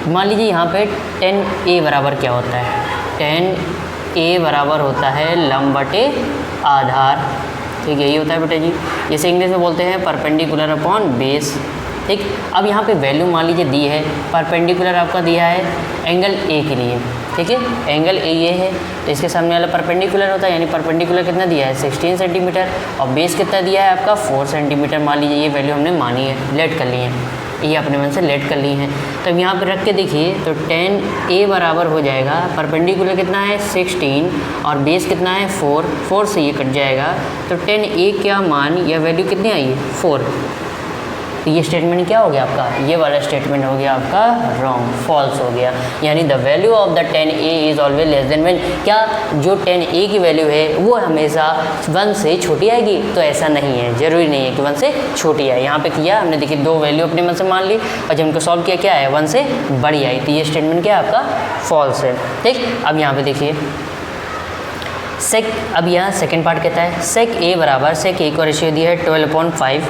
मान लीजिए यहाँ पे 10a बराबर क्या होता है, 10a बराबर होता है लंब बटे आधार, ठीक है, यही होता है बेटा जी। जैसे इंग्लिश में बोलते हैं परपेंडिकुलर अपॉन बेस, ठीक। अब यहाँ पे वैल्यू मान लीजिए दी है, परपेंडिकुलर आपका दिया है एंगल ए के लिए, ठीक है, एंगल ए ये है, तो इसके सामने वाला परपेंडिकुलर होता है, यानी परपेंडिकुलर कितना दिया है 16 सेंटीमीटर और बेस कितना दिया है आपका 4 सेंटीमीटर। मान लीजिए ये वैल्यू हमने मानी है, लेट कर ली है, ये अपने मन से लेट कर ली हैं। तो अब यहाँ पर रख के देखिए तो 10a बराबर हो जाएगा, परपेंडिकुलर कितना है 16 और बेस कितना है 4 से ये कट जाएगा, तो 10a क्या मान या वैल्यू कितनी आई 4, तो ये स्टेटमेंट क्या हो गया आपका, ये वाला स्टेटमेंट हो गया आपका रॉन्ग, फॉल्स हो गया। यानी the value of the 10a is always less than 1, क्या जो 10a की वैल्यू है वो हमेशा 1 से छोटी आएगी? तो ऐसा नहीं है, ज़रूरी नहीं है कि 1 से छोटी आए। यहाँ पे किया हमने, देखिए दो वैल्यू अपने मन से मान ली और जब उनको सॉल्व किया क्या है, 1 से बड़ी आई, तो ये स्टेटमेंट क्या है आपका फॉल्स है। ठीक, अब यहाँ पे देखिए सेक, अब यहाँ सेकेंड पार्ट कहता है सेक ए बराबर, सेक ए को रेशियो दिया है 12/5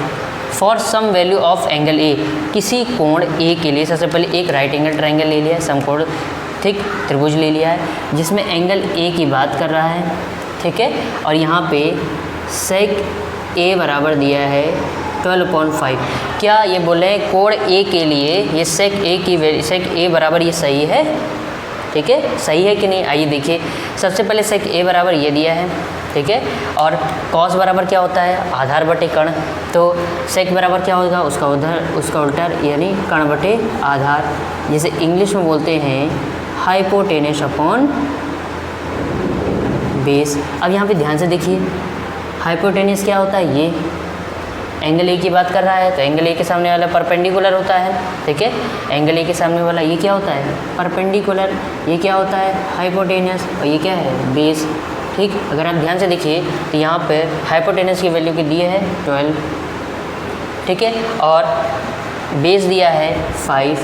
for some value of angle A, किसी कोण ए के लिए सबसे पहले एक राइट एंगल ट्रायंगल ले लिया है, समकोण ठीक त्रिभुज ले लिया है जिसमें एंगल ए की बात कर रहा है, ठीक है। और यहाँ पे सेक ए बराबर दिया है 12/5, क्या ये बोले हैं कोण ए के लिए ये सेक ए की सेक ए बराबर ये सही है, ठीक है, सही है कि नहीं? आइए देखिए, सबसे पहले सेक ए बराबर ये दिया है, ठीक है, और कॉस बराबर क्या होता है, आधार बटे कर्ण, तो सेक बराबर क्या होगा, उसका उल्टा यानी कर्ण बटे आधार, जिसे इंग्लिश में बोलते हैं हाइपोटेनस अपॉन बेस। अब यहाँ पे ध्यान से देखिए, हाइपोटेनस क्या होता है, ये एंगल ए की बात कर रहा है तो एंगल ए के सामने वाला परपेंडिकुलर होता है, ठीक है, एंगल ए के सामने वाला ये क्या होता है, परपेंडिकुलर, ये क्या होता है, हाइपोटेनस, और ये क्या है, बेस। ठीक, अगर आप ध्यान से देखिए तो यहाँ पे हाइपोटेनस की वैल्यू की दी है 12, ठीक है, और बेस दिया है 5,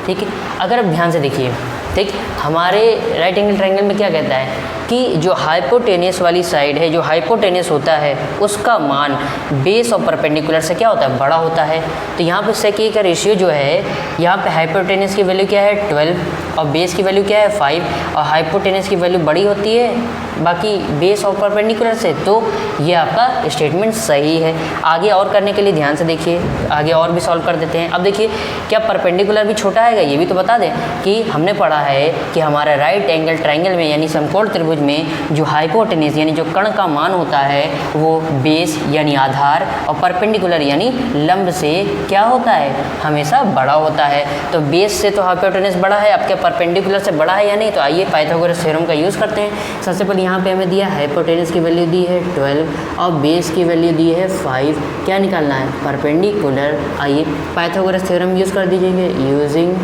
ठीक है। अगर आप ध्यान से देखिए, ठीक, हमारे राइट एंगल ट्रायंगल में क्या कहता है कि जो हाइपोटेनस वाली साइड है, जो हाइपोटेनस होता है उसका मान बेस और परपेंडिकुलर से क्या होता है, बड़ा होता है। तो यहाँ पे सेक ए का रेशियो जो है, यहाँ पे हाइपोटेनस की वैल्यू क्या है 12 और बेस की वैल्यू क्या है 5, और हाइपोटेनस की वैल्यू बड़ी होती है बाकी बेस और परपेंडिकुलर से, तो ये आपका स्टेटमेंट सही है। आगे और करने के लिए ध्यान से देखिए, आगे और भी सॉल्व कर देते हैं। अब देखिए, क्या परपेंडिकुलर भी छोटा आएगा, ये भी तो बता दें कि हमने पढ़ा है कि हमारा राइट एंगल ट्रायंगल में यानी समकोण त्रिभुज में जो हाइपोटेनस यानी जो कर्ण का मान होता है वो बेस यानी आधार और परपेंडिकुलर यानी लंब से क्या होता है, हमेशा बड़ा होता है। तो बेस से तो हाइपोटेनस बड़ा है, आपके परपेंडिकुलर से बड़ा है या नहीं? तो आइए पाइथागोरस थ्योरम का यूज़ करते हैं। सबसे पहले यहाँ पे हमें दिया हाइपोटेनस की वैल्यू दी है 12 और बेस की वैल्यू दी है 5, क्या निकालना है, परपेंडिकुलर। आइए पाइथागोरस थ्योरम यूज़ कर दीजिएगा, यूजिंग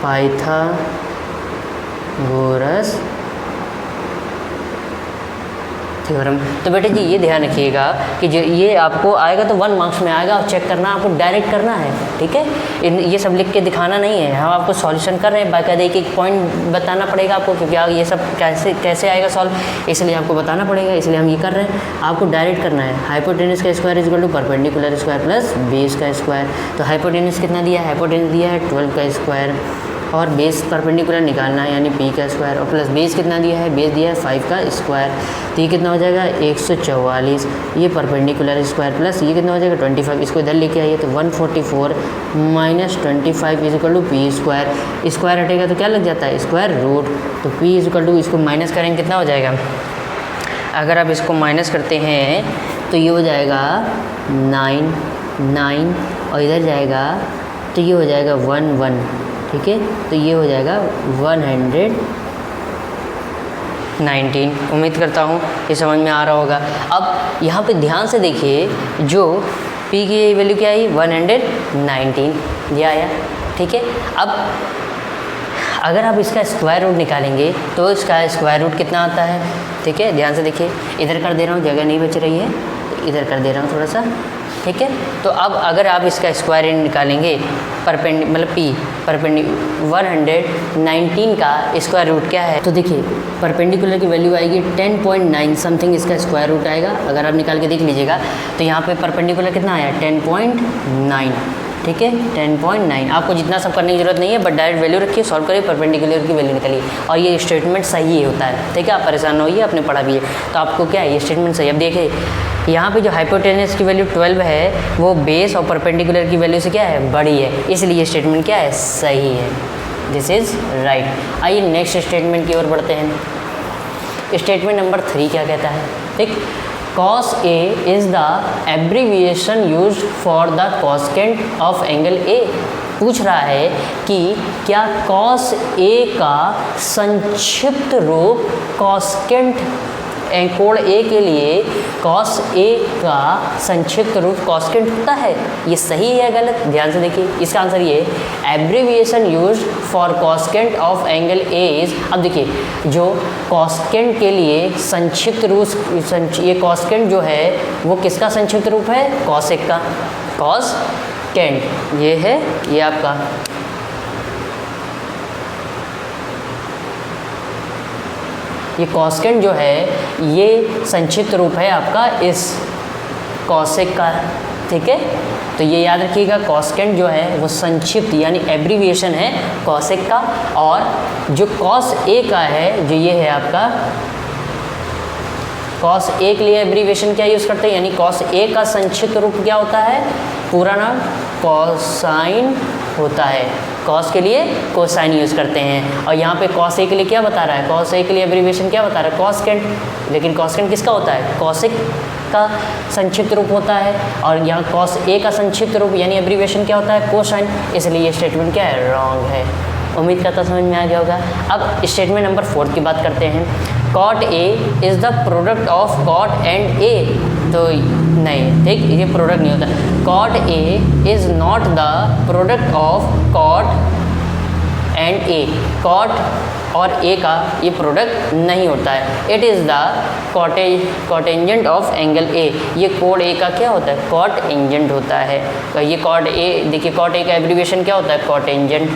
पाइथागोरस थ्योरम। तो बेटे जी ये ध्यान रखिएगा कि जो ये आपको आएगा तो 1 मार्क्स में आएगा और चेक करना आपको डायरेक्ट करना है, ठीक है, ये सब लिख के दिखाना नहीं है। हम आपको सॉल्यूशन कर रहे हैं, बाकायदा एक पॉइंट बताना पड़ेगा आपको, क्योंकि ये सब कैसे आएगा सॉल्व, इसलिए आपको बताना पड़ेगा, इसलिए हम ये कर रहे हैं। आपको डायरेक्ट करना है, हाइपोटेनस का square is equal to perpendicular square plus base का स्क्वायर। तो हाइपोटेनस कितना दिया है, हाइपोटेनस दिया है 12 का स्क्वायर और बेस परपेंडिकुलर निकालना है यानी पी का स्क्वायर, और प्लस बेस कितना दिया है, बेस दिया है 5 का स्क्वायर। तो ये कितना हो जाएगा 144, ये परपेंडिकुलर स्क्वायर प्लस ये कितना हो जाएगा 25, इसको इधर लेके आइए तो 144 minus 25 is equal to P square. Square हटेगा तो क्या लग जाता है, स्क्वायर रूट। तो पी इज इक्वल टू, इसको माइनस करेंगे कितना हो जाएगा, अगर आप इसको माइनस करते हैं तो ये हो जाएगा 9 और इधर जाएगा तो ये हो जाएगा 1, ठीक है, तो ये हो जाएगा 119। उम्मीद करता हूँ ये समझ में आ रहा होगा। अब यहाँ पे ध्यान से देखिए, जो P की वैल्यू क्या आई 119 दिया आया, ठीक है। अब अगर आप इसका स्क्वायर रूट निकालेंगे तो इसका स्क्वायर रूट कितना आता है, ठीक है, ध्यान से देखिए, इधर कर दे रहा हूँ, जगह नहीं बच रही है तो इधर कर दे रहा हूँ थोड़ा सा, ठीक है। तो अब अगर आप इसका स्क्वायर निकालेंगे मतलब P 119 का स्क्वायर रूट क्या है, तो देखिए परपेंडिकुलर की वैल्यू आएगी 10.9 समथिंग, इसका स्क्वायर रूट आएगा। अगर आप निकाल के देख लीजिएगा तो यहाँ पे परपेंडिकुलर कितना आया 10.9, ठीक है, 10.9। आपको जितना सब करने की जरूरत नहीं है, बट डायरेक्ट वैल्यू रखिए, सॉल्व करिए, परपेंडिकुलर की वैल्यू निकालिए, और ये स्टेटमेंट सही होता है, ठीक है। आप परेशान होइए, आपने पढ़ा भी है तो आपको क्या है ये स्टेटमेंट सही। अब देखिए यहाँ पे जो हाइपोटेनस की वैल्यू 12 है वो बेस और परपेंडिकुलर की वैल्यू से क्या है, बड़ी है, इसलिए ये स्टेटमेंट क्या है, सही है, दिस इज़ राइट। आइए नेक्स्ट स्टेटमेंट की ओर बढ़ते हैं। स्टेटमेंट नंबर 3 क्या कहता है, ठीक, cos A is the abbreviation used for the cosecant of angle A। पूछ रहा है कि क्या cos A का संक्षिप्त रूप cosecant कोण ए के लिए कॉस ए का संक्षिप्त रूप कॉस्केंट होता है। ये सही है या गलत, ध्यान से देखिए। इसका आंसर ये abbreviation used for कॉस्केंट of angle A is. अब देखिए जो कॉस्केंट के लिए संक्षिप्त रूप, ये कॉस्केंट जो है वो किसका संक्षिप्त रूप है, कॉसेक का। कॉस्केंट ये है, ये आपका ये कॉस्केंट जो है ये संक्षिप्त रूप है आपका इस कॉसेक का, ठीक है। तो ये याद रखिएगा कॉस्केंट जो है वो संक्षिप्त यानी एब्रीविएशन है कॉसेक का, और जो कॉस ए का है जो ये है आपका कॉस ए के लिए एब्रीविएशन क्या यूज़ करते हैं, यानी कॉस ए का संक्षिप्त रूप क्या होता है, पूरा नाम कॉसाइन होता है। कॉस के लिए कोसाइन यूज़ करते हैं, और यहाँ पे कॉस ए के लिए क्या बता रहा है, कॉस ए के लिए एब्रीविएशन क्या बता रहा है, कॉस्केंट। लेकिन कॉस्केंट किसका होता है, कॉसेक का संक्षिप्त रूप होता है, और यहाँ कॉस ए का संक्षिप्त रूप यानी एब्रीविएशन क्या होता है, कोसाइन। इसलिए ये स्टेटमेंट क्या है, रॉन्ग है। उम्मीद करता समझ में आ गया होगा। अब स्टेटमेंट नंबर 4 की बात करते हैं। Cot A is the product of caught and ए, तो नहीं, ठीक, ये प्रोडक्ट नहीं होता। Cot A is not the product of caught and A, cot और ए का ये प्रोडक्ट नहीं होता है। It is the कॉटेंजेंट of angle ए, ये कोड ए का क्या होता है, कॉट एंजेंट होता है। तो ये कॉट ए, देखिए कॉट ए का एब्रीविएशन क्या होता है, कॉटेंजेंट,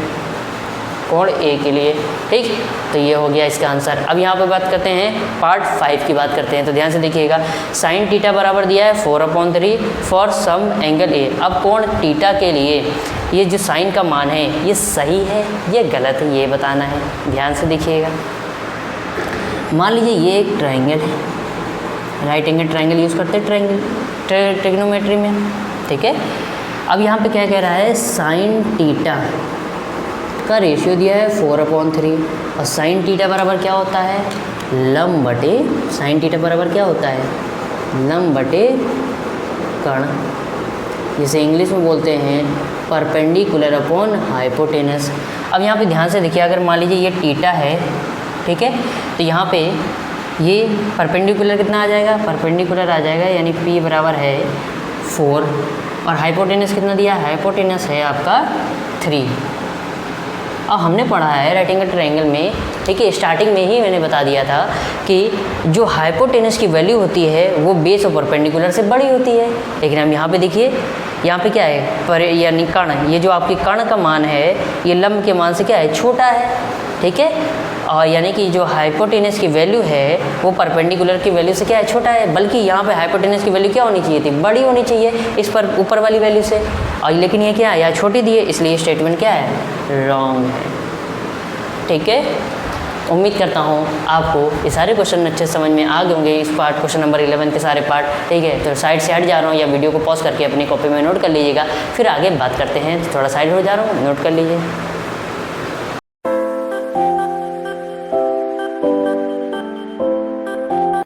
कोण ए के लिए, ठीक। तो ये हो गया इसका आंसर। अब यहाँ पे बात करते हैं पार्ट 5 की बात करते हैं, तो ध्यान से देखिएगा। साइन टीटा बराबर दिया है 4/3 फॉर सम एंगल ए। अब कोण टीटा के लिए ये जो साइन का मान है ये सही है ये गलत है, ये बताना है। ध्यान से देखिएगा। मान लीजिए ये एक ट्राइंगल है, राइट एंगल ट्राइंगल यूज़ करते हैं ट्रिग्नोमेट्री में, ठीक है। अब यहाँ पे क्या कह रहा है, साइन टीटा का रेशियो दिया है 4/3, और साइन टीटा बराबर क्या होता है, लंब बटे, साइन टीटा बराबर क्या होता है, लंब बटे कर्ण, जिसे इंग्लिश में बोलते हैं परपेंडिकुलर अपॉन हाइपोटेनस। अब यहाँ पे ध्यान से देखिए, अगर मान लीजिए ये टीटा है, ठीक है, तो यहाँ पे ये परपेंडिकुलर कितना आ जाएगा, परपेंडिकुलर आ जाएगा, यानी P बराबर है 4, और हाइपोटेनस कितना दिया है, हाइपोटेनस है आपका 3। अब हमने पढ़ा है राइट एंगल ट्रायंगल में, ठीक है, स्टार्टिंग में ही मैंने बता दिया था कि जो हाइपोटेनस की वैल्यू होती है वो बेस और परपेंडिकुलर से बड़ी होती है। लेकिन हम यहाँ पे देखिए, यहाँ पे क्या है, पर यानी कर्ण, ये जो आपकी कर्ण का मान है ये लंब के मान से क्या है, छोटा है, ठीक है। और यानी कि जो हाइपोटेनस की वैल्यू है वो परपेंडिकुलर की वैल्यू से क्या है, छोटा है, बल्कि यहाँ पे हाइपोटेनस की वैल्यू क्या होनी चाहिए थी, बड़ी होनी चाहिए इस पर ऊपर वाली वैल्यू से, और लेकिन ये क्या है, यहाँ छोटी दी है, इसलिए स्टेटमेंट क्या है, रॉन्ग है, ठीक है। उम्मीद करता हूँ आपको ये सारे क्वेश्चन अच्छे समझ में आ गए होंगे, इस पार्ट क्वेश्चन नंबर 11 के सारे पार्ट, ठीक है। तो साइड से हट जा रहा हूँ, या वीडियो को पॉज करके अपनी कॉपी में नोट कर लीजिएगा, फिर आगे बात करते हैं। थोड़ा साइड हो जा रहा हूँ, नोट कर लीजिए।